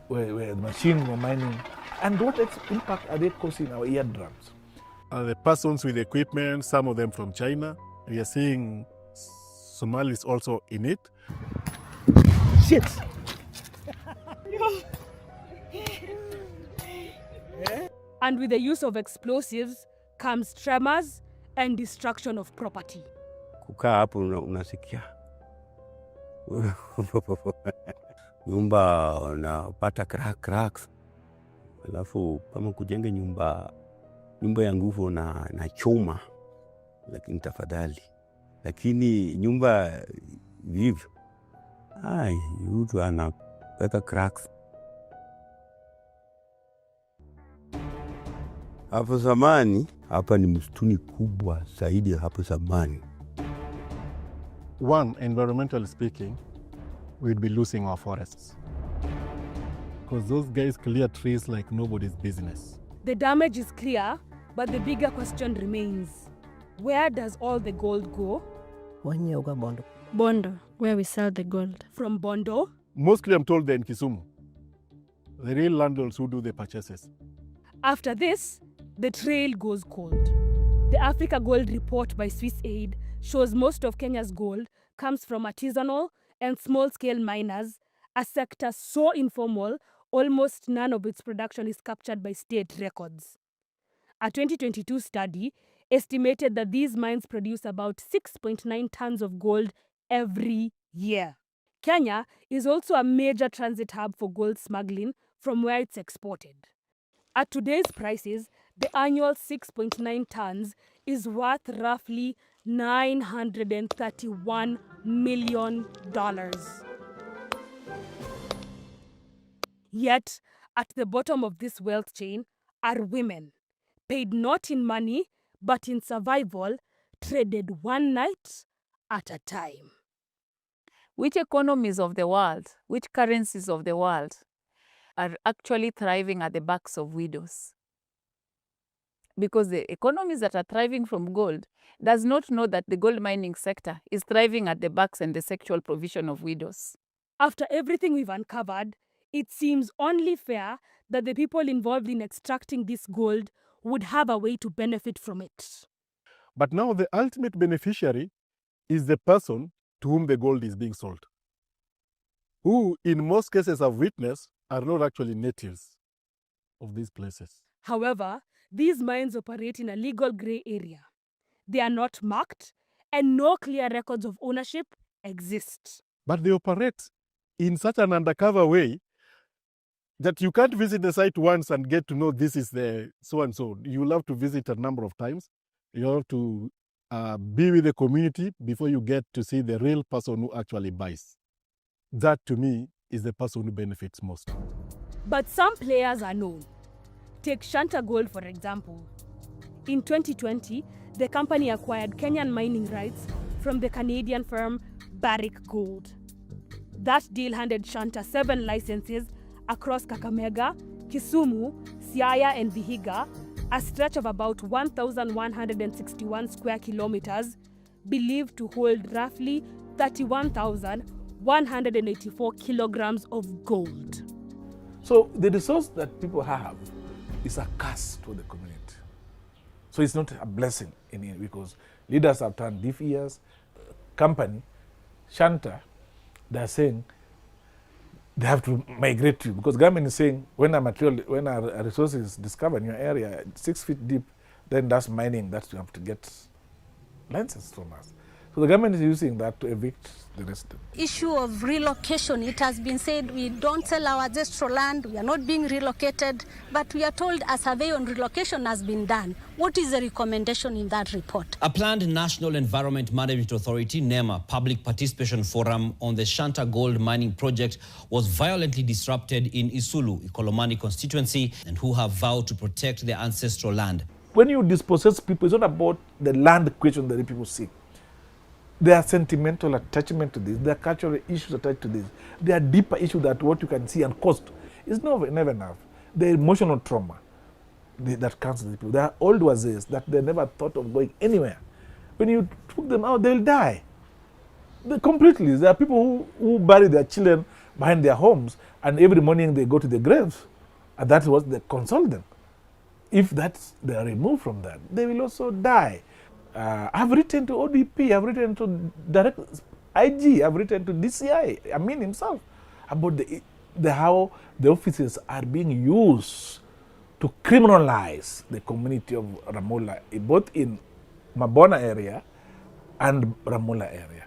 where the machine were mining. And what impact are they causing our eardrums? The persons with equipment, some of them from China. We are seeing Somalis also in it. Shit! And with the use of explosives comes tremors and destruction of property. Kukaa hapo unasikia. Nyumba unapata cracks. Alafu kama kujenga nyumba ya nguvu na chuma, lakini tafadhali. Lakini nyumba vivyo, mtu anapata cracks. Hapo zamani, hapa ni msituni kubwa zaidi hapo zamani. One, environmentally speaking, we'd be losing our forests. Because those guys clear trees like nobody's business. The damage is clear, but the bigger question remains. Where does all the gold go? Bondo, where we sell the gold. From Bondo? Mostly I'm told they're in Kisumu. The real landlords who do the purchases. After this, the trail goes cold. The Africa Gold Report by Swiss Aid shows most of Kenya's gold comes from artisanal and small-scale miners, a sector so informal, almost none of its production is captured by state records. A 2022 study estimated that these mines produce about 6.9 tons of gold every year. Kenya is also a major transit hub for gold smuggling from where it's exported. At today's prices, the annual 6.9 tons is worth roughly $931 million. Yet, at the bottom of this wealth chain are women, paid not in money, but in survival, traded one night at a time. Which economies of the world, which currencies of the world are actually thriving at the backs of widows? Because the economies that are thriving from gold does not know that the gold mining sector is thriving at the backs and the sexual provision of widows. After everything we've uncovered, it seems only fair that the people involved in extracting this gold would have a way to benefit from it. But now the ultimate beneficiary is the person to whom the gold is being sold, who in most cases I've witnessed are not actually natives of these places. However, these mines operate in a legal gray area. They are not marked, and no clear records of ownership exist. But they operate in such an undercover way that you can't visit the site once and get to know this is the so-and-so. You'll have to visit a number of times. You have to be with the community before you get to see the real person who actually buys. That, to me, is the person who benefits most. But some players are known. Take Shanta Gold, for example. In 2020, the company acquired Kenyan mining rights from the Canadian firm Barrick Gold. That deal handed Shanta 7 licenses across Kakamega, Kisumu, Siaya, and Vihiga, a stretch of about 1,161 square kilometers, believed to hold roughly 31,184 kilograms of gold. So the resource that people have is a curse to the community. So it's not a blessing in it, because leaders have turned deaf ears. Company, Shanta, they're saying they have to migrate to, because government is saying when a resource is discovered in your area 6 feet deep, then that's mining, that you have to get licenses from us. So the government is using that to evict the resident. Issue of relocation, it has been said we don't sell our ancestral land, we are not being relocated, but we are told a survey on relocation has been done. What is the recommendation in that report? A planned National Environment Management Authority, NEMA, public participation forum on the Shanta Gold mining project was violently disrupted in Isulu, Ikolomani constituency, and who have vowed to protect their ancestral land. When you dispossess people, it's not about the land question that the people seek. There are sentimental attachment to this. There are cultural issues attached to this. There are deeper issues that what you can see and cost is never enough. The emotional trauma that comes to the people. There are old wazis that they never thought of going anywhere. When you took them out, they'll die. Completely. There are people who bury their children behind their homes, and every morning they go to the graves. And that's what they console them. If they are removed from that, they will also die. I've written to ODP, I've written to Direct IG, I've written to DCI, himself, about how the offices are being used to criminalize the community of Ramola, both in Mabona area and Ramola area.